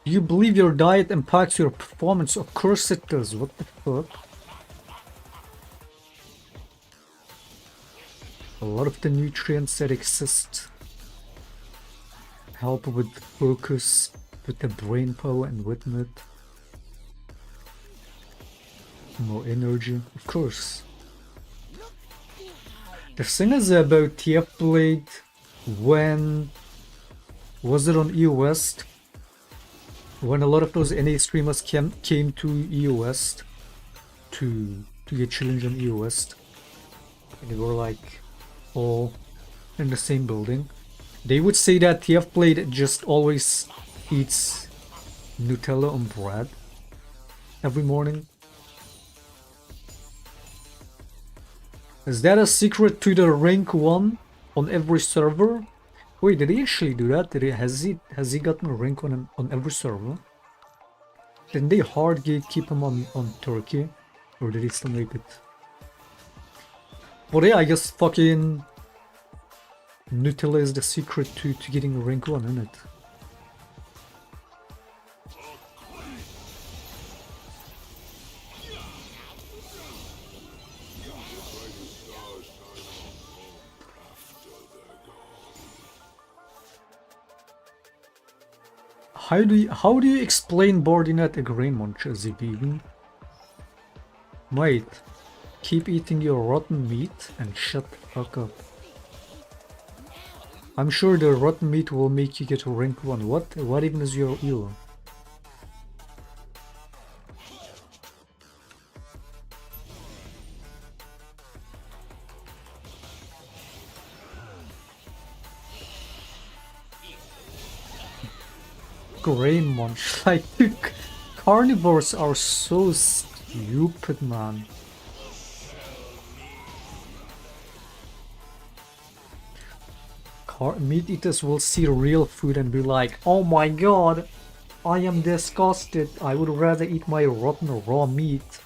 Do you believe your diet impacts your performance? Of course it does. What the fuck? A lot of the nutrients that exist help with focus, with the brain power and whatnot. More energy, of course. The thing is about TF Blade, when was it on EU West? When a lot of those NA streamers came to EU West to get challenge on EU West, and they were like all in the same building, they would say that TF Blade just always eats Nutella on bread every morning. Is that a secret to the rank 1 on every server? Wait, did he actually do that? Has he gotten a rank on every server? Didn't they hard gatekeep him on Turkey? Or did he still make it? But yeah, I guess fucking Nutella is the secret to getting rank 1, isn't it? How do you explain boarding at a grain muncher, ZB? Mate, keep eating your rotten meat and shut the fuck up. I'm sure the rotten meat will make you get rank 1. What even is your elo? Grain munch, like, carnivores are so stupid, man. Meat eaters will see real food and be like, oh my god, I am disgusted, I would rather eat my rotten raw meat.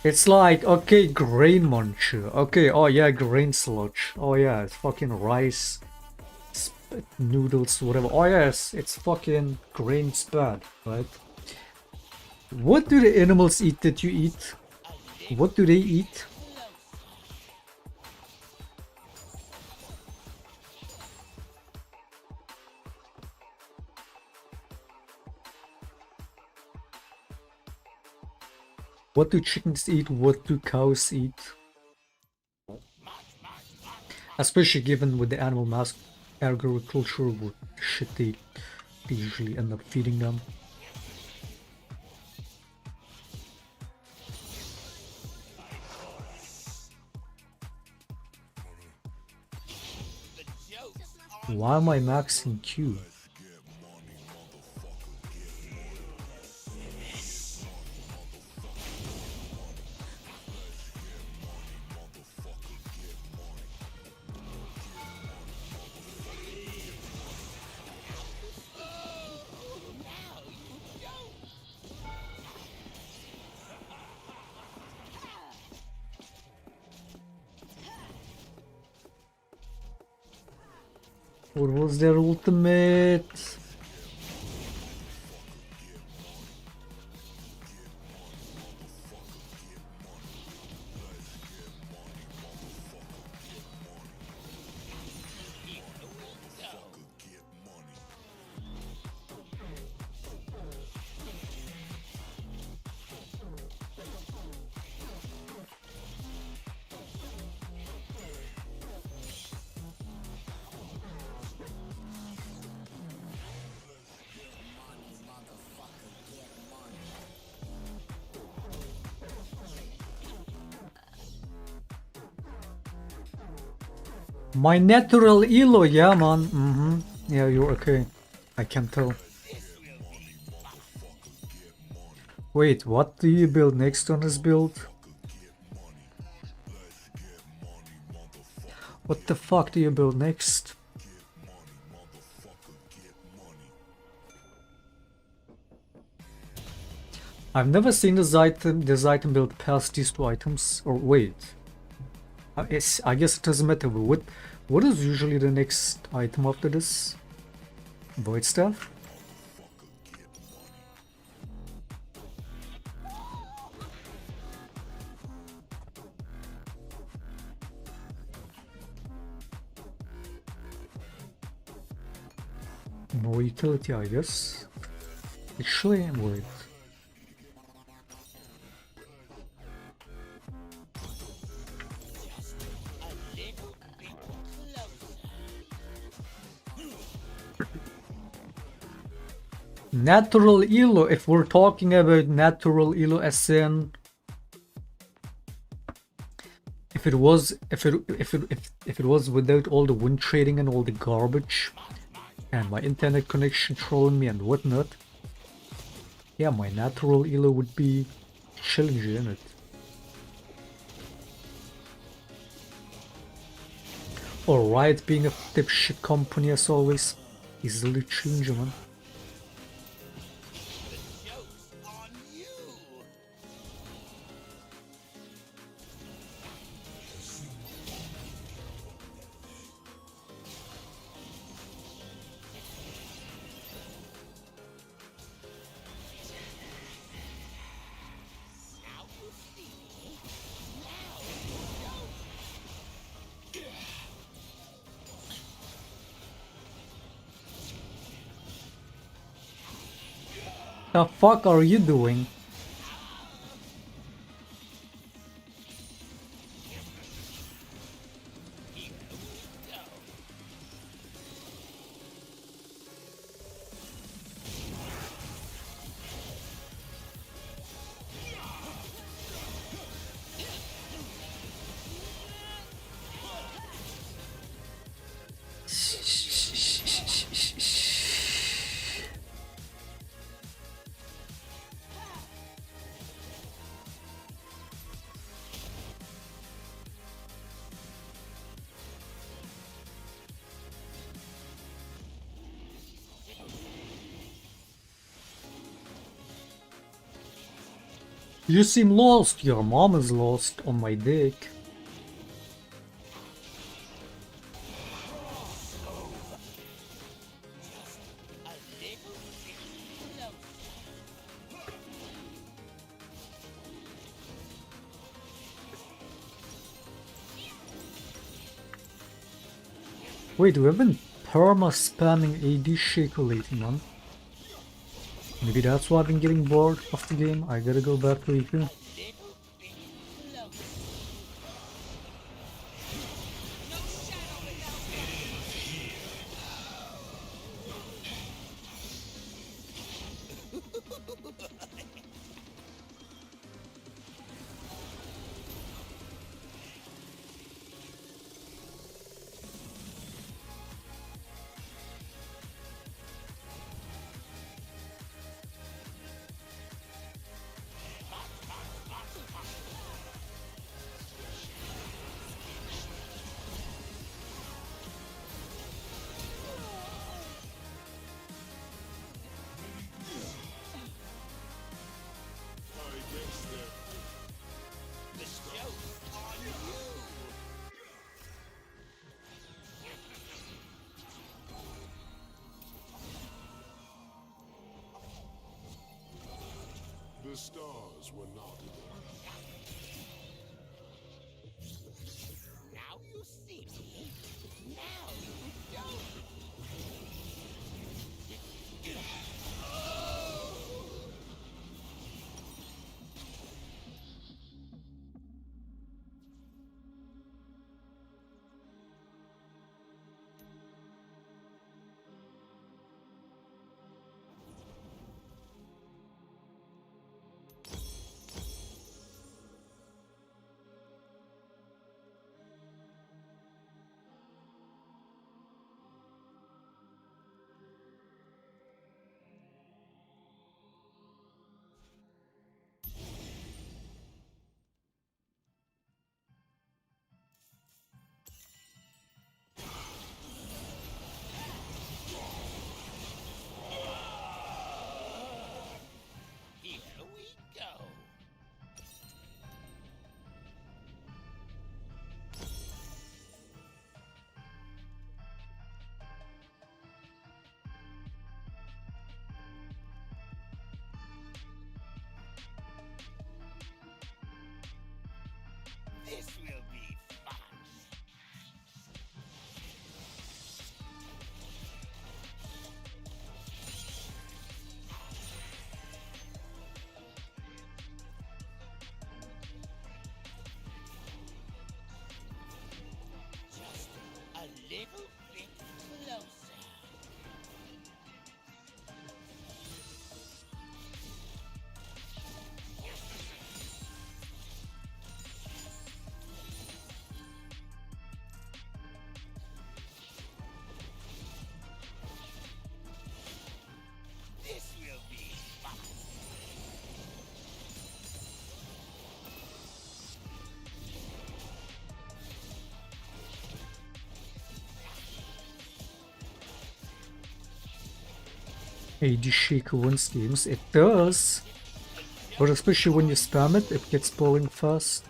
It's like, okay, grain muncher, okay, oh yeah, grain sludge, oh yeah, it's fucking rice, noodles, whatever. Oh yes, it's fucking grains bad, right? What do the animals eat that you eat? What do they eat? What do chickens eat? What do cows eat? Especially given with the animal agriculture would shit they usually end up feeding them. The joke's Why am I maxing Q? What was their ultimate? My natural elo, yeah man. Yeah, you're okay. I can tell. Wait, what do you build next on this build? What the fuck do you build next? I've never seen this item build past these two items. Or wait. I guess it doesn't matter. But what is usually the next item after this? Void Staff? No utility, I guess. Actually, wait. Natural elo, if we're talking about natural elo as in if it was without all the wind trading and all the garbage and my internet connection trolling me and whatnot, yeah, my natural elo would be challenging in it. Alright, being a dipshit company as always, easily challenging, man. joke's on you. Now you see me. Now you don't. The fuck are you doing? You seem lost. Your mom is lost on my dick. Wait, we've been perma spamming AD Shaker lately, man. Maybe that's why I've been getting bored of the game. I gotta go back to EP. stars were not enough. Now you see me. Now you don't. Here we go. This will be fun. Just a little bit closer. This will be fun. AD Sheik wins games. It does. But especially when you spam it, it gets boring fast.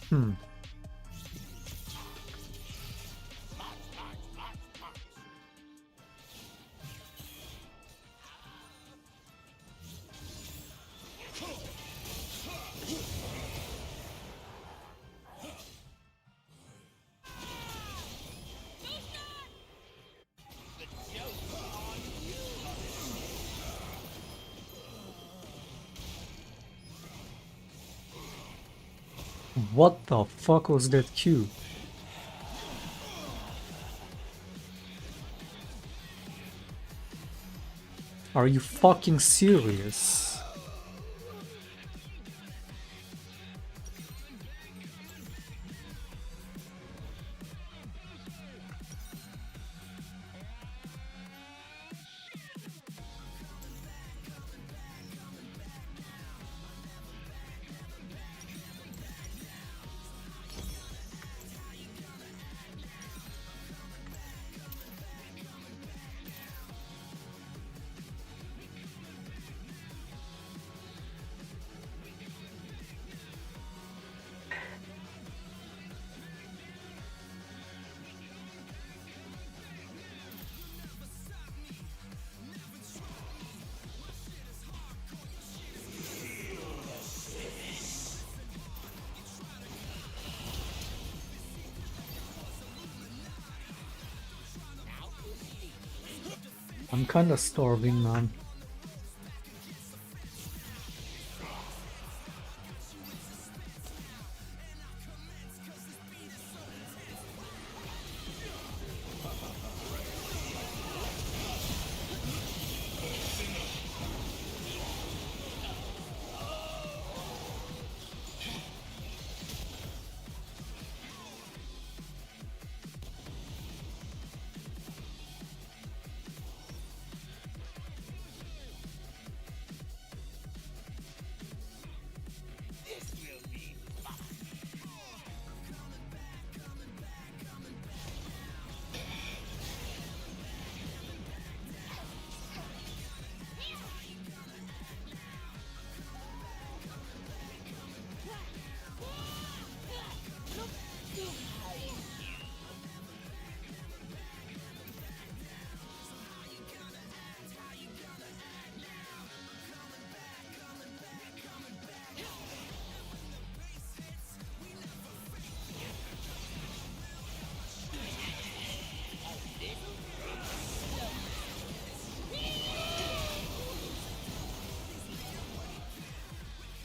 Hmm. The joke's on you. What the fuck was that Q? Are you fucking serious? I'm kinda starving, man.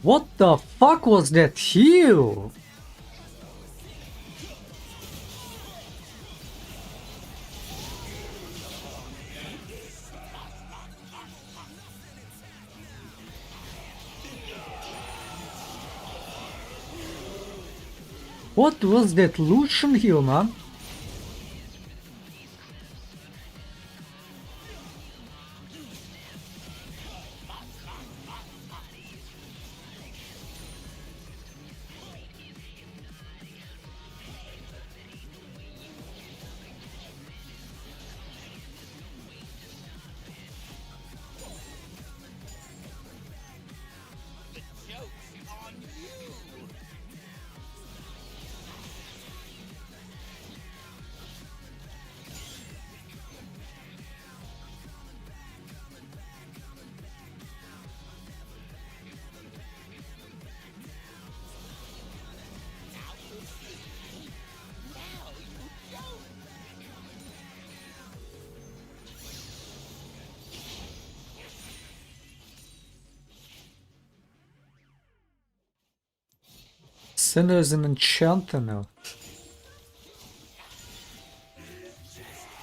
What the fuck was that heal? What was that Lucian heal, man? Joke's on you! Now you don't! Senna is an enchanter now.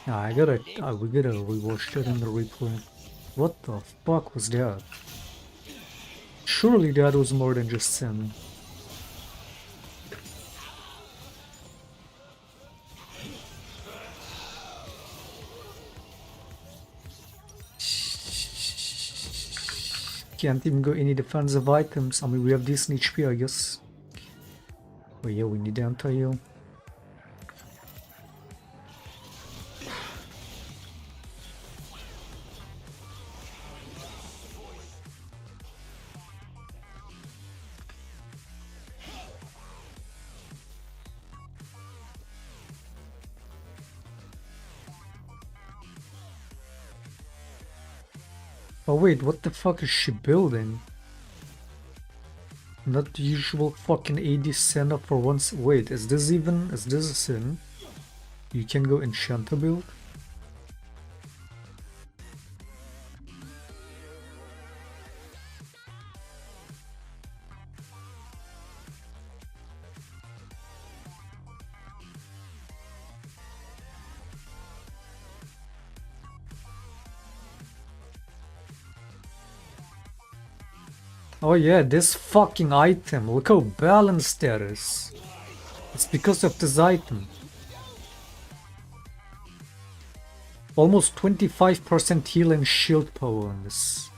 Nah, we gotta rewatch that in the replay. What the fuck was that? Surely that was more than just Senna. Can't even go any defensive items. I mean, we have decent HP, I guess. Oh yeah, we need anti-heal. Oh wait, what the fuck is she building? Not the usual fucking AD Senna for once. Wait, is this a sin? You can go enchanter build? Oh yeah, this fucking item. Look how balanced that is. It's because of this item. Almost 25% heal and shield power on this.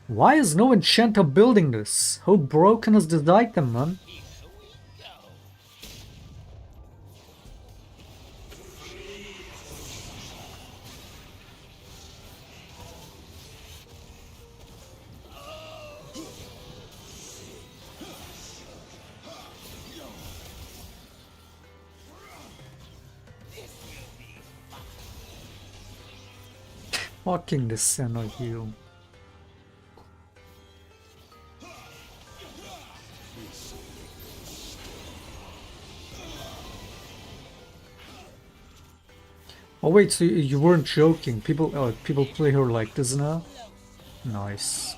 Why is no enchanter building this? How broken is this item, man? Fucking the Senna heal. Oh wait, so you weren't joking? People play her like this now? Nice.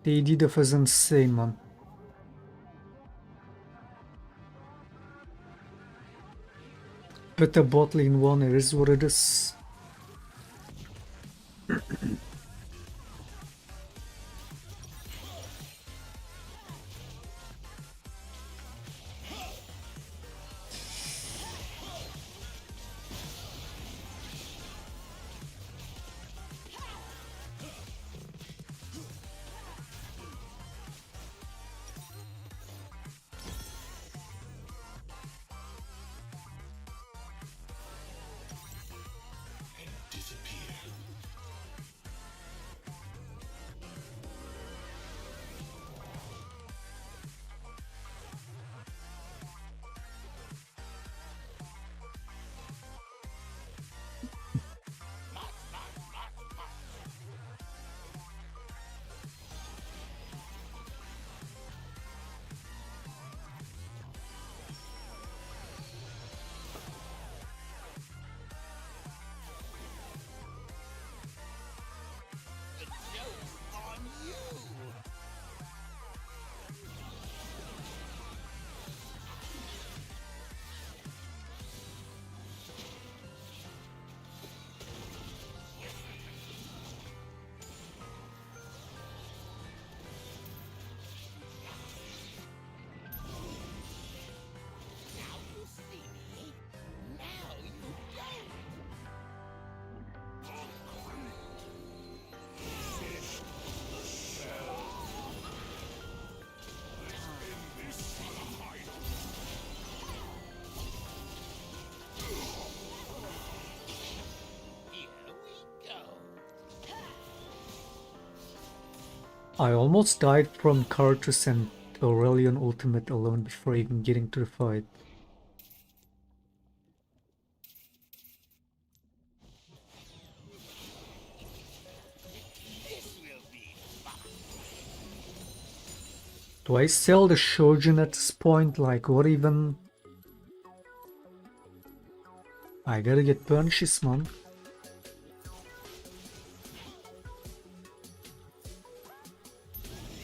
The AD def is insane, man. Better bot lane one, it is what it is. I almost died from Cartus and Aurelion ultimate alone before even getting to the fight. This will be fun. Do I sell the Shojin at this point? Like, what even? I gotta get Burnishes, man.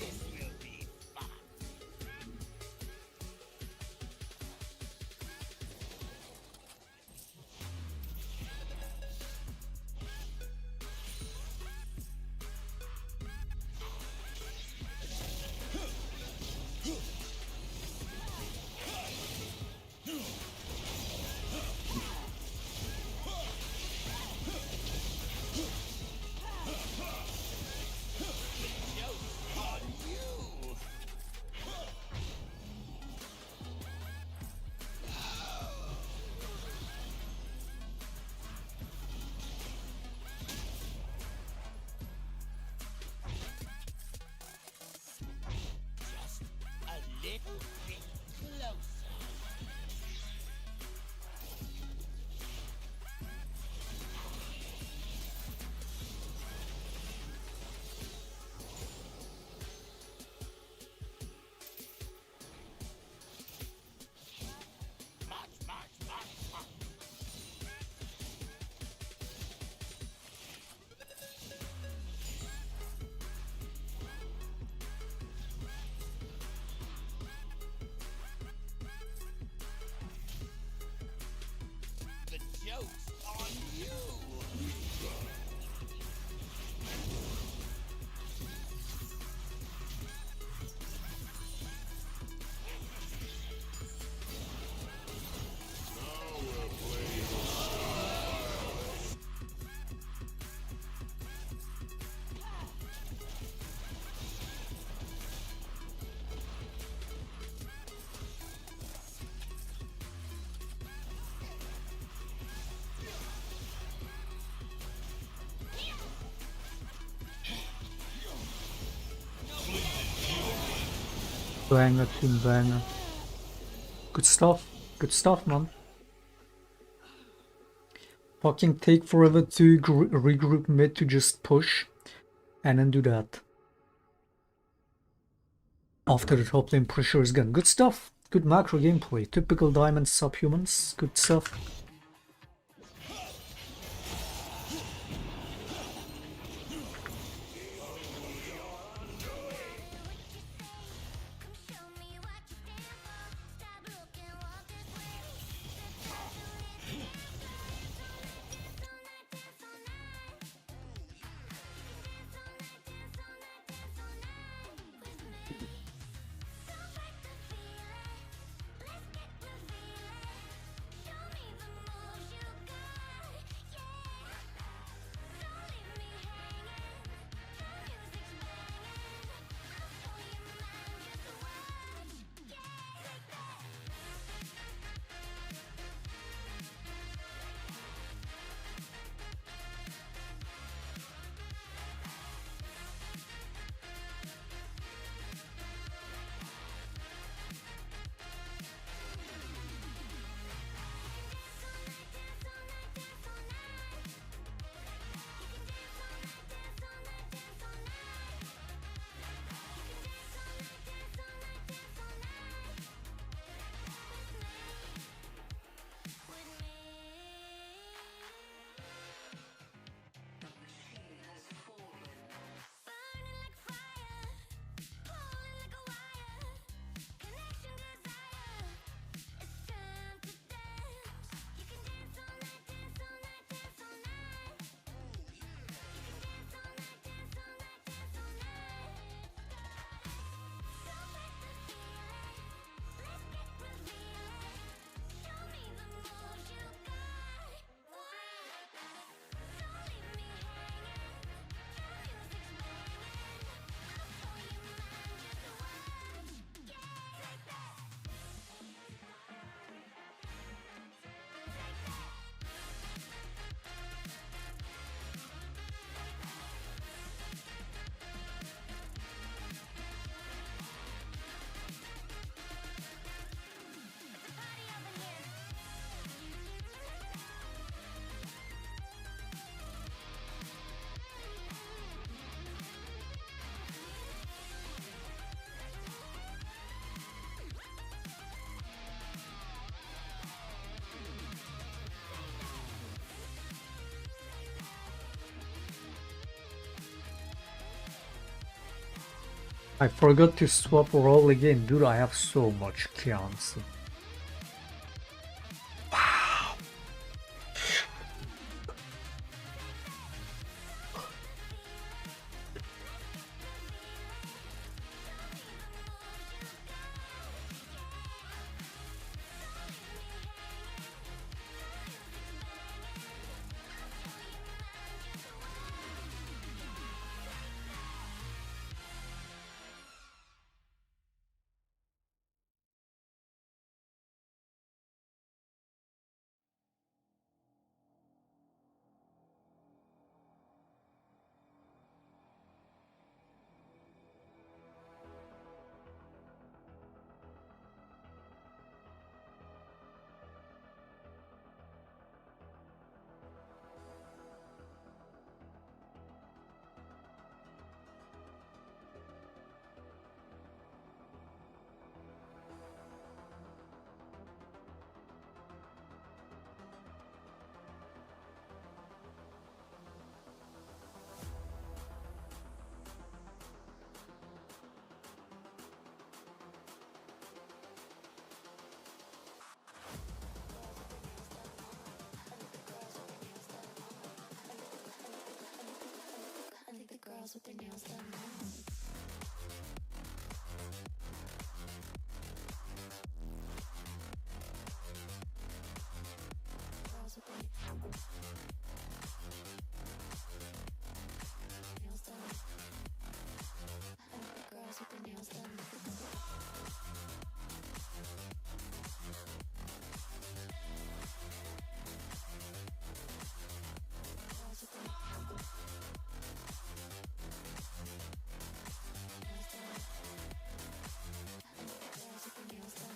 This will be fun. On you. Just a little bit closer. March. The joke's on you. Banger, team banger. Good stuff, man. Fucking take forever to regroup mid to just push and then do that. After the top lane pressure is gone. Good stuff. Good macro gameplay. Typical diamond subhumans. Good stuff. I forgot to swap role again. Dude, I have so much chance. I think the girls with their nails done now. Girls with their nails done. I think the girls with their nails done. Girls with their nails done. I think the girls with their nails done.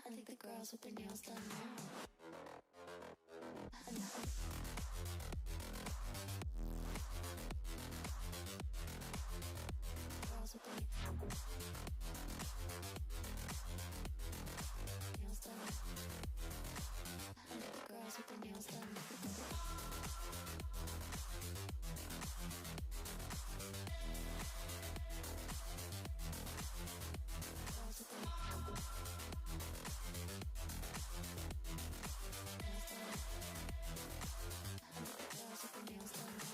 I think the girls with their nails done now. Girls with their nails done. I think the girls with their nails done. Girls with their nails done. I think the girls with their nails done.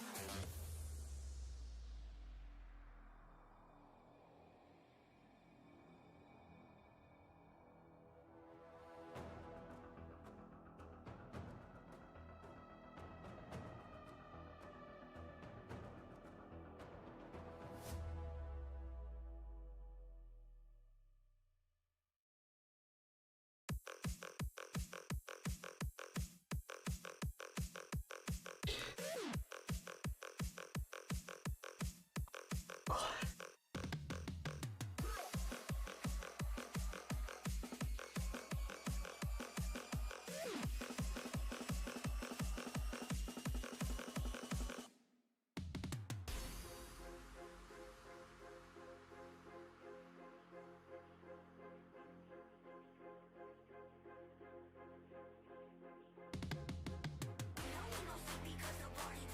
Because the party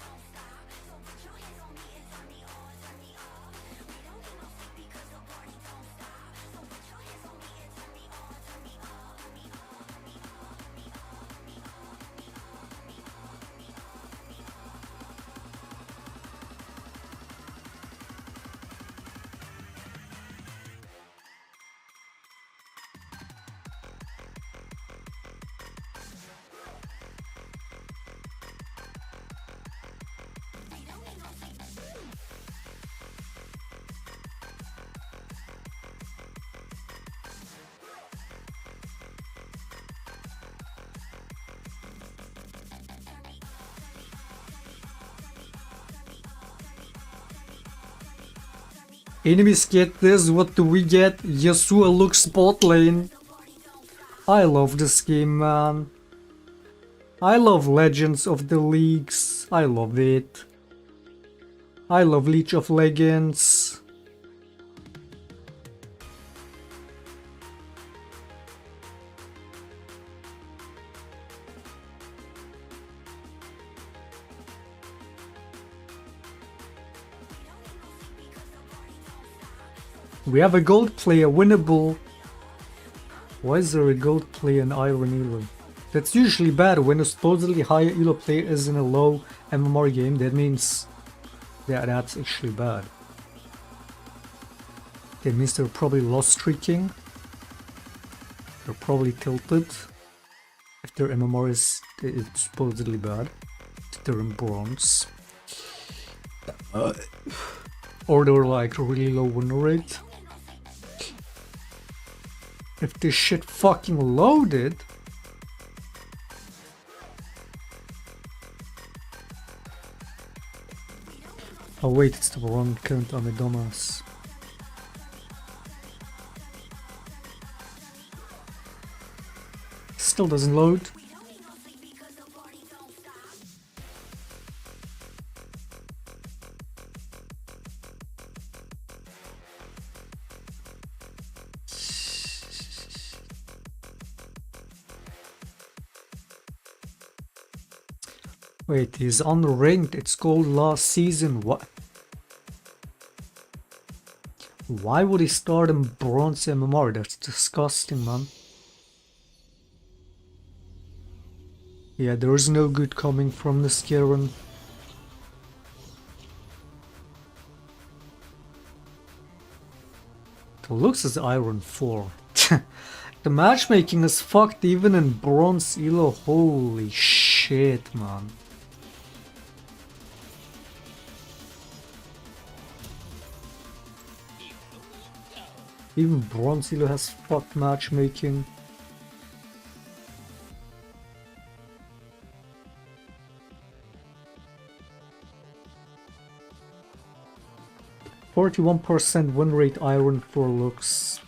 Enemies get this, what do we get? Yasuo looks bot lane. I love this game, man. I love Legends of the Leagues. I love it. I love League of Legends. We have a gold player, winnable. Why is there a gold player in Iron Elo? That's usually bad when a supposedly high Elo player is in a low MMR game. That means that's actually bad. That means they're probably loss streaking. They're probably tilted. If their MMR is it's supposedly bad. They're in bronze. Or they're like really low win rate. If this shit fucking loaded. Oh wait, it's the wrong count. I'm a dumbass. Still doesn't load. Wait, he's unranked. It's called last season. What? Why would he start in bronze MMR? That's disgusting, man. Yeah, there is no good coming from this Garen. It looks as Iron 4. The matchmaking is fucked even in bronze Elo. Holy shit, man. Even bronze Elo has fucked matchmaking. %41 win rate Iron 4 looks.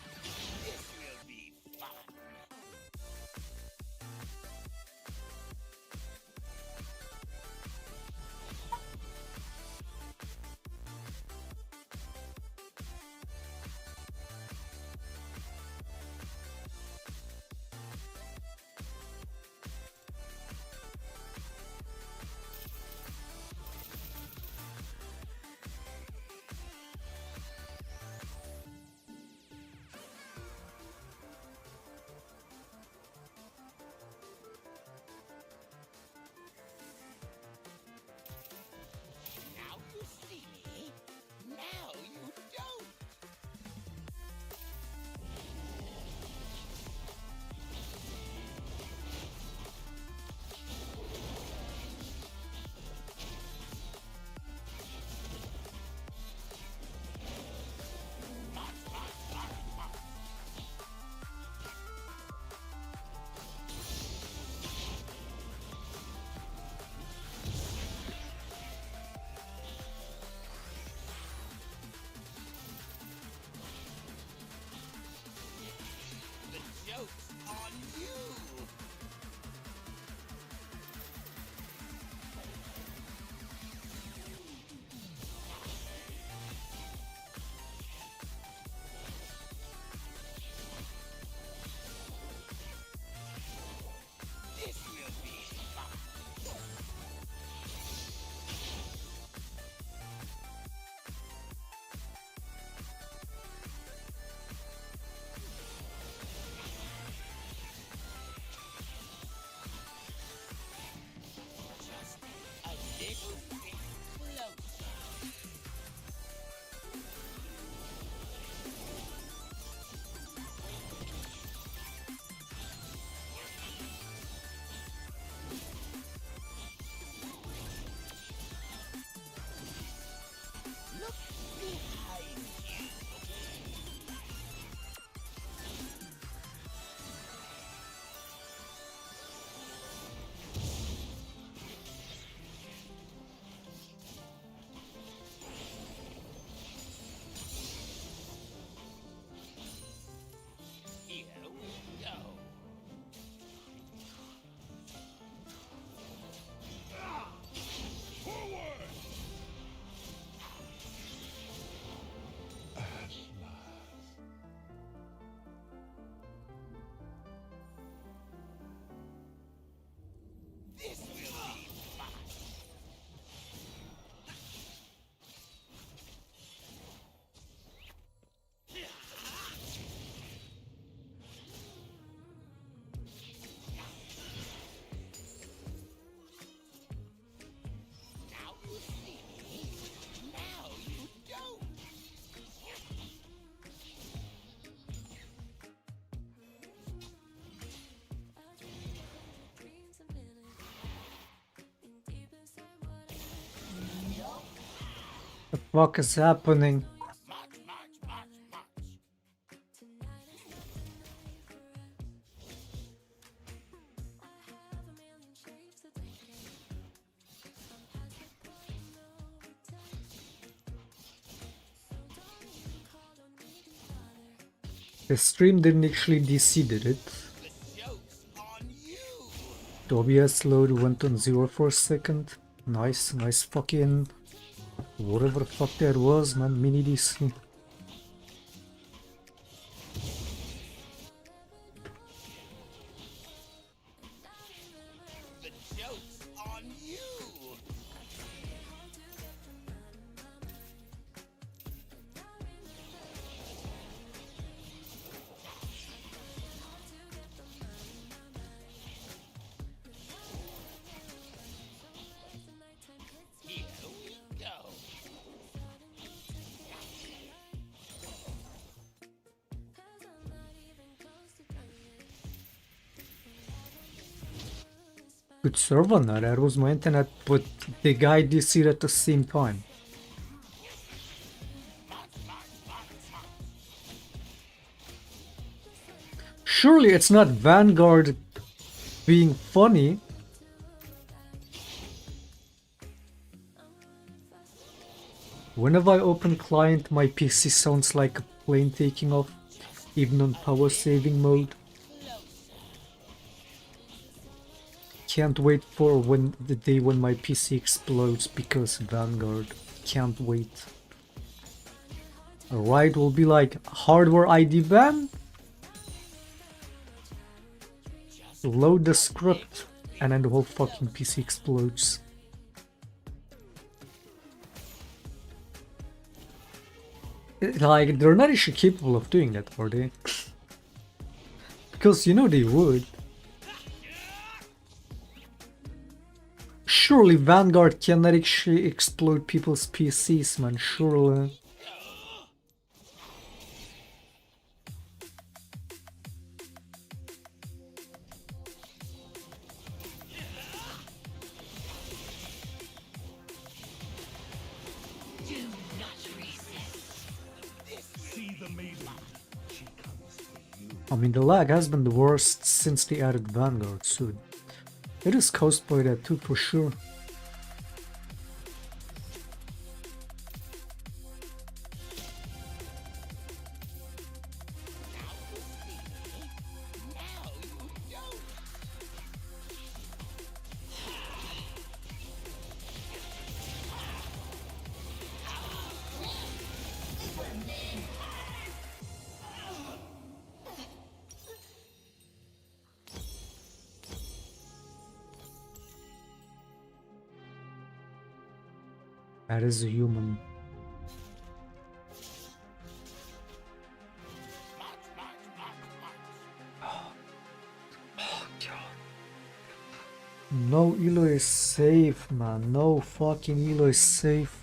fuck is happening? The stream didn't actually DC, did it? The OBS load went on 0 for a second. Nice fucking... whatever the fuck that was, man. Mini DC. The joke's on you! Here we go. Good server now, that was my internet, but the guy DC'd at the same time. Surely it's not Vanguard being funny. Whenever I open client, my PC sounds like a plane taking off, even on power saving mode. Can't wait for the day when my PC explodes because Vanguard. Can't wait. Alright, will be like hardware ID ban. Load the script and then the whole fucking PC explodes. Like, they're not actually capable of doing that, are they? Because you know they would. Surely Vanguard cannot actually explode people's PCs, man, surely. I mean, the lag has been the worst since they added Vanguard soon. It is caused by that too, for sure. That is a human. No Elo is safe, man. No fucking Elo is safe.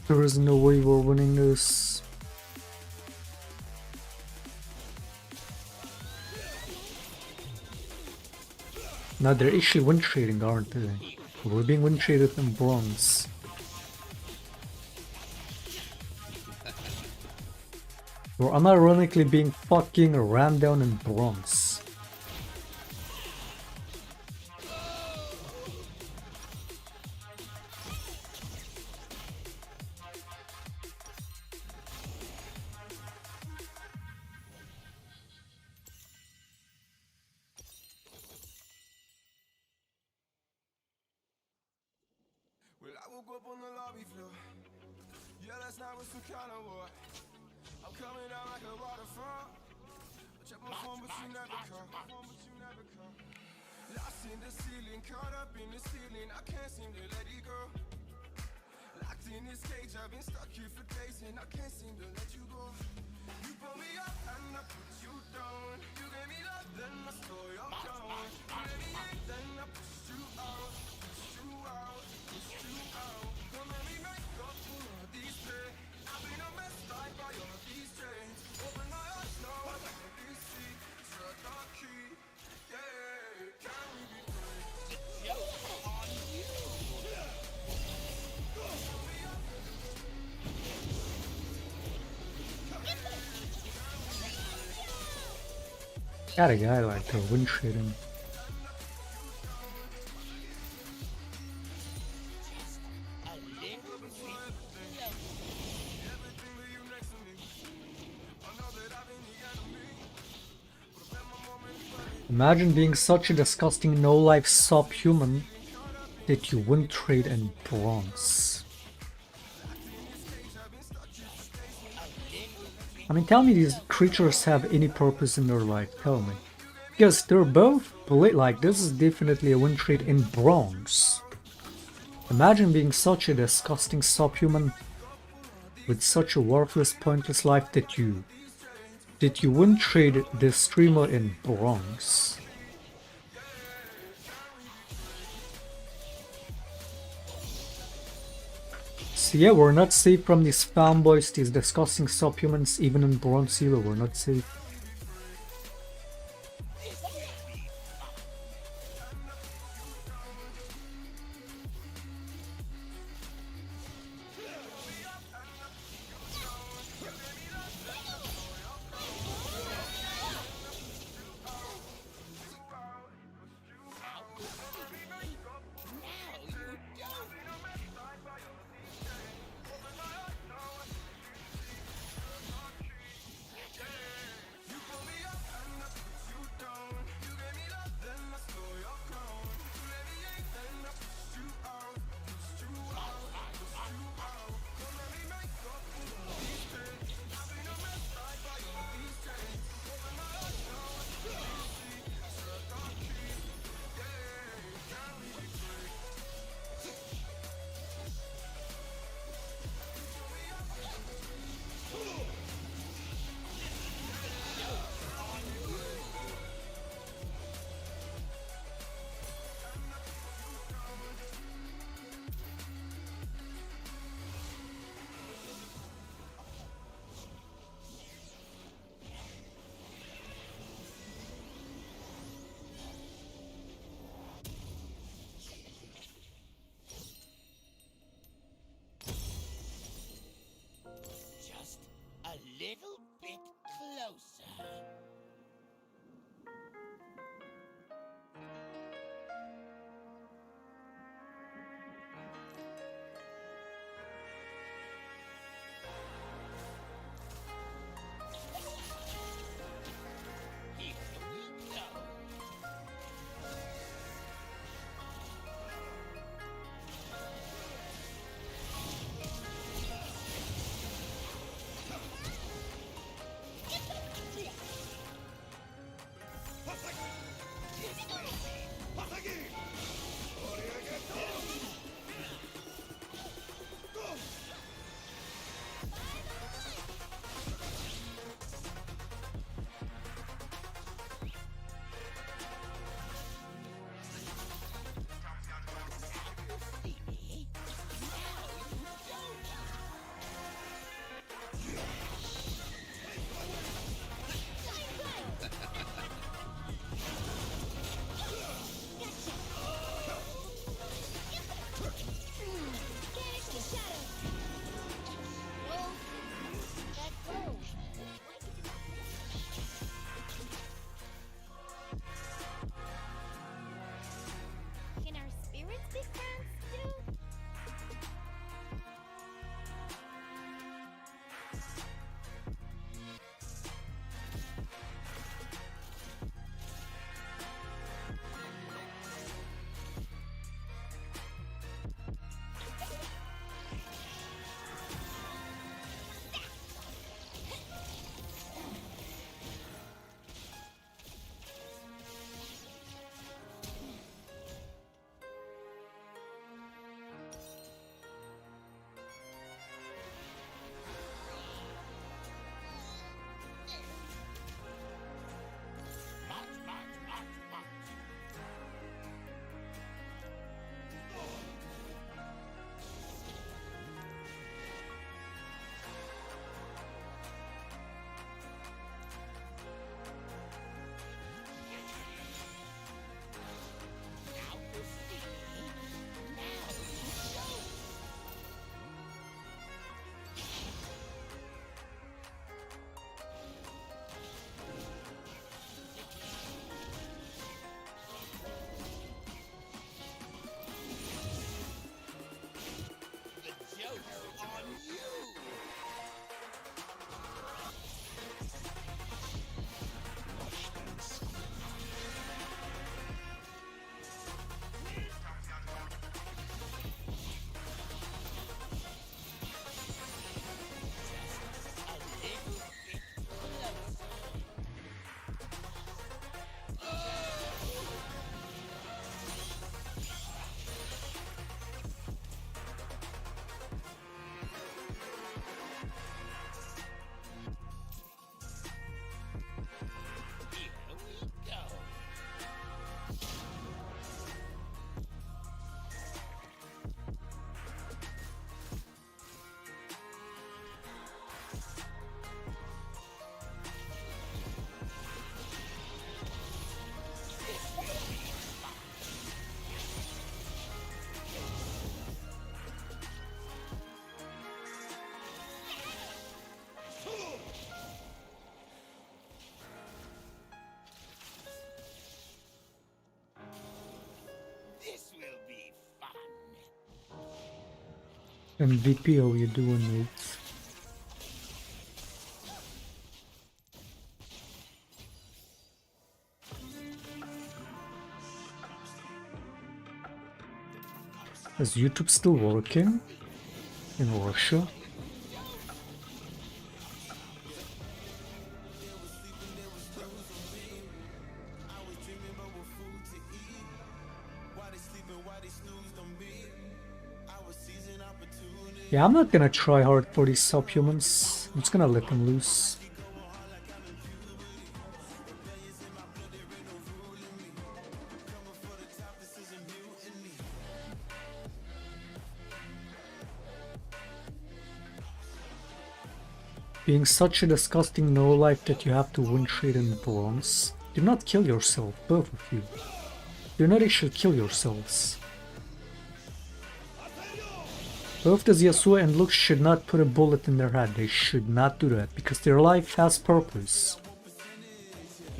There is no way we're winning this. No, they're actually win trading, aren't they? We're being win traded in bronze. We're unironically being fucking ran down in bronze. Well, I woke up on the lobby floor. Yeah, last night was some kind of war. I'm coming down like a waterfall. I check my phone, but you never call. Lost in the ceiling, caught up in the ceiling. I can't seem to let it go. Locked in this cage, I've been stuck here for days, and I can't seem to let you go. You pull me up and I put you down. You gave me love, then I stole your crown. You let me in, then I pushed you out. Pushed you out, pushed you out. Don't let me make up for all these pain. I've been a mess like by all these chains. Open my eyes now, I can't really see. Shut the key, yeah. Can we be free? Got a guy like to win trading. A little bit closer. Everything with you next to me. I know that I've been the enemy. But I've had my moments where Imagine being such a disgusting no-life subhuman that you win trade in bronze. I mean, tell me these creatures have any purpose in their life, tell me. Because they're both like, this is definitely a win trade in bronze. Imagine being such a disgusting subhuman with such a worthless, pointless life that you win trade this streamer in bronze. So yeah, we're not safe from these fanboys, these disgusting subhumans, even in bronze elo, we're not safe. Just a little bit closer. Here we go. MVP, how you doing, mate? Is YouTube still working in Russia? Yeah, I'm not gonna try hard for these subhumans. I'm just gonna let them loose. Being such a disgusting no-life that you have to win trade in bronze. Do not kill yourself, both of you. Do not actually kill yourselves. Both the Yasuo and Lux should not put a bullet in their head. They should not do that, because their life has purpose.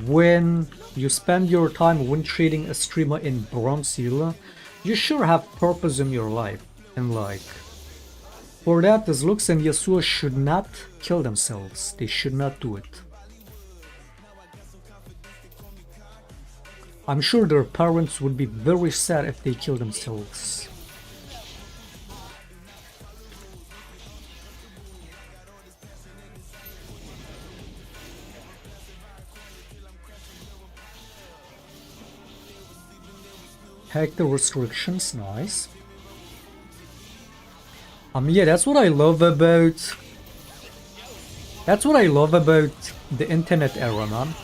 When you spend your time win trading a streamer in Bronzilla, you sure have purpose in your life. And like, for that, the Lux and Yasuo should not kill themselves. They should not do it. I'm sure their parents would be very sad if they kill themselves. Hack the restrictions, nice. Yeah, that's what I love about... That's what I love about the internet era, man.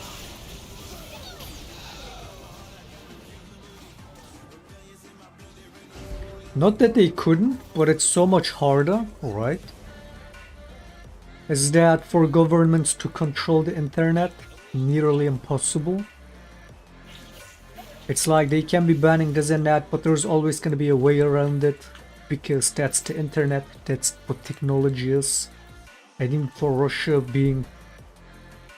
Not that they couldn't, but it's so much harder, right? Is that for governments to control the internet? Nearly impossible. It's like they can be banning this and that, but there's always gonna be a way around it. Because that's the internet, that's what technology is. And even for Russia being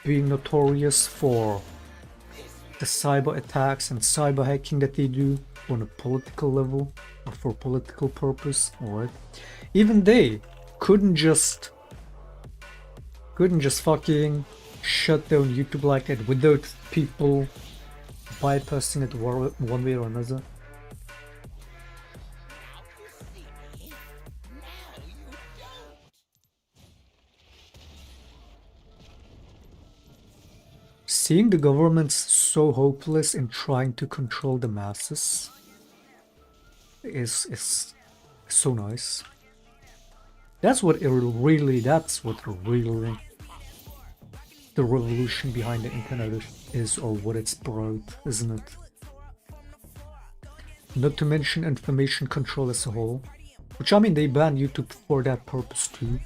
notorious for the cyber attacks and cyber hacking that they do on a political level or for political purpose, alright? Even they couldn't just fucking shut down YouTube like that without people bypassing it one way or another. Seeing the governments so hopeless in trying to control the masses is so nice. That's what really the revolution behind the internet is, or what it's brought, isn't it? Not to mention information control as a whole, which I mean they banned YouTube for that purpose too.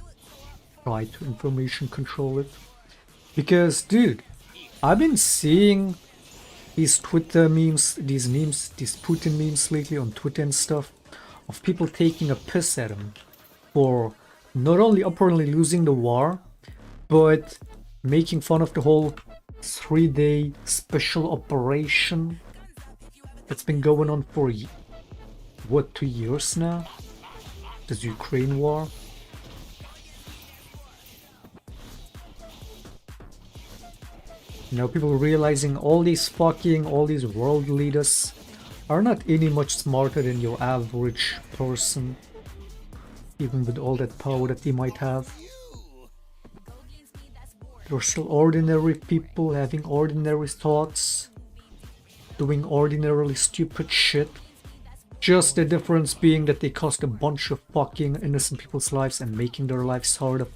Try to information control it, because dude, I've been seeing these Twitter memes, these Putin memes lately on Twitter and stuff, of people taking a piss at him for not only apparently losing the war, but making fun of the whole 3-day special operation that's been going on for, what, 2 years now? This Ukraine war. You know, people realizing all these world leaders are not any much smarter than your average person, even with all that power that they might have. They're still ordinary people having ordinary thoughts, doing ordinarily stupid shit. Just the difference being that they cost a bunch of fucking innocent people's lives and making their lives harder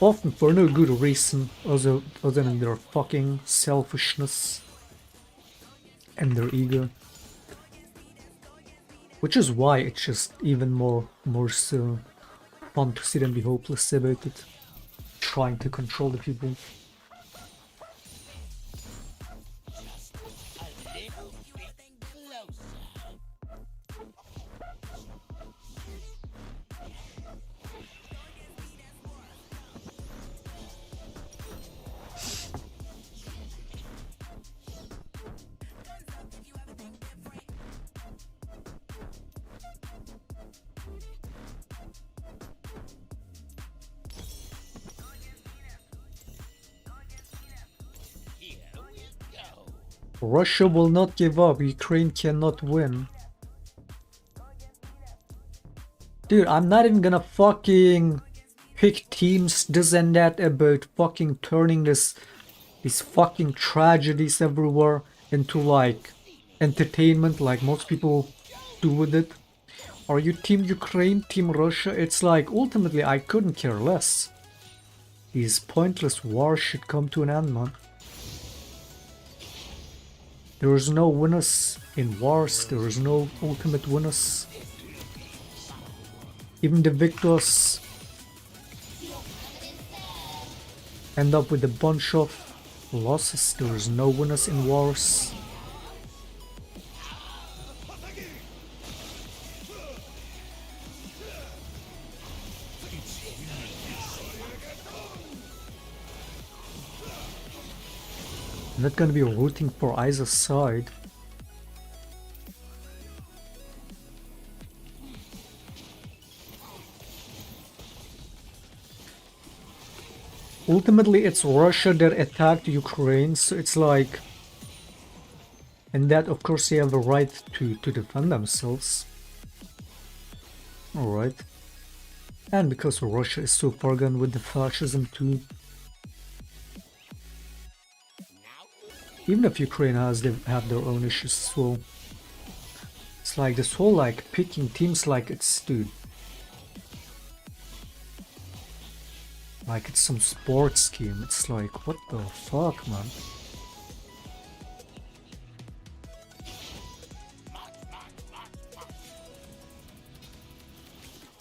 often for no good reason other than their fucking selfishness and their ego. Which is why it's just even more so fun to see them be hopeless about it, trying to control the people. Russia will not give up. Ukraine cannot win. Dude, I'm not even gonna fucking pick teams, this and that, about fucking turning these fucking tragedies everywhere into like entertainment like most people do with it. Are you team Ukraine, team Russia? It's like ultimately I couldn't care less. These pointless wars should come to an end, man. There is no winners in wars, there is no ultimate winners. Even the victors end up with a bunch of losses. There is no winners in wars. I'm not gonna be rooting for either side. Ultimately, it's Russia that attacked Ukraine, so it's like... And that, of course, they have the right to defend themselves. Alright. And because Russia is so far gone with the fascism too. Even if Ukraine have their own issues as well. It's like this whole like picking teams like it's, dude. Like it's some sports game. It's like, what the fuck, man?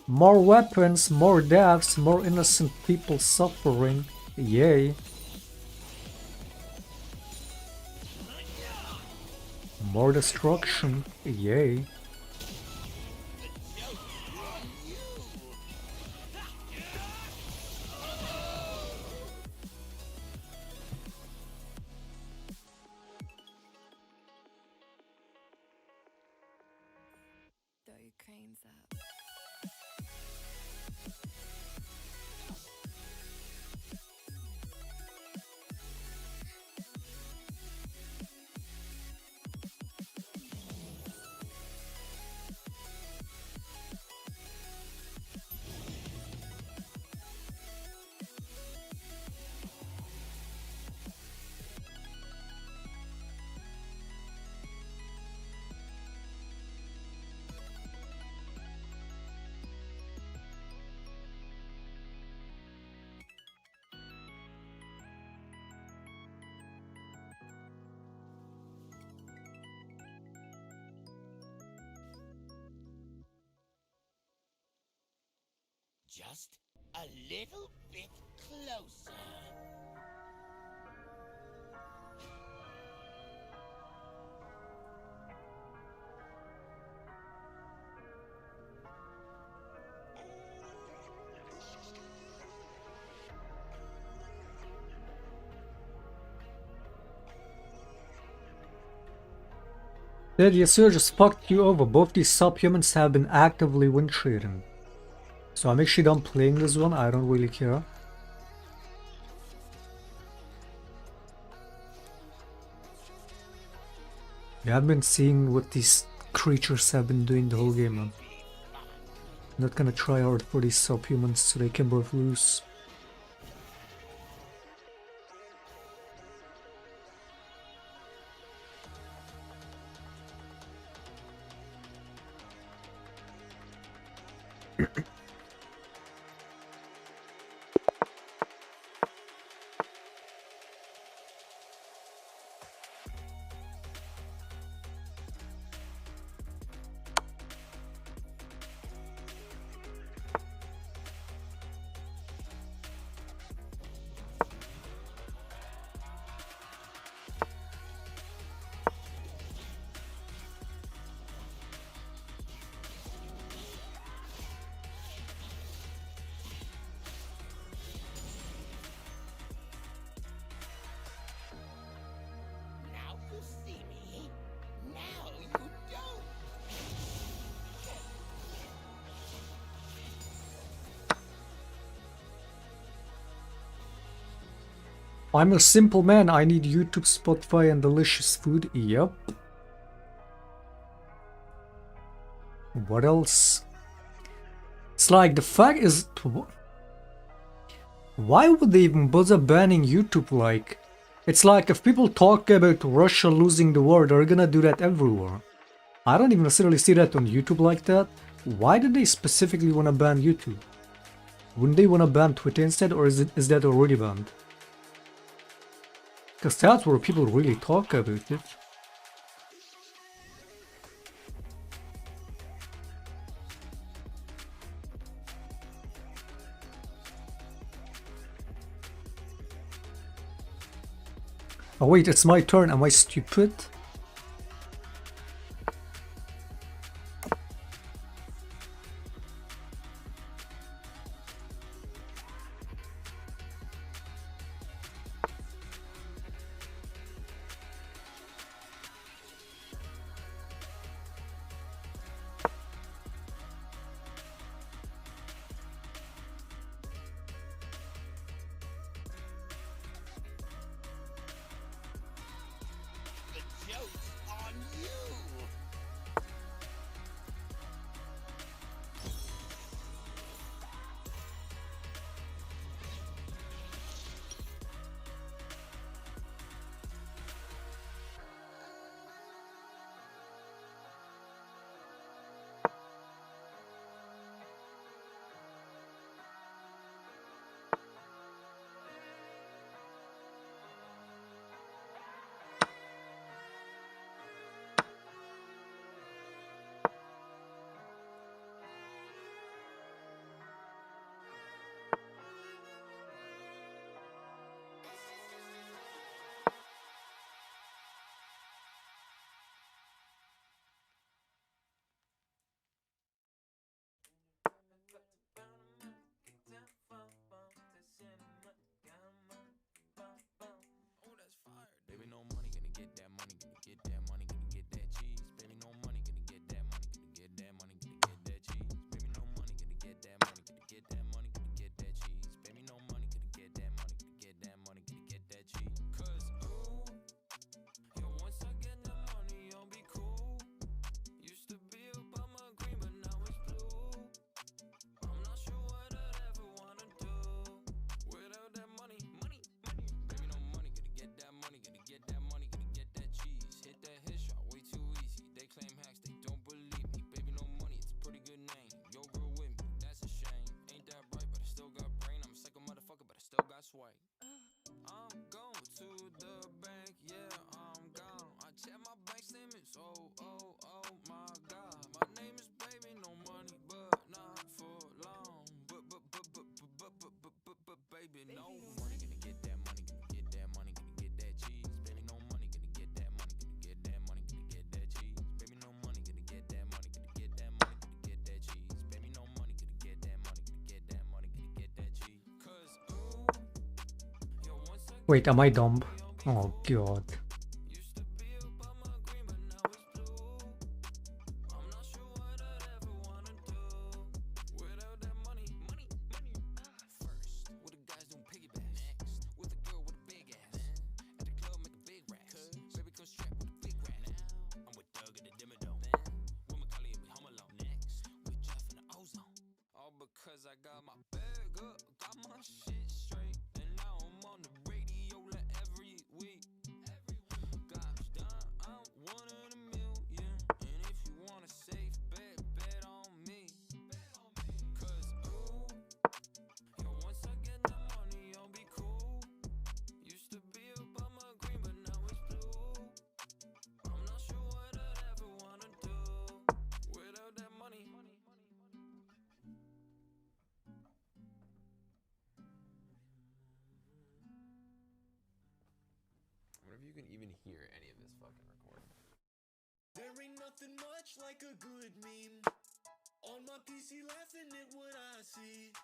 More weapons, more deaths, more innocent people suffering. Yay. More destruction. Yay. Though Ukraine's up. Just a little bit closer. Did Yasir just fucked you over? Both these subhumans have been actively win trading. So I'm actually done playing this one, I don't really care. Yeah, I've been seeing what these creatures have been doing the whole game, man. I'm not gonna try hard for these subhumans so they can both lose. I'm a simple man. I need YouTube, Spotify, and delicious food. Yep. What else? It's like the fact is, why would they even bother banning YouTube? Like, it's like if people talk about Russia losing the war, they're gonna do that everywhere. I don't even necessarily see that on YouTube like that. Why did they specifically want to ban YouTube? Wouldn't they want to ban Twitter instead, or is that already banned? Because that's where people really talk about it. Oh wait, it's my turn. Am I stupid? The joke's on you! Baby, no money, gonna get that money, gonna get that money, gonna get that cheese. Baby, no money, gonna get that money, gonna get that money, gonna get that cheese. Baby, no money, gonna get that money, gonna get that money, gonna get that cheese. Baby, no money, gonna get that money, gonna get that money, gonna get that cheese. Cause ooh, yeah, once I get that money, I'll be cool. Used to be up on my green, but now it's blue. I'm not sure what I'd ever wanna do without that money, money, money. Baby, no money, gonna get that money, gonna get that money, gonna get that cheese. Hit that hit shot way too easy. They claim hacks, they don't believe me. Baby, no money, it's a pretty good name. Yo, girl with me, that's a shame. Ain't that right, but I still got brain. I'm a psycho motherfucker, but I still got swag. I'm going to the bank, yeah, I'm gone. I check my bank statements, oh, oh, oh my god. My name is baby, no money, but not for long. But, baby, no money, gonna get that money, gonna get that money, gonna get that cheese. Baby, no money, gonna get that money, gonna get that money, gonna get that cheese. Baby, no money, gonna get that money, gonna get that money, gonna get that cheese. Baby, no money, gonna get that money, gonna get that money, gonna get that cheese. Cause ooh, yo, once I Wait, am I dumb? Oh god. used to be up on my green, but now it's blue. I'm not sure what I'd ever wanna do without that money, money, money. First, with the guys doing piggyback. Next, with a girl with a big ass. At the club, make a big rack. Baby, come strapped with a big rack. I'm with Doug and the Dimmadome. With Macaulay and we home alone. Next, with Jeff and the Ozone. All because I got my bag up, got my shit straight, and now I'm on the radio like every week. Gosh darn, I'm one in a million, and if you want a safe bet, bet on me. Cause ooh, yo, once I get that money, I'll be cool. Used to be up on my green, but now it's blue. I'm not sure what I'd ever wanna do without that money. I wonder if you can even hear any of this fucking recording. There ain't nothing much like a good meme. On my PC laughing at what I see.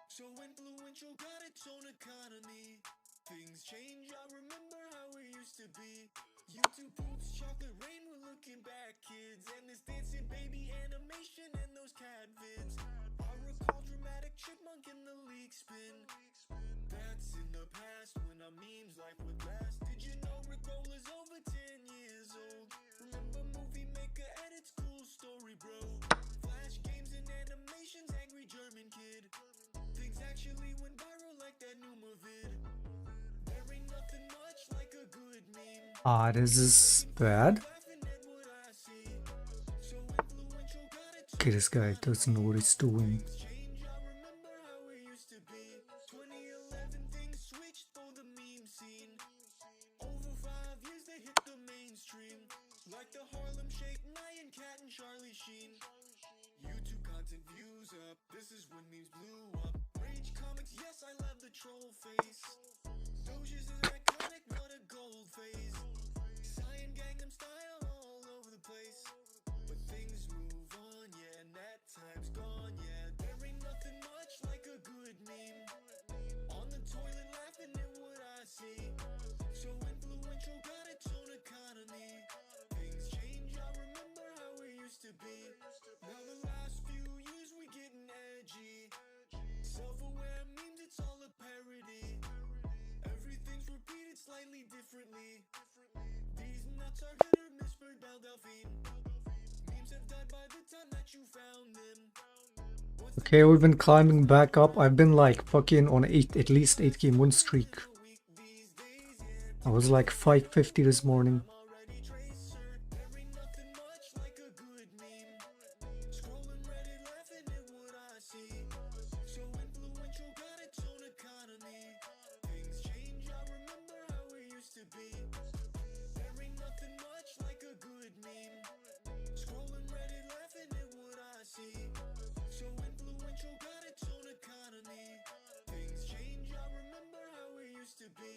So influential, got its own economy. Things change, I remember how it used to be. YouTube poops, chocolate rain, we're looking back, kids. And this dancing baby animation and those cat vids. I recall dramatic chipmunk in the leak spin. That's in the past when our memes Actually went viral like that Numa vid. There ain't nothing much like a good meme. Ah, this is bad. Laughing at what I see. So influential, got it Okay, this guy doesn't know what he's doing. change. I remember how it used to be. 2011 things switched for the meme scene. Over 5 years they hit the mainstream. Like the Harlem Shake, Nyan Cat and Charlie Sheen. YouTube content views up. This is when memes blew up. Rage comics, yes, I love the troll face. Doges is iconic, what a gold phase. Cyan Gangnam Style all over the place. But things move on, yeah, and that time's gone, yeah. There ain't nothing much like a good meme. On the toilet laughing at what I see. So influential, got its own economy. Things change, I remember how it used to be. Now the last few years we getting edgy. Self-aware memes, it's all a parody. Everything's repeated slightly differently. These nuts are hit or miss for Belle Delphine. Memes have died by the time that you found them. Okay, we've been climbing back up. I've been like fucking on at least 8 game win streak. I was like 550 this morning. Already tracer, there ain't nothing much like a good meme. Scrolling Reddit, laughing at what I see. So influential, got its own economy. Things change, I remember how it used to be. There ain't nothing much like a good meme. Scrolling Reddit, laughing at what I see. So influential, got its own economy. Things change, I remember how it used to be.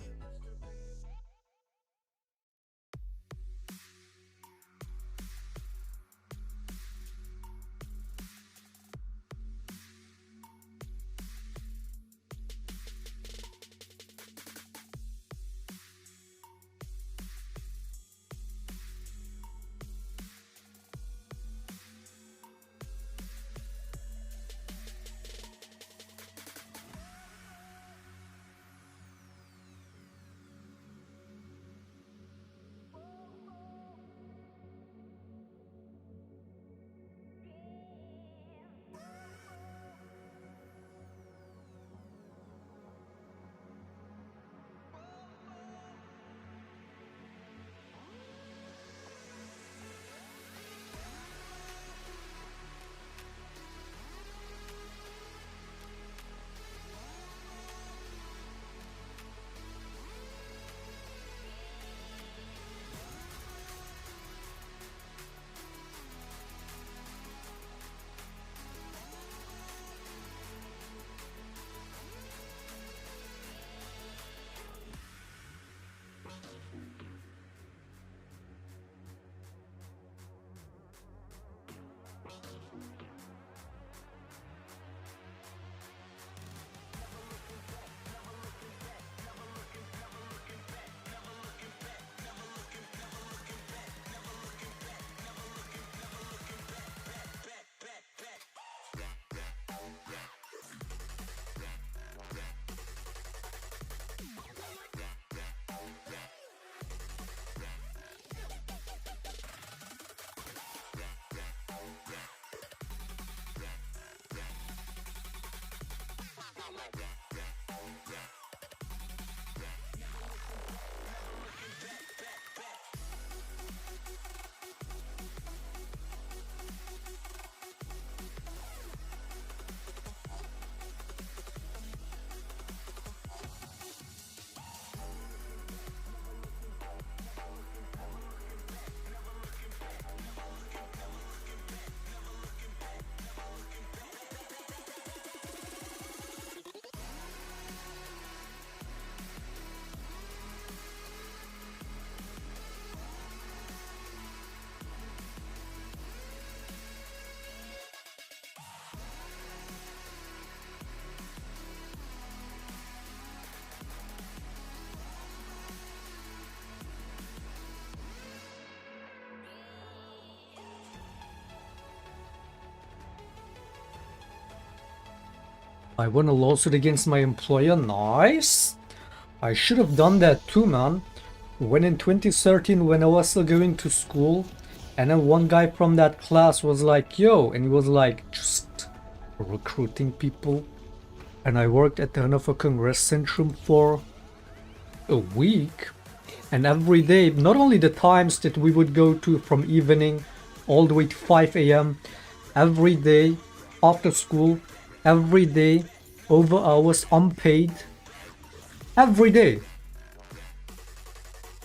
I won a lawsuit against my employer. Nice. I should have done that too, man. When in 2013, when I was still going to school, and then one guy from that class was like, yo, and he was like, just recruiting people. and I worked at the Hannover Congress Centrum for a week. And every day, not only the times that we would go to from evening all the way to 5 a.m., every day after school, every day, over hours, unpaid, every day.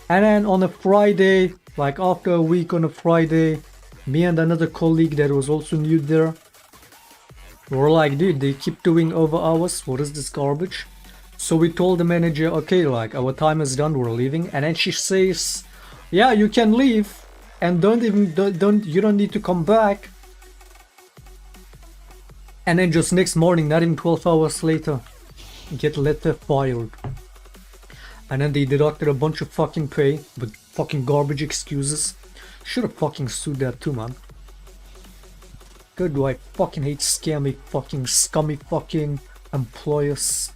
And then on a Friday, like after a week on a Friday, me and another colleague that was also new there, we were like, dude, they keep doing over hours, what is this garbage? So we told the manager, okay, like our time is done, we're leaving. And then she says, yeah, you can leave and you don't need to come back. And then just next morning, not even 12 hours later, get letter fired. And then they deducted a bunch of fucking pay with fucking garbage excuses. Should've fucking sued that too, man. God, do I fucking hate scummy fucking employers.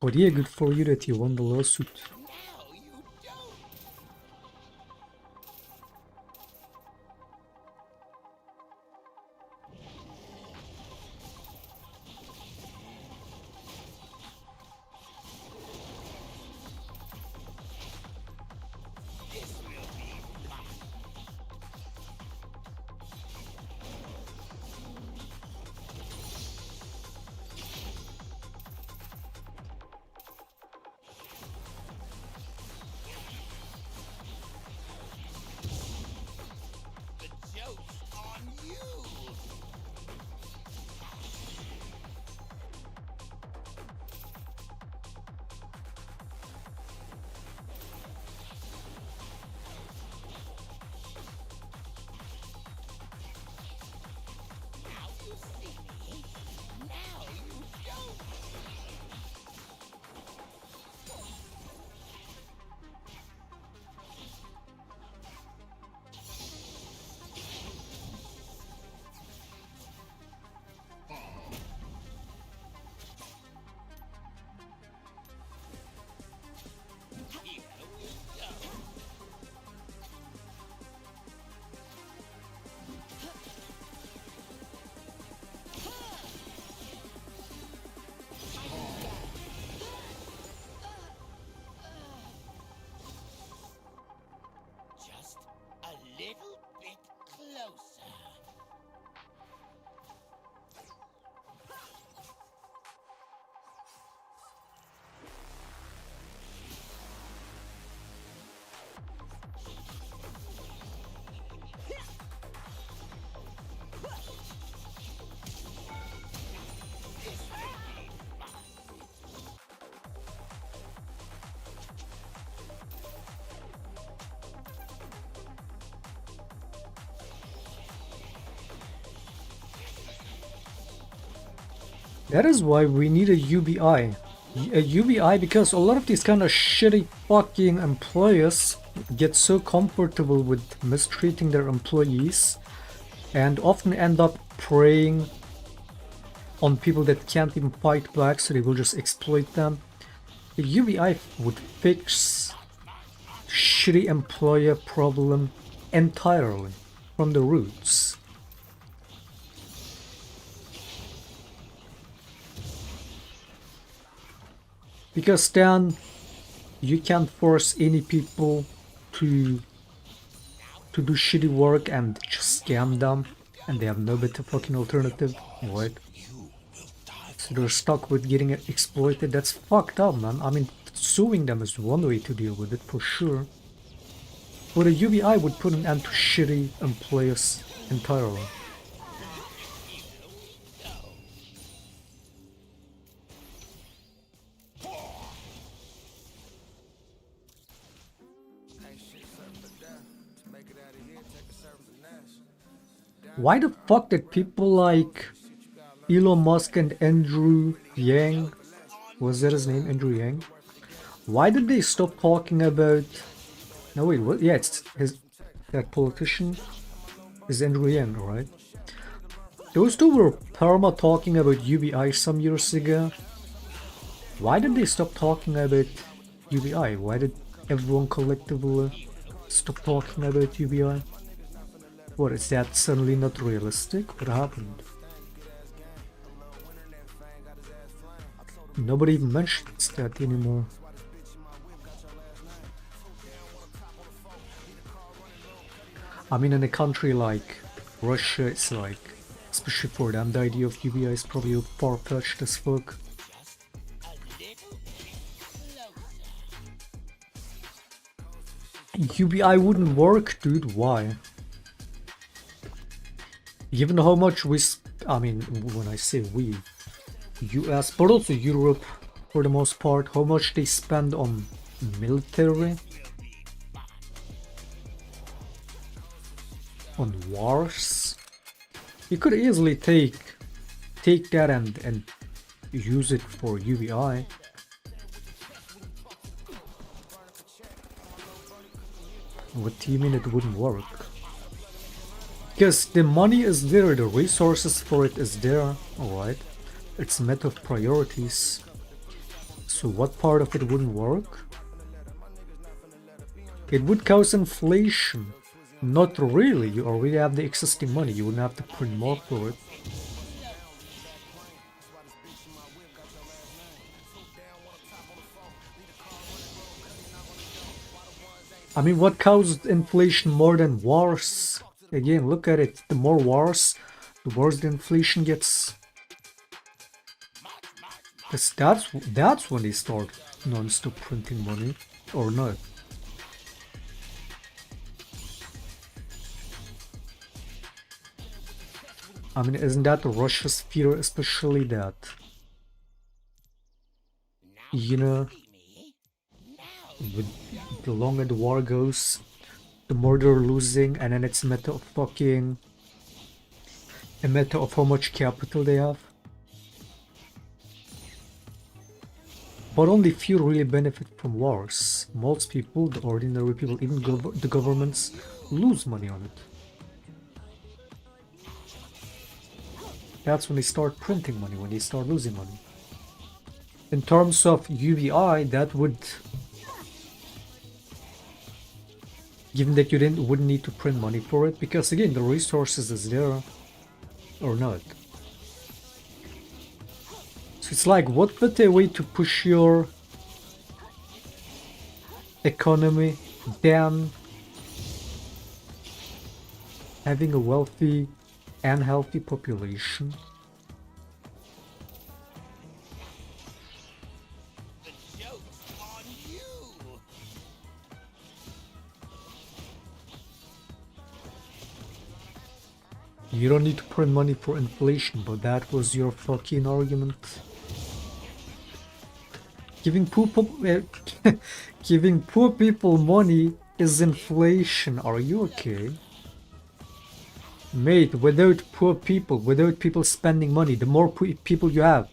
But yeah, good for you that you won the lawsuit. Now you don't. This will be fun. The joke's on you. Now you see me. Now you don't. Here we go. Just a little bit closer. This will be fun. That is why we need a UBI. A UBI because a lot of these kind of shitty fucking employers get so comfortable with mistreating their employees and often end up preying on people that can't even fight back, so they will just exploit them. A UBI would fix shitty employer problem entirely from the roots. Because then you can't force any people to do shitty work and just scam them, and they have no better fucking alternative, right? So they're stuck with getting exploited. That's fucked up, man. I mean, suing them is one way to deal with it for sure. But a UBI would put an end to shitty employers entirely. Why the fuck did people like Elon Musk and Andrew Yang, was that his name, Andrew Yang? Why did they stop talking about... No wait, what? Yeah, it's that politician is Andrew Yang, right? Those two were perma talking about UBI some years ago. Why did they stop talking about UBI? Why did everyone collectively stop talking about UBI? What, is that suddenly not realistic? What happened? Nobody even mentions that anymore. I mean, in a country like Russia, it's like, especially for them, the idea of UBI is probably far-fetched as fuck. UBI wouldn't work, dude. Why? Given how much I mean, when I say we, US, but also Europe, for the most part, how much they spend on military, on wars. You could easily take that and use it for UBI. What do you mean it wouldn't work? Because the money is there, the resources for it is there, alright? It's a matter of priorities. So what part of it wouldn't work? It would cause inflation. Not really, you already have the existing money, you wouldn't have to print more for it. I mean, what caused inflation more than wars? Again, look at it, the more wars, the worse the inflation gets. Because that's when they start non-stop printing money, or not. I mean, isn't that Russia's fear, especially that, you know, the longer the war goes, the more they're losing, and then it's a matter of how much capital they have. But only few really benefit from wars. Most people, the ordinary people, even the governments, lose money on it. That's when they start printing money, when they start losing money. In terms of UBI, that would, given that you wouldn't need to print money for it, because again, the resources is there, or not. So it's like, what better way to push your economy than having a wealthy and healthy population? The joke's on you. You don't need to print money for inflation, but that was your fucking argument. Giving poor people money is inflation. Are you okay? Mate, without poor people, without people spending money, the more people you have,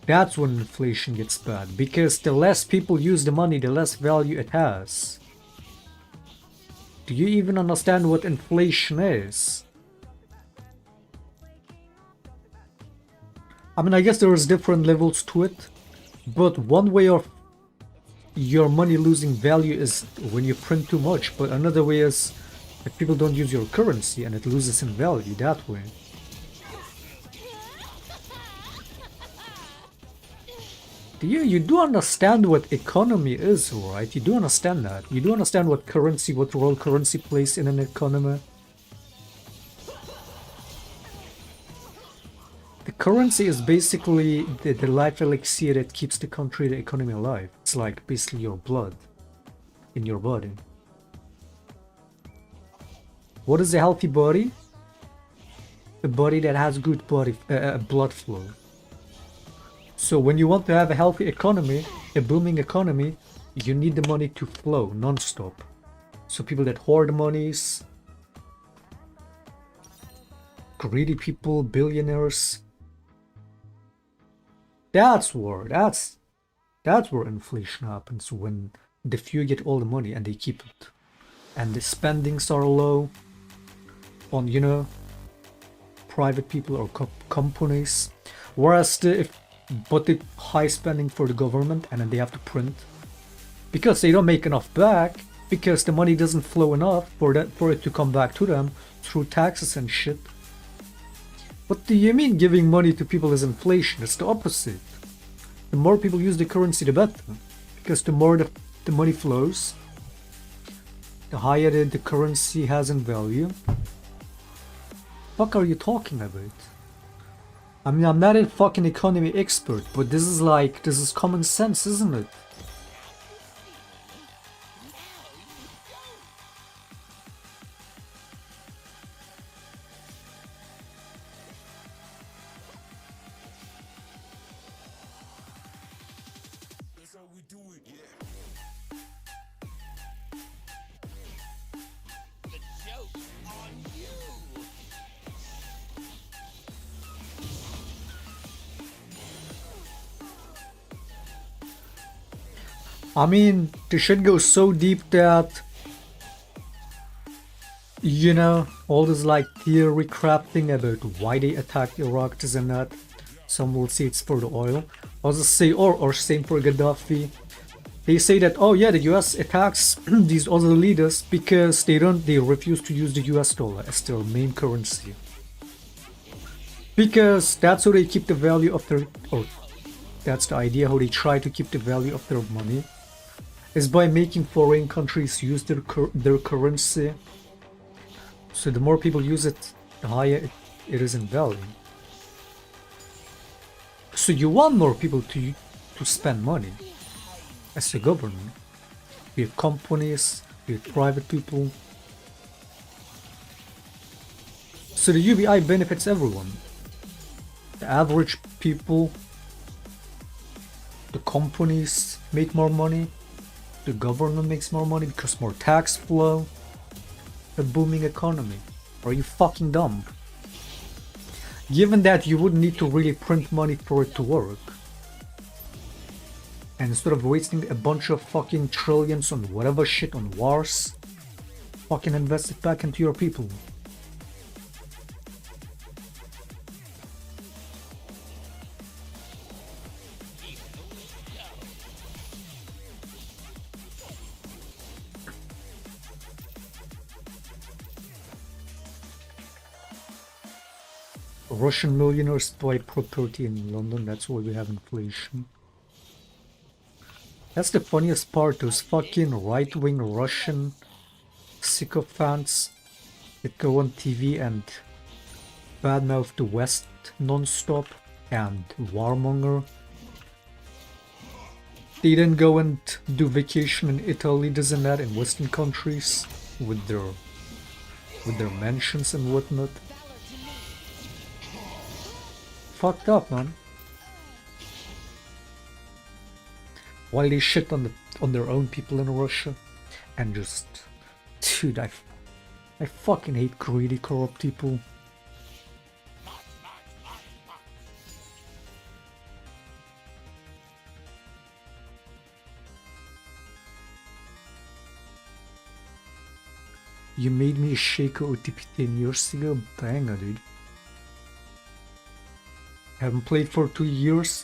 that's when inflation gets bad. Because the less people use the money, the less value it has. Do you even understand what inflation is? I mean, I guess there is different levels to it, but one way of your money losing value is when you print too much, but another way is if people don't use your currency and it loses in value that way. You do understand what economy is, right? You do understand that. You do understand what role currency plays in an economy. The currency is basically the life elixir that keeps the country, the economy alive. It's like basically your blood in your body. What is a healthy body? A body that has good blood flow. So when you want to have a healthy economy, a booming economy, you need the money to flow non-stop. So people that hoard monies, greedy people, billionaires, that's where inflation happens, when the few get all the money and they keep it. And the spendings are low on, you know, private people or companies. Whereas the high spending for the government, and then they have to print. Because they don't make enough back, because the money doesn't flow enough for it to come back to them through taxes and shit. What do you mean giving money to people is inflation? It's the opposite. The more people use the currency, the better, because the more the money flows, the higher the currency has in value. Fuck are you talking about? I mean, I'm not a fucking economy expert, but this is common sense, isn't it? That's how we do it. The joke's on you. I mean, the shit goes so deep that, you know, all this like theory crafting about why they attacked Iraq, this and that. Some will say it's for the oil. Others say, or same for Gaddafi. They say that, oh yeah, the US attacks these other leaders because they refuse to use the US dollar as their main currency. Because that's how they keep the value of their, or that's the idea how they try to keep the value of their money, is by making foreign countries use their currency. So the more people use it, the higher it is in value. So you want more people to spend money as a government, be it companies, be it private people. So the UBI benefits everyone. The average people, the companies make more money, the government makes more money because more tax flow, a booming economy. Are you fucking dumb? Given that you wouldn't need to really print money for it to work. And instead of wasting a bunch of fucking trillions on whatever shit on wars, fucking invest it back into your people. Russian millionaires buy property in London, that's why we have inflation. That's the funniest part, those fucking right-wing Russian sycophants that go on TV and badmouth the West non-stop and warmonger. They then go and do vacation in Italy, this and that, in Western countries with their mansions and whatnot. Fucked up, man. While they shit on their own people in Russia, and just, dude, I fucking hate greedy, corrupt people. You made me a Shaker OTP 10 years ago, banger, dude. Haven't played for 2 years.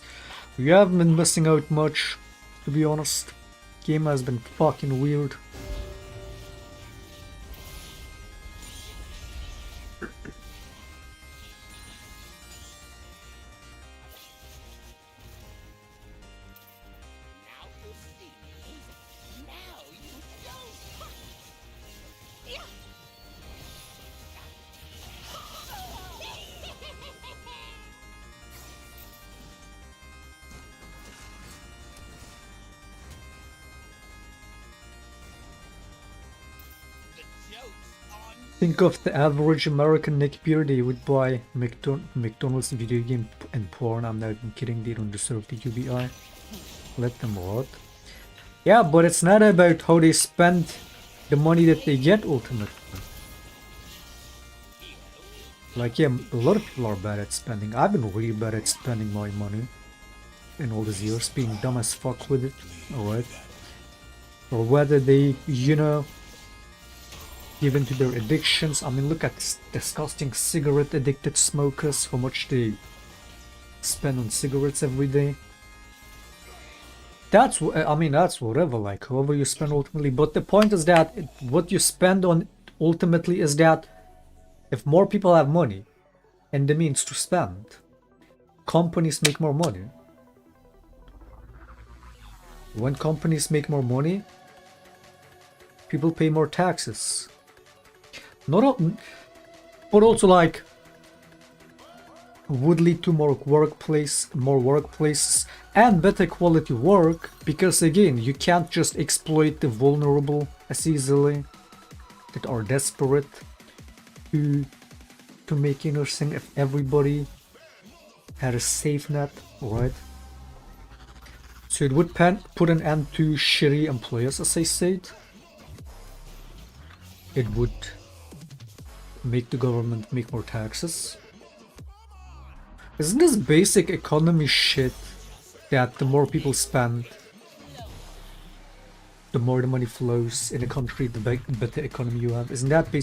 We haven't been missing out much, to be honest. Game has been fucking weird. Now you see me. Now you don't. The joke's on you. Think of the average American neckbeard, they would buy McDonald's video game and porn. I'm not even kidding, they don't deserve the UBI. Let them rot. Yeah, but it's not about how they spend the money that they get ultimately. Like, yeah, a lot of people are bad at spending. I've been really bad at spending my money in all these years, being dumb as fuck with it, alright? Or whether they, you know, give into their addictions. I mean, look at this disgusting cigarette addicted smokers, how much they spend on cigarettes every day. That's I mean that's whatever, like however you spend ultimately. But the point is that what you spend on ultimately is that if more people have money and the means to spend, companies make more money. When companies make more money, people pay more taxes. Not all, but also like would lead to more workplaces and better quality work, because again you can't just exploit the vulnerable as easily that are desperate to make interesting if everybody had a safe net, right? So it would put an end to shitty employers, as I said. It would make the government make more taxes. Isn't this basic economy shit that the more people spend, the more the money flows in a country, the better economy you have? Isn't that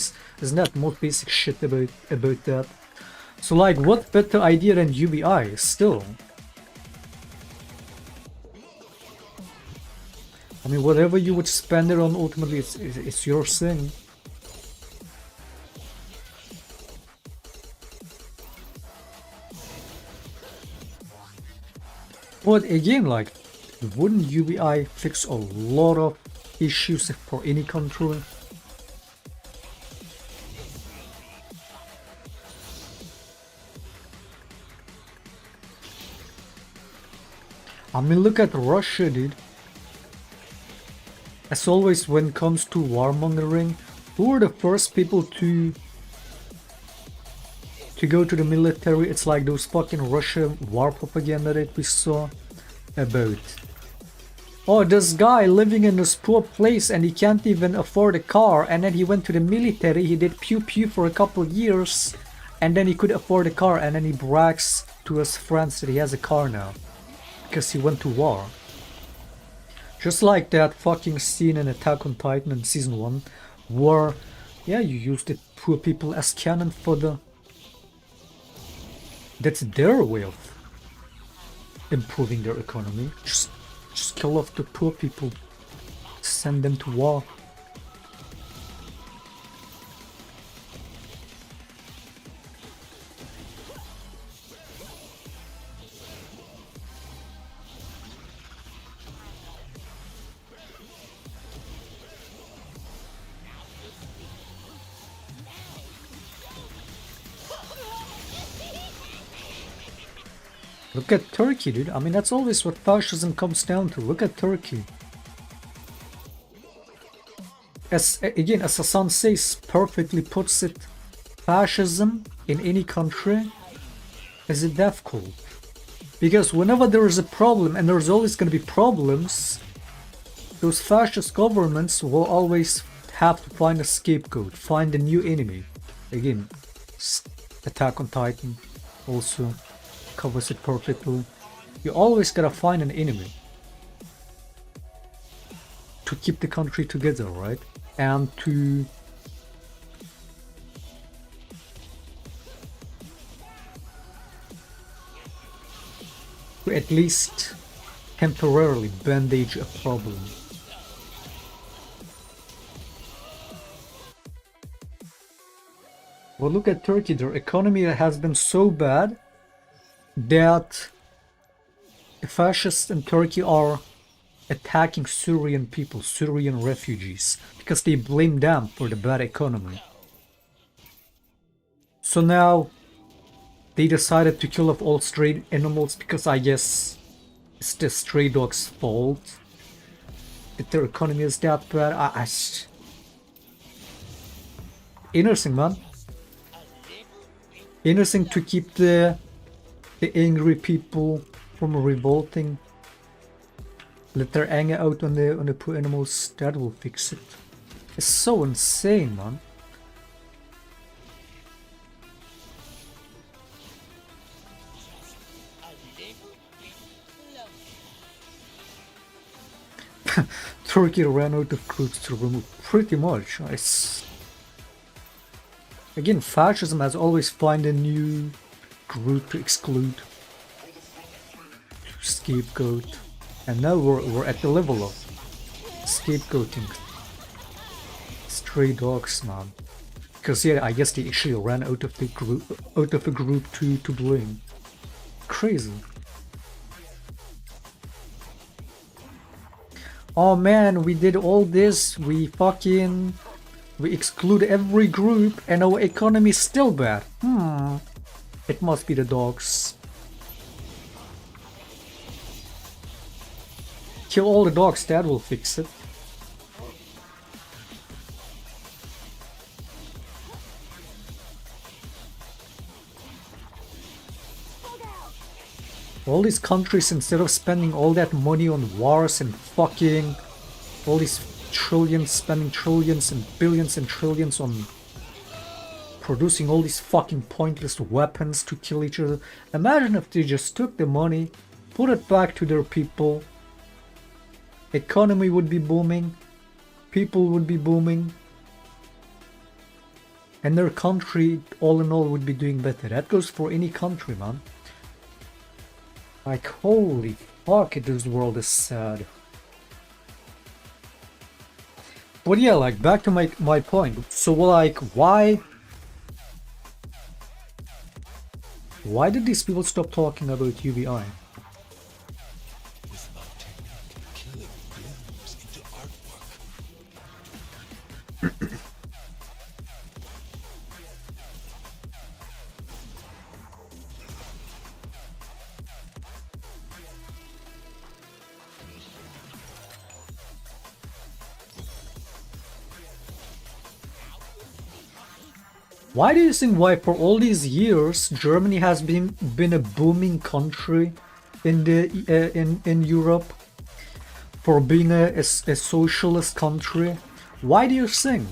most basic shit about that? So like, what better idea than UBI still? I mean, whatever you would spend it on, ultimately it's your thing. But again, like, wouldn't UBI fix a lot of issues for any country? I mean, look at Russia, dude. As always, when it comes to warmongering, who are the first people to go to the military? It's like those fucking Russian war propaganda that we saw about. Oh, this guy living in this poor place and he can't even afford a car, and then he went to the military, he did pew pew for a couple years, and then he could afford a car, and then he brags to his friends that he has a car now because he went to war. Just like that fucking scene in Attack on Titan in season 1, where, yeah, you use the poor people as cannon for the... That's their way of improving their economy. Just kill off the poor people, send them to war. Look at Turkey, dude. I mean, that's always what fascism comes down to. Look at Turkey. As Hassan says, perfectly puts it, fascism in any country is a death cult. Because whenever there is a problem, and there's always going to be problems, those fascist governments will always have to find a scapegoat, find a new enemy. Again, Attack on Titan also covers it perfectly. You always gotta find an enemy to keep the country together, right? And to at least temporarily bandage a problem. Well, look at Turkey. Their economy has been so bad that the fascists in Turkey are attacking Syrian people, Syrian refugees, because they blame them for the bad economy. So now they decided to kill off all stray animals, because I guess it's the stray dogs' fault that their economy is that bad. Interesting, man. Interesting to keep the angry people from revolting. Let their anger out on the poor animals. That will fix it. It's so insane, man. Turkey ran out of troops to remove. Pretty much. Again, fascism has always found a new group to exclude, to scapegoat. And now we're at the level of scapegoating stray dogs, man. Because yeah, I guess they actually ran out of the group to blame. Crazy. Oh man, we did all this, we exclude every group and our economy is still bad. It must be the dogs. Kill all the dogs, that will fix it. All these countries, instead of spending all that money on wars and fucking all these trillions, spending trillions and trillions on producing all these fucking pointless weapons to kill each other. Imagine if they just took the money, put it back to their people. Economy would be booming, people would be booming, and their country all in all would be doing better. That goes for any country, man. Like, holy fuck, this world is sad. But yeah, like, back to my point. So, like, why did these people stop talking about UBI? It's about technique, killing blooms into artwork. Why do you think why for all these years Germany has been a booming country in the in Europe, for being a socialist country? Why do you think?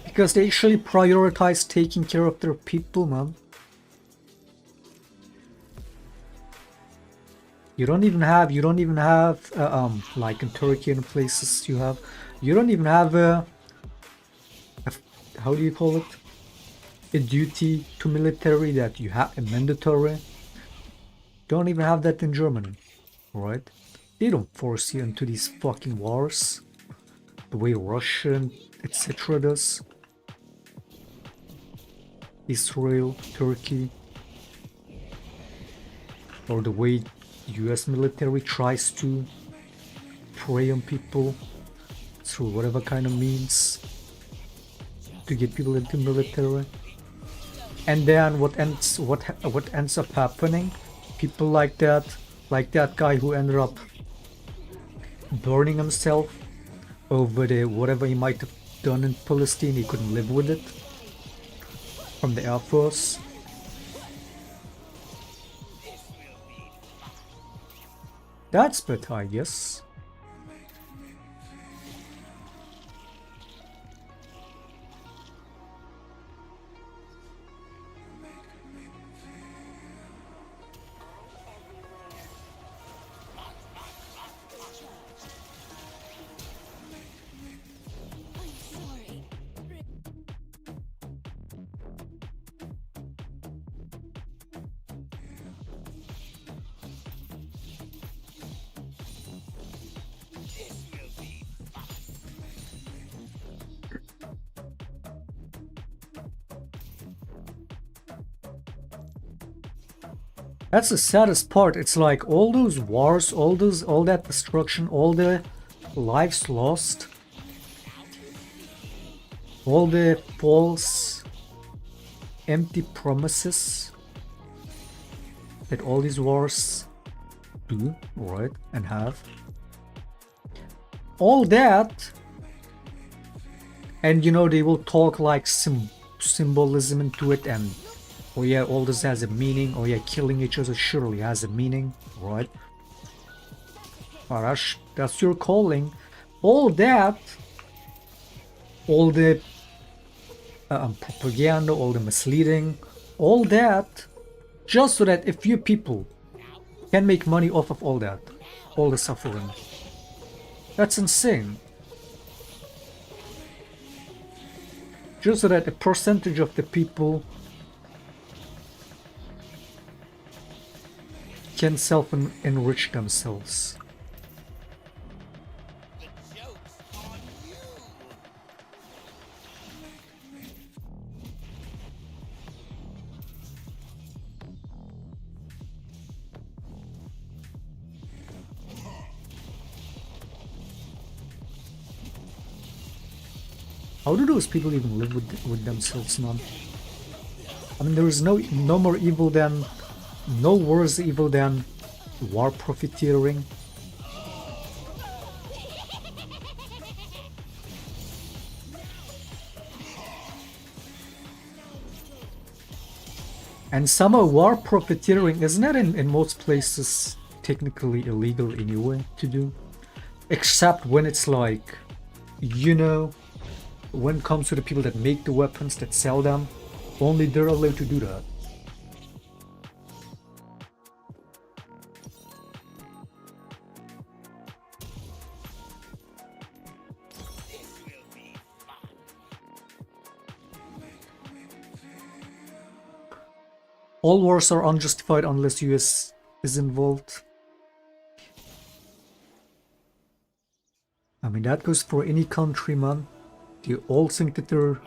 Because they actually prioritize taking care of their people, man. You don't even have like in Turkey and places you don't even have how do you call it? A duty to military that you have a mandatory. Don't even have that in Germany, right? They don't force you into these fucking wars the way Russia etc. does. Israel, Turkey, or the way US military tries to prey on people through whatever kind of means to get people into military. And then what ends up happening, people like that guy who ended up burning himself over the whatever he might have done in Palestine, he couldn't live with it, from the Air Force. That's better, I guess. That's the saddest part. It's like all those wars, all that destruction, all the lives lost, all the false, empty promises that all these wars do, right, and have. All that, and you know, they will talk like symbolism into it, and oh yeah, all this has a meaning. Oh yeah, killing each other surely has a meaning, right? Arash, that's your calling. All that, all the propaganda, all the misleading, all that, just so that a few people can make money off of all that, all the suffering. That's insane. just so that a percentage of the people can self-enrich themselves. The joke's on you. How do those people even live with themselves, man? I mean, there is no more evil than, no worse evil than war profiteering. And somehow war profiteering isn't that in most places technically illegal anyway to do, except when it's like, you know, when it comes to the people that make the weapons, that sell them, only they're allowed to do that. This will be fun. All wars are unjustified unless US is involved. I mean, that goes for any country, man. They all think that they're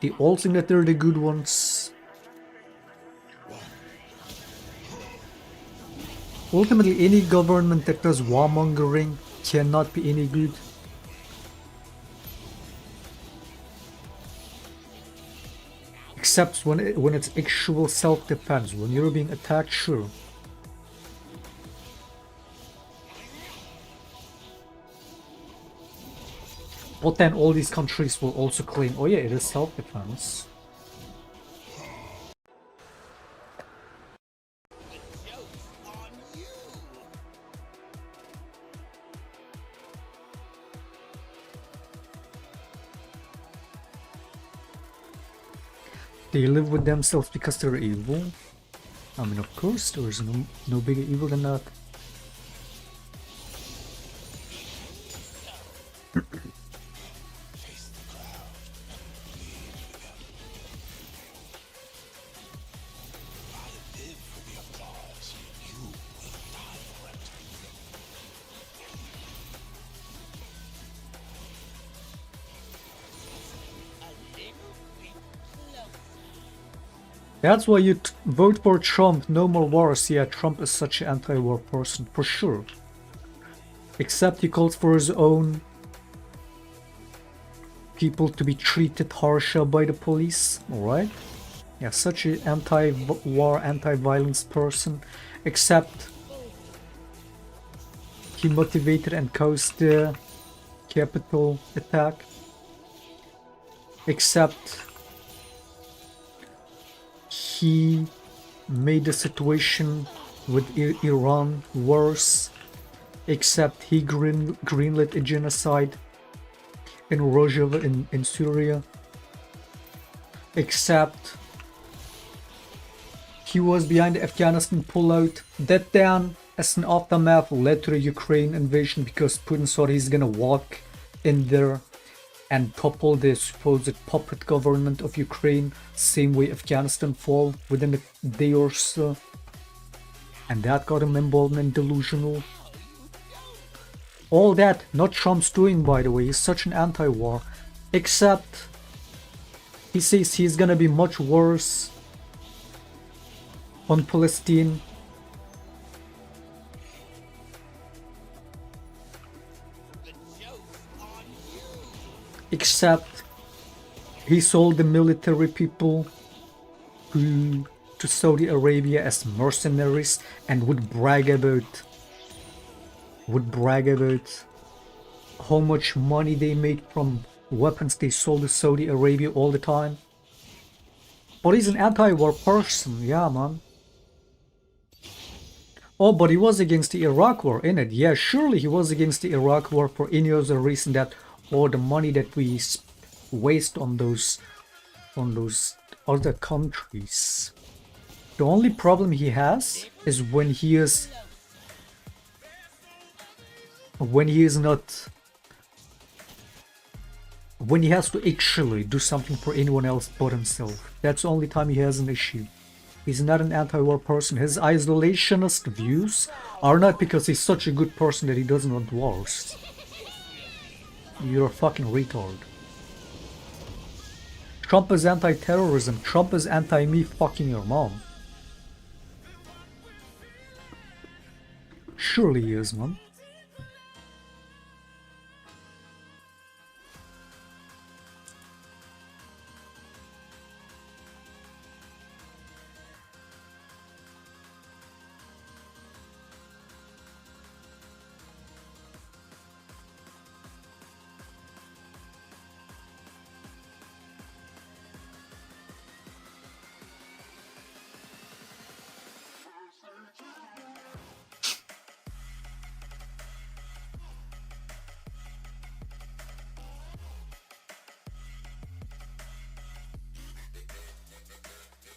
the good ones. Ultimately, any government that does warmongering cannot be any good. Except when it's actual self-defense. When you're being attacked, sure. But then all these countries will also claim, oh yeah, it is self-defense. The joke's on you. They live with themselves because they're evil. I mean, of course, there is no bigger evil than that. Face the crowd. Lead with them. I live for the applause. You will die for it. A little bit closer. That's why you vote for Trump. No more wars. Yeah, Trump is such an anti-war person, for sure. Except he calls for his own people to be treated harsher by the police, alright? Yeah, such an anti-war, anti-violence person. Except he motivated and caused the Capitol attack. Except he made the situation with Iran worse. Except he greenlit a genocide in Rojava in Syria. Except he was behind the Afghanistan pullout. That then, as an aftermath, led to the Ukraine invasion because Putin thought he's gonna walk in there and topple the supposed puppet government of Ukraine, same way Afghanistan fall within a day or so. And that got him emboldened and delusional. All that, not Trump's doing, by the way. He's such an anti-war. Except he says he's gonna be much worse on Palestine. The joke's on you. Except he sold the military people to Saudi Arabia as mercenaries and would brag about how much money they made from weapons they sold to Saudi Arabia all the time. But he's an anti-war person, yeah, man. Oh, but he was against the Iraq war, innit? Yeah, surely he was against the Iraq war for any other reason that all the money that we waste on those other countries. The only problem he has is when he is when he has to actually do something for anyone else but himself. That's the only time he has an issue. He's not an anti-war person. His isolationist views are not because he's such a good person that he doesn't want wars. You're a fucking retard. Trump is anti-terrorism. Trump is anti-me fucking your mom. Surely he is, man.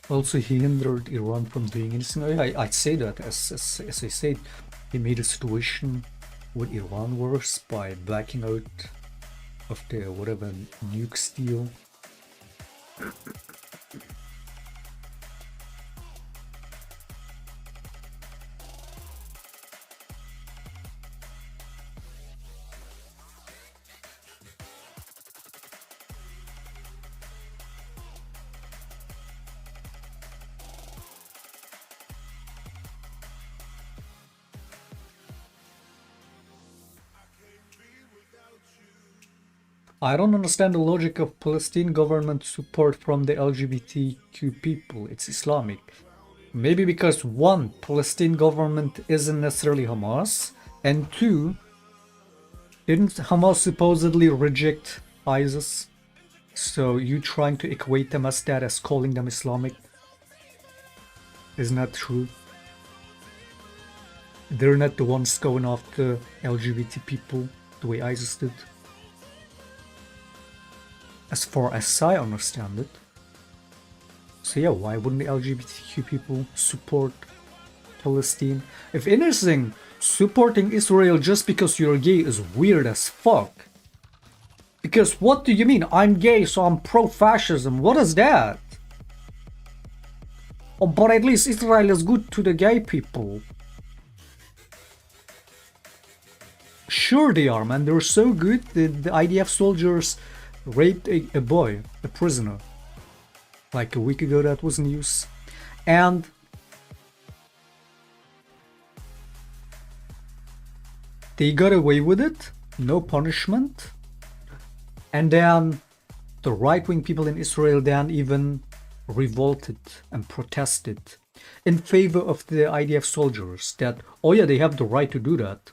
Also, he hindered Iran from doing anything. I'd say that, as I said, he made the situation with Iran worse by backing out of the whatever nukes deal. I don't understand the logic of Palestinian government support from the LGBTQ people. It's Islamic. Maybe because one, Palestinian government isn't necessarily Hamas, and two, didn't Hamas supposedly reject ISIS? So you trying to equate them as that, as calling them Islamic, is not true. They're not the ones going after LGBT people the way ISIS did. As far as I understand it. So yeah, why wouldn't the LGBTQ people support Palestine? If anything, supporting Israel just because you're gay is weird as fuck. Because what do you mean? I'm gay, so I'm pro-fascism. What is that? Oh, but at least Israel is good to the gay people. Sure they are, man. They're so good. The IDF soldiers raped a boy, a prisoner, like a week ago. That was news, and they got away with it, no punishment. And then the right-wing people in Israel then even revolted and protested in favor of the IDF soldiers, that, oh yeah, they have the right to do that,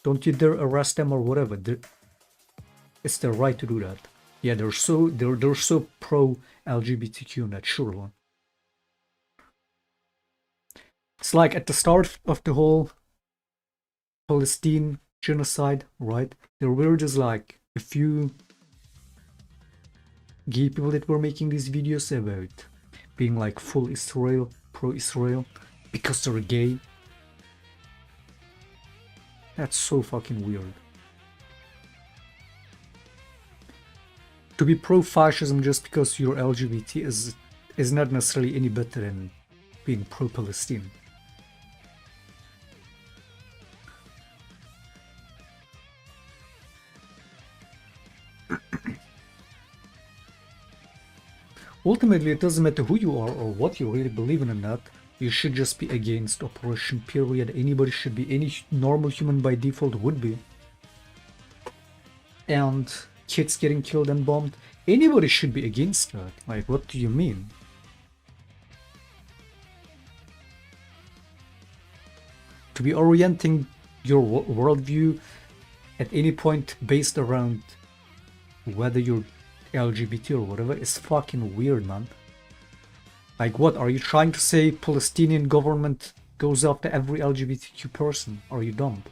don't you dare arrest them or whatever. It's their right to do that. Yeah, they're so pro LGBTQ in that, sure. It's like at the start of the whole Palestine genocide, right? There were just like a few gay people that were making these videos about being like full Israel, pro-Israel, because they're gay. That's so fucking weird. To be pro-fascism just because you're LGBT is not necessarily any better than being pro-Palestine. Ultimately, it doesn't matter who you are or what you really believe in or not. You should just be against oppression, period. Anybody should be, any normal human by default would be. And kids getting killed and bombed, anybody should be against that. Like, what do you mean? To be orienting your worldview at any point based around whether you're LGBT or whatever is fucking weird, man. Like, what are you trying to say? Palestinian government goes after every LGBTQ person? Are you dumb?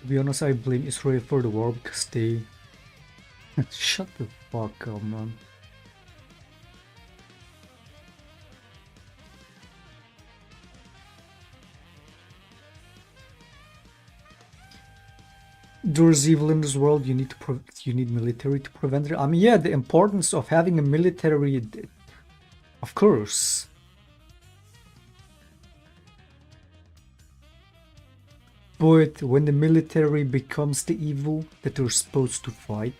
To be honest, I blame Israel for the war because they... Shut the fuck up, man. There's evil in this world. You need military to prevent it. I mean, yeah, the importance of having a military, of course. But when the military becomes the evil that they're supposed to fight,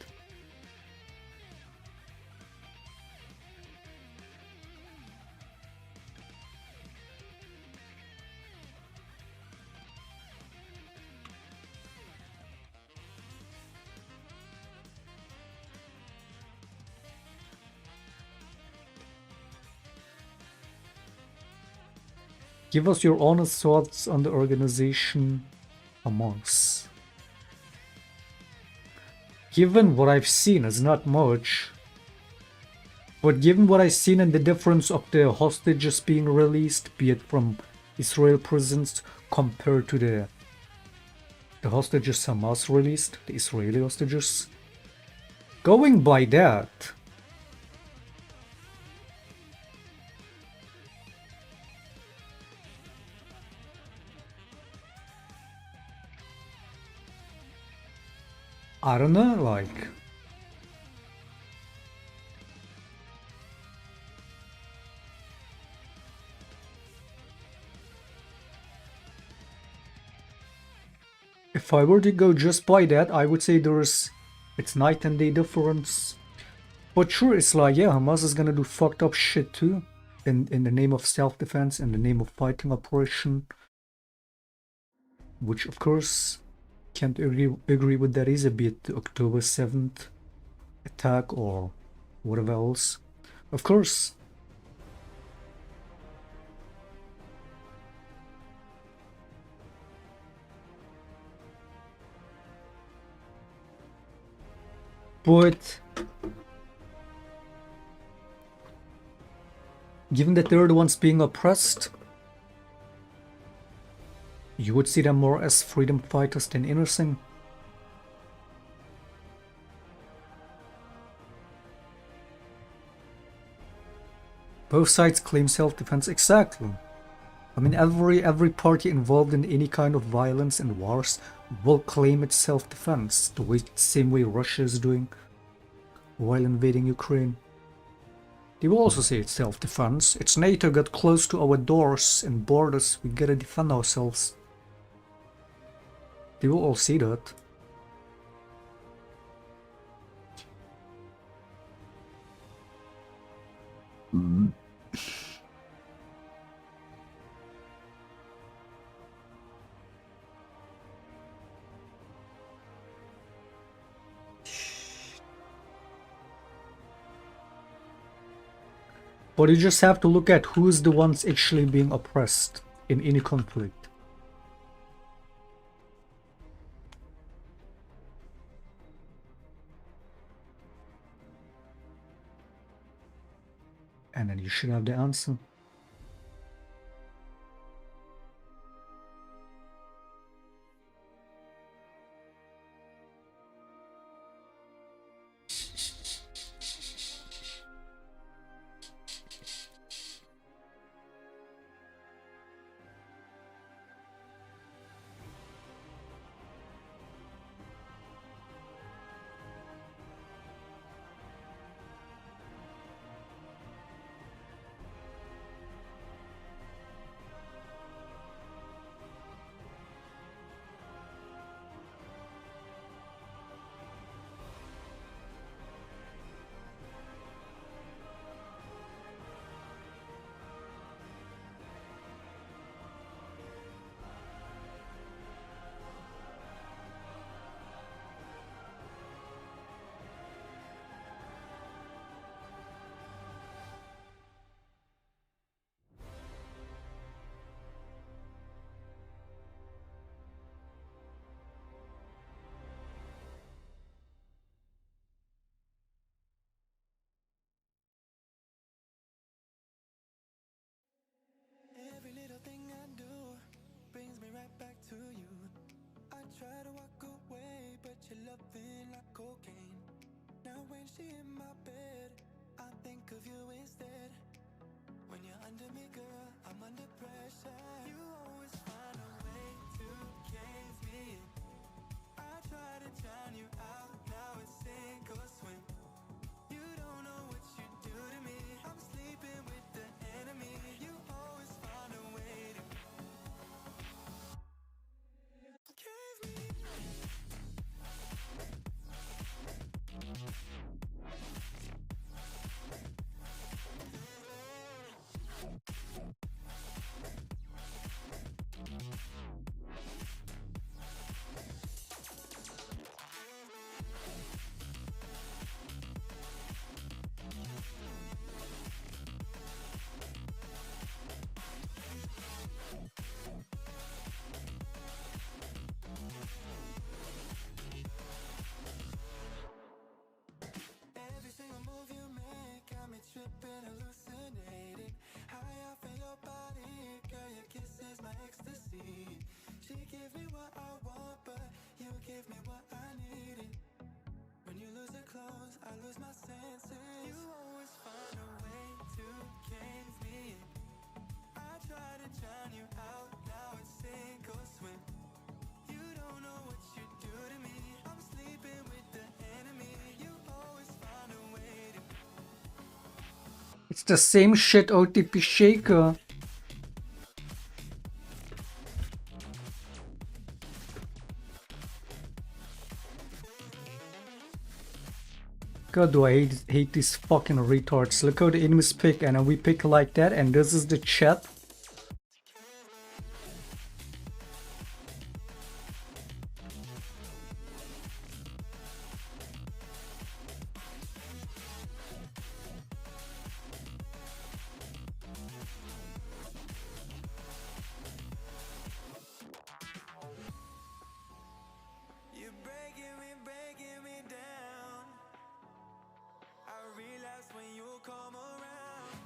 give us your honest thoughts on the organization Hamas. Given what I've seen, it's not much, but given what I've seen and the difference of the hostages being released, be it from Israel prisons compared to the hostages Hamas released, the Israeli hostages, going by that, I don't know, like... If I were to go just by that, I would say it's night and day difference. But sure, it's like, yeah, Hamas is gonna do fucked up shit too. In the name of self-defense, in the name of fighting operation. Which, of course... Can't agree with that either, be it the October 7th attack or whatever else. Of course. But given that they're the ones being oppressed, you would see them more as freedom fighters than anything. Both sides claim self-defense, exactly. I mean, every party involved in any kind of violence and wars will claim it's self-defense, the same way Russia is doing while invading Ukraine. They will also say it's self-defense. It's NATO got close to our doors and borders, we gotta defend ourselves. They will all see that. But you just have to look at who's the ones actually being oppressed in any conflict. And then you should have the answer. she in my bed, I think of you instead. When you're under me, girl, I'm under pressure. You always find a way to cave me in. I try to drown you out, now it's sink or swim. You don't know what you do to me. I'm sleeping with the enemy. You always find a way to cave me. Every single move you make got me tripping, hallucinating. High off in your body, girl, your kiss is my ecstasy. She gives me what I want, but you give me what I needed. When you lose your clothes, I lose my senses. You always find a way to cave me in. I try to drown you out, now it's sink or swim. You don't know what you do to me. I'm sleeping with the enemy. You always find a way to It's the same shit, OTP Shaker. God, do I hate these fucking retards. Look how the enemies pick and then we pick like that, and this is the chat. You're breaking me down. I realize when you come around.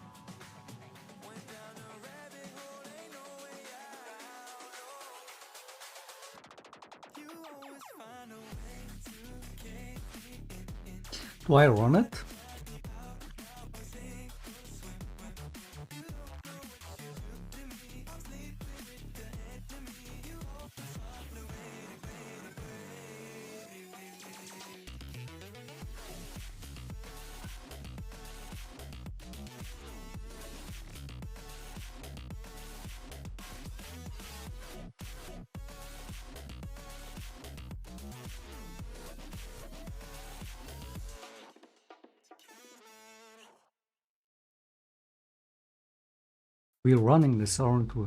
Went down a rabbit hole, ain't no way out. You always find a way to cave me in. Do I run it? We're running this, aren't we?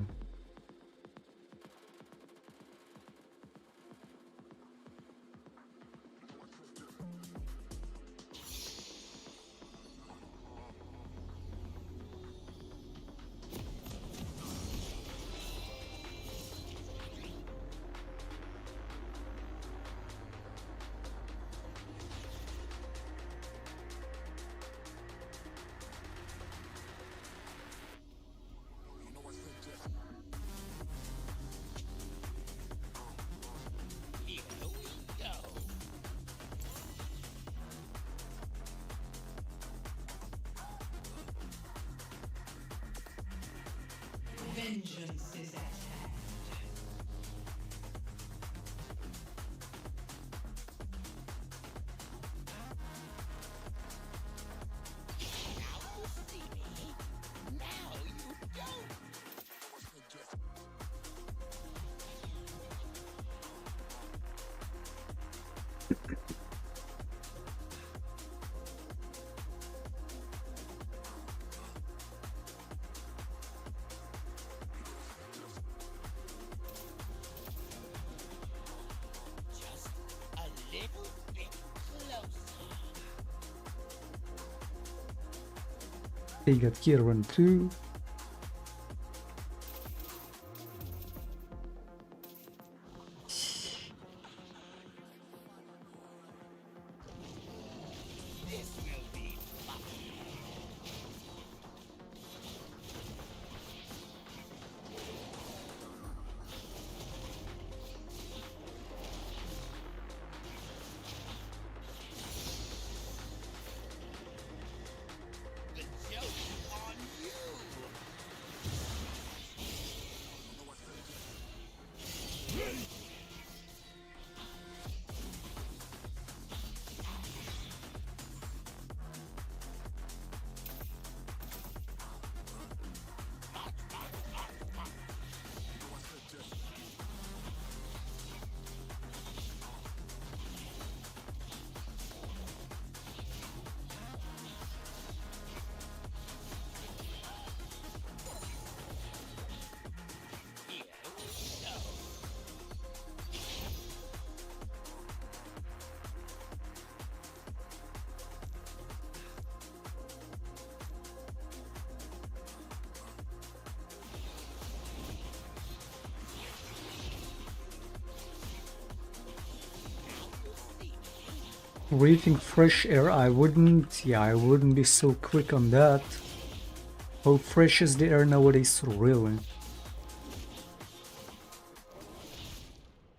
Here we go. Vengeance is at hand. Now you see me. Now you don't. Just a little bit closer. They got Kieran too. This will be fun. Breathing fresh air, I wouldn't be so quick on that. How fresh is the air nowadays, really?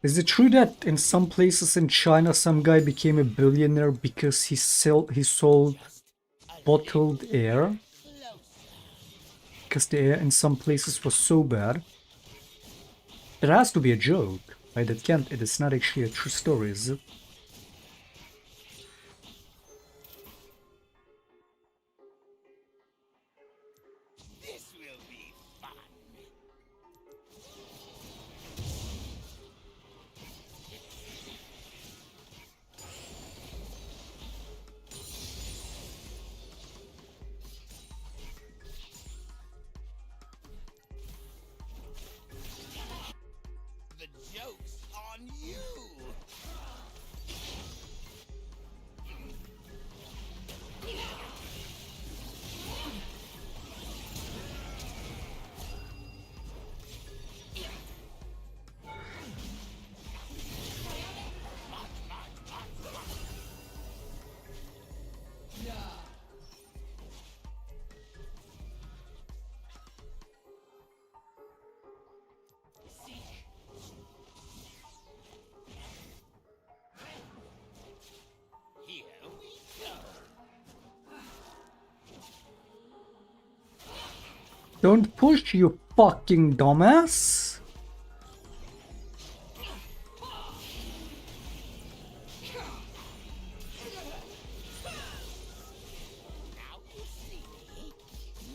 Is it true that in some places in China some guy became a billionaire because he sold bottled air? Because the air in some places was so bad. It has to be a joke, right? It is not actually a true story, is it? This will be fun. The joke's on you. Here we go. Don't push, you fucking dumbass! Now you see me.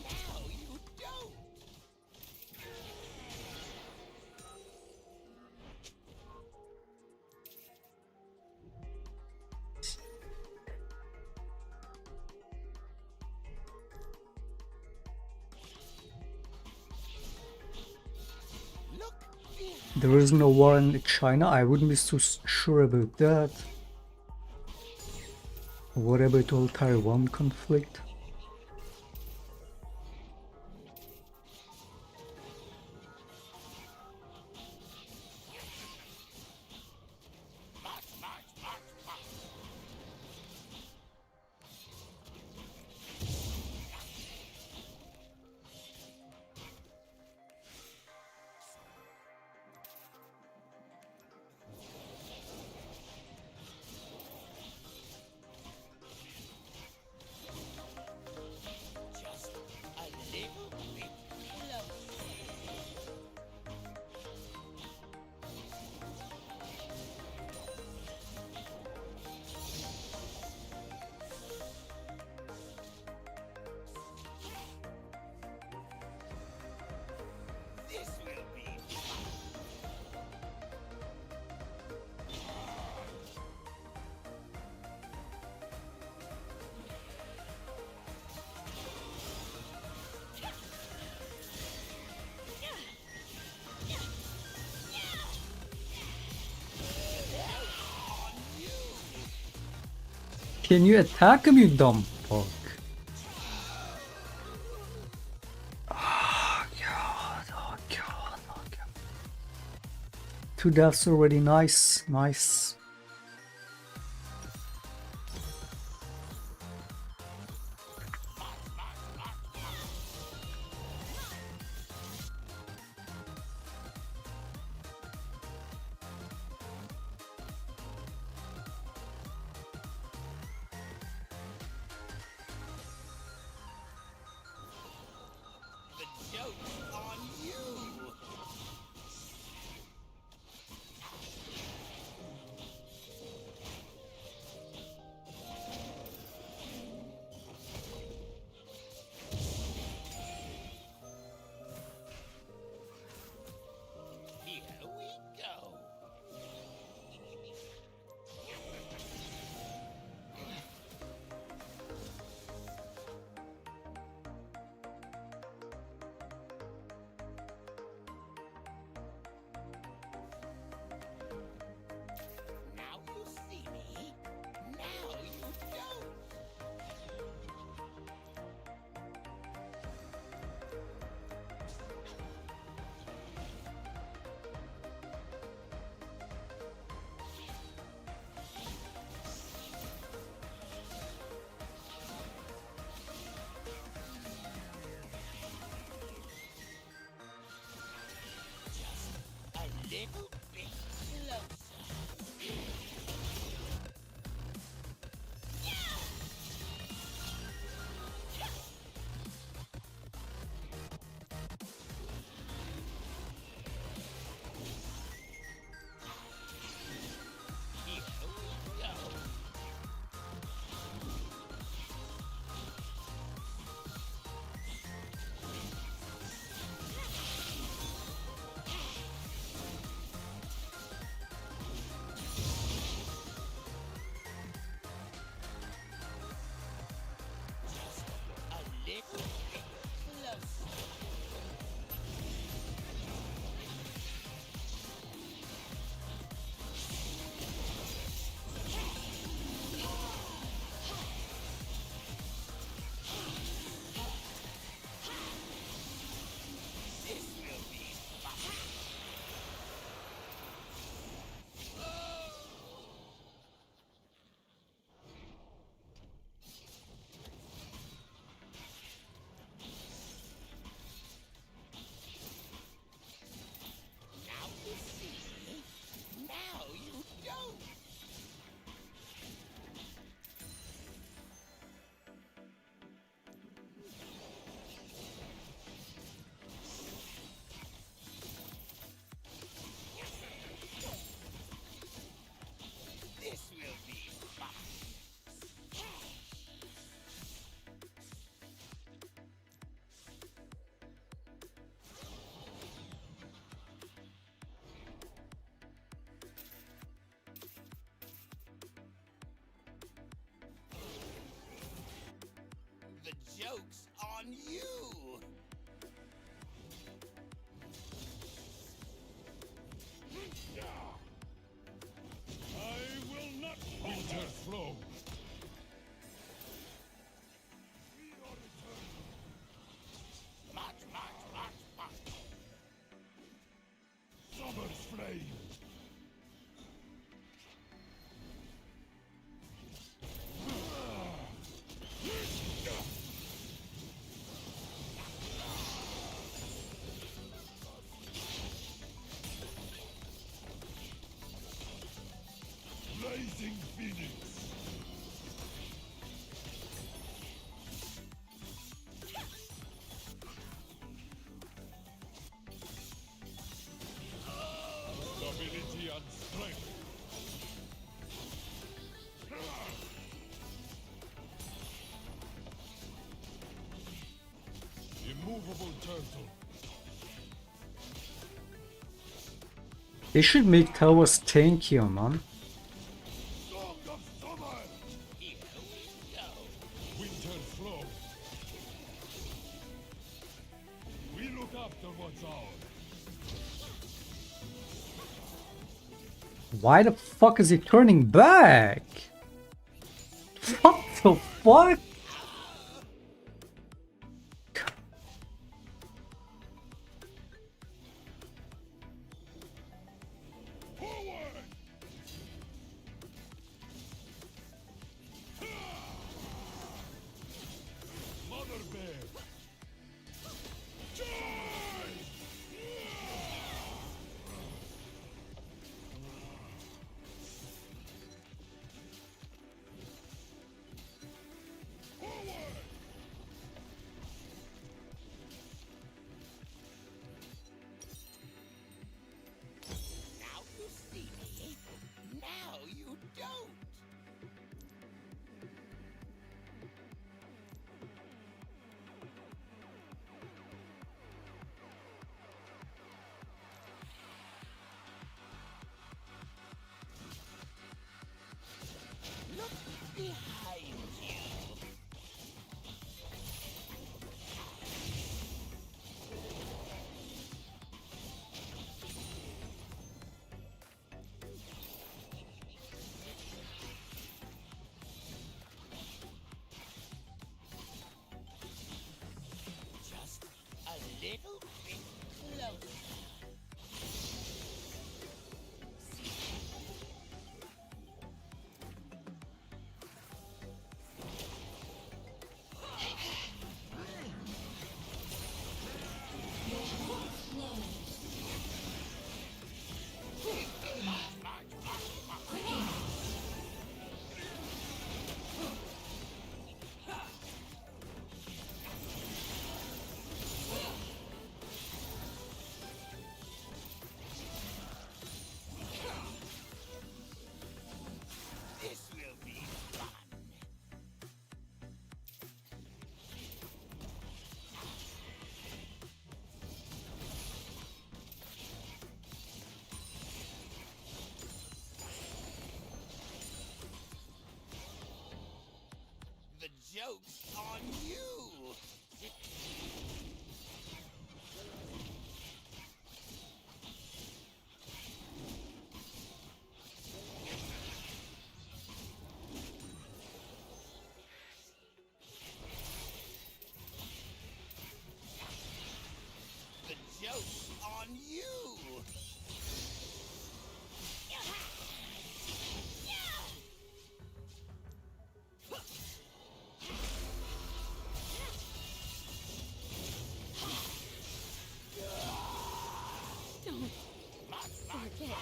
Now you don't. Look here. There is no war in China, I wouldn't be so sure about that. What about all Taiwan conflict? Just a little bit closer. This will be fun. Can you attack him, you dumb fuck? Oh god, oh god, oh god. 2 deaths already, nice, nice. The joke's on you. little bit closer. Here we go. A little bit closer. This will be fun. Now you see. Now you don't. This will be fun. The joke's on you. I will not Winter's flow. March, march, march, march. Summer's flame. Blazing Phoenix. Stability and strength. Immovable turtle. They should make Tavas tankier, man. Song of summer. Here we go. Winter's flow. We look after what's ours. Why the fuck is he turning back? What the fuck? Forward! Mother bear! Charge! Forget.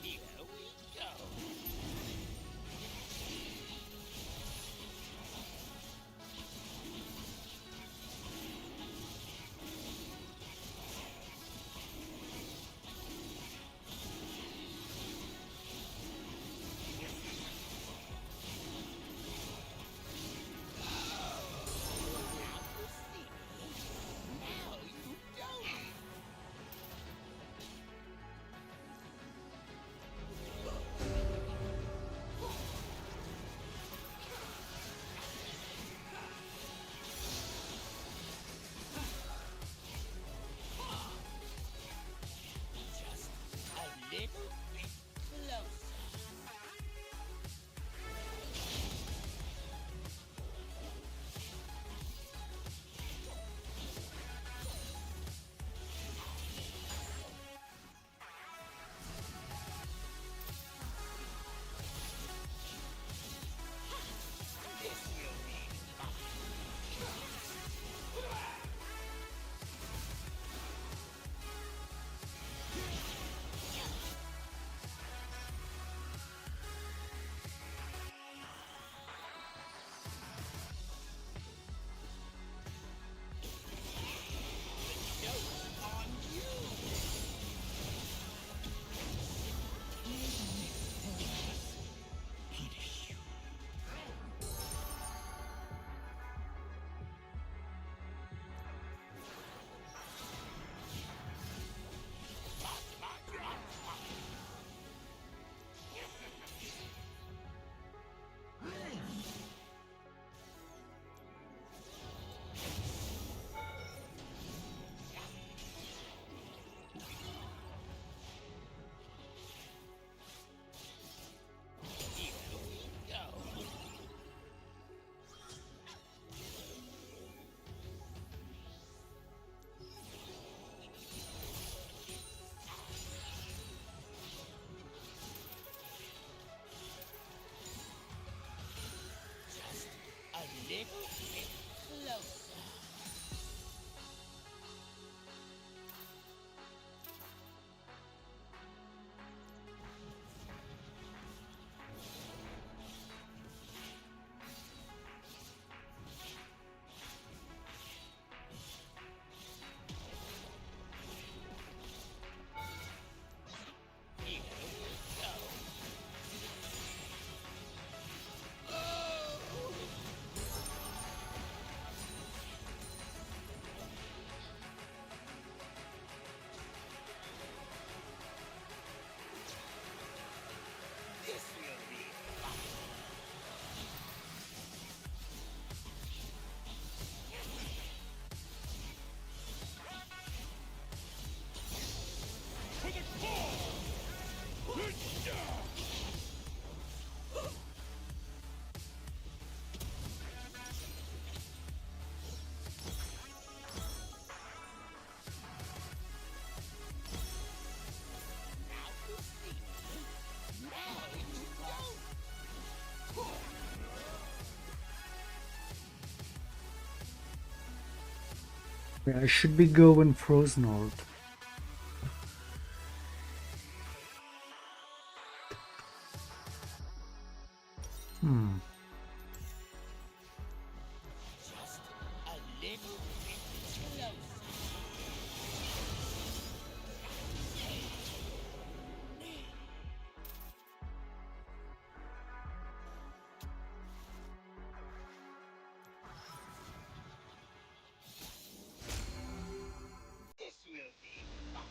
Here we go. Now you don't. Just a little bit closer. This will be joke's on you. Here we go. Just a little bit closer. Here we go. This will be fun. Now you see me. Now you don't. Yeah, I should be going Frozen Orb. Just a little bit closer. This will be fun.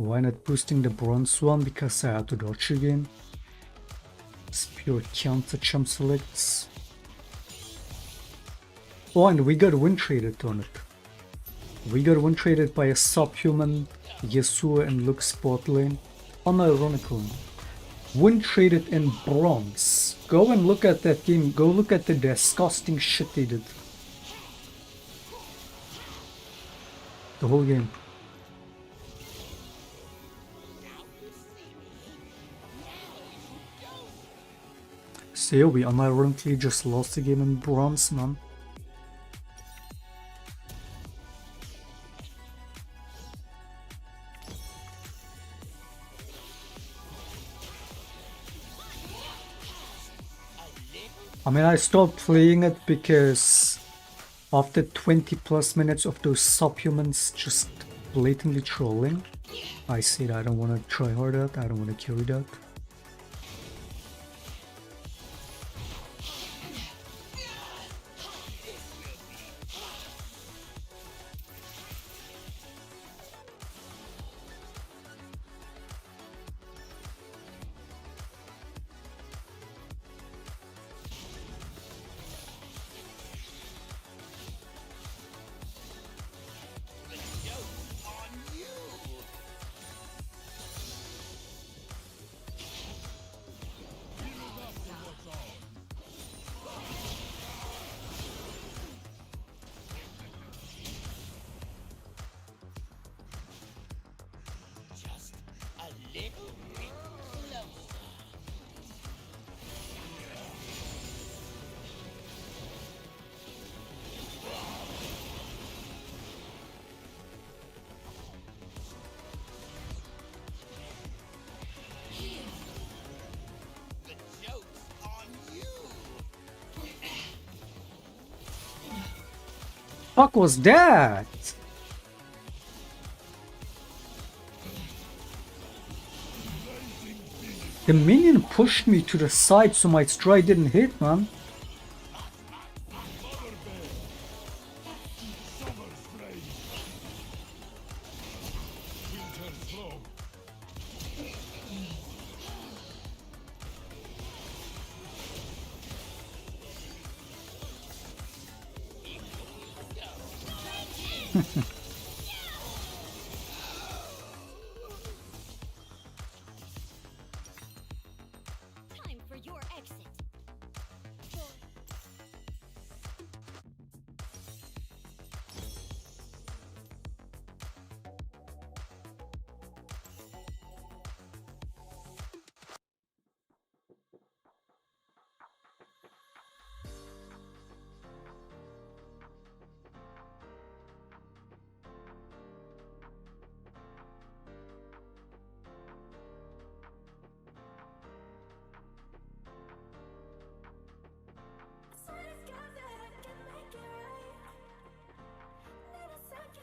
Why not boosting the bronze one? Because I have to dodge again. It's pure counter chump selects. Oh, and we got win traded on it. We got win traded by a subhuman, Yasuo and Lux bot lane. Unironically. Win traded in bronze. Go and look at that game. Go look at the disgusting shit they did. The whole game. So yeah, we unironically just lost the game in bronze, man. I mean, I stopped playing it because after 20 plus minutes of those subhumans just blatantly trolling, I said I don't want to try hard at, I don't want to carry that. Just a little bit slower. The joke's on you. Fuck was that? The minion pushed me to the side so my strike didn't hit, man. Time for your exit.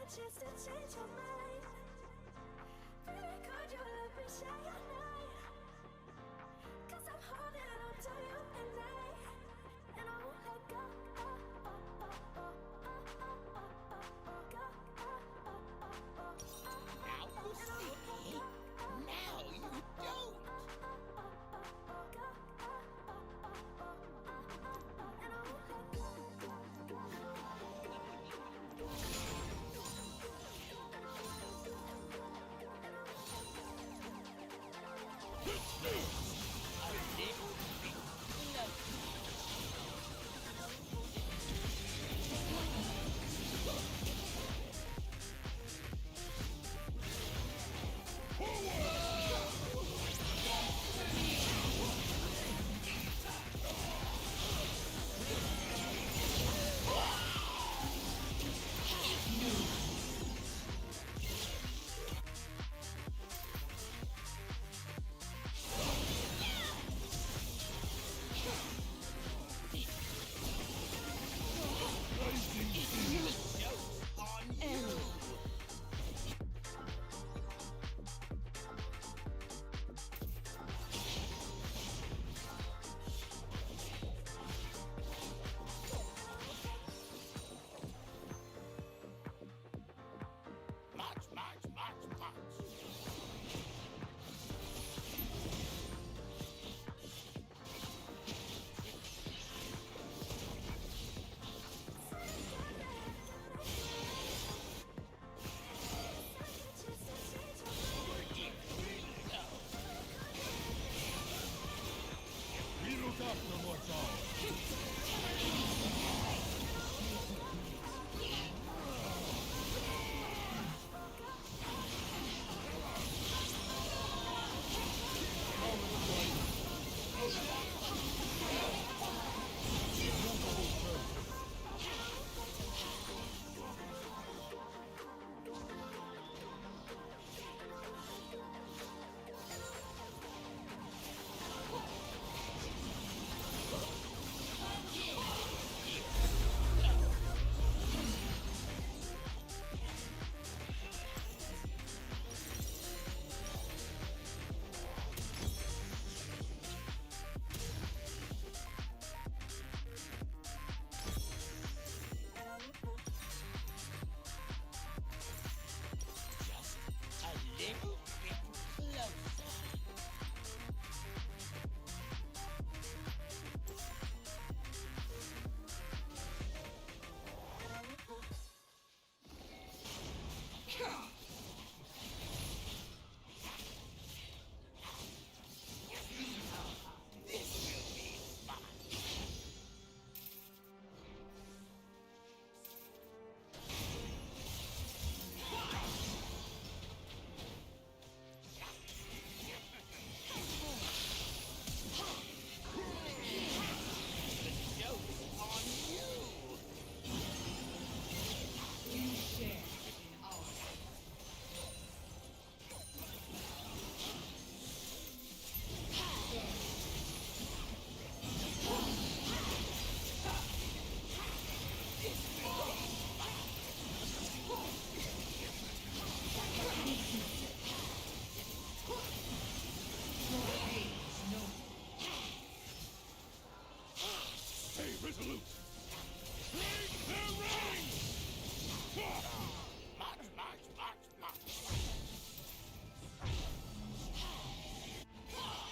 Chance to change your mind. Baby, could you let me share your night? 'Cause I'm holding on to you at night, and I won't let go. Now you see. Now you don't.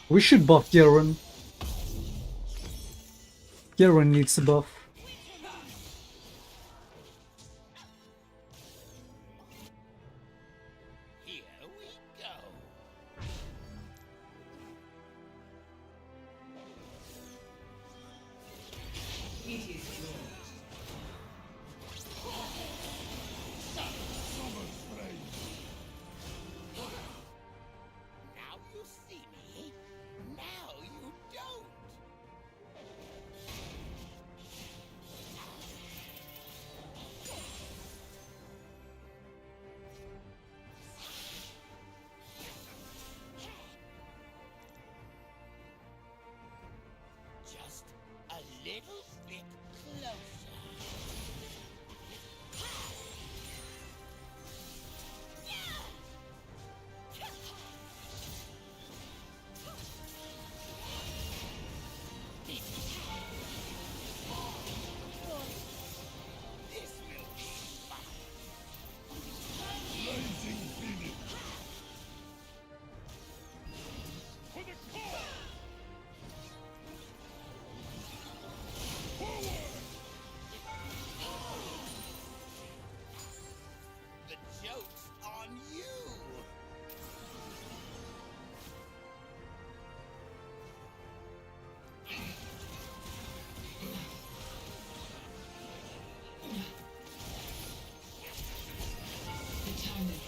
We should buff Garen. Garen needs a buff. Here we go. It is yours. Now you see me. Now you don't. Just a little bit closer. This will be fun. The joke's on you. The time is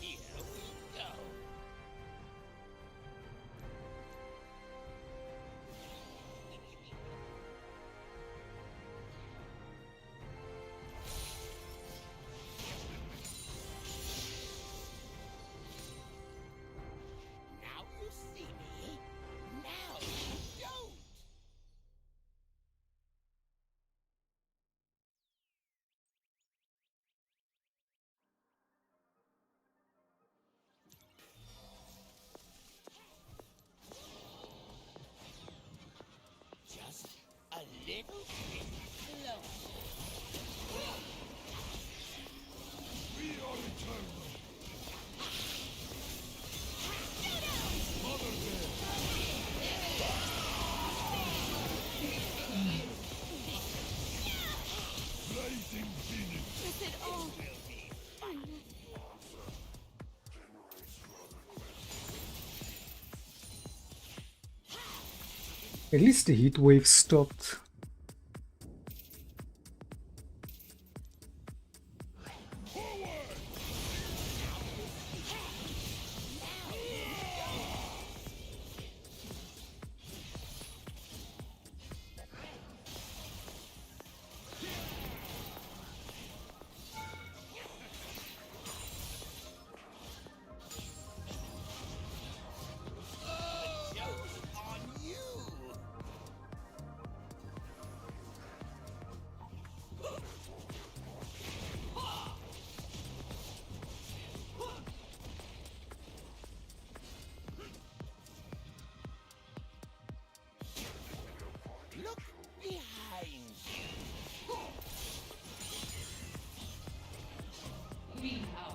Here we go. Now you see me. Now you don't. Just a little bit closer. At least the heat wave stopped. Joke's on you. Look behind you. we are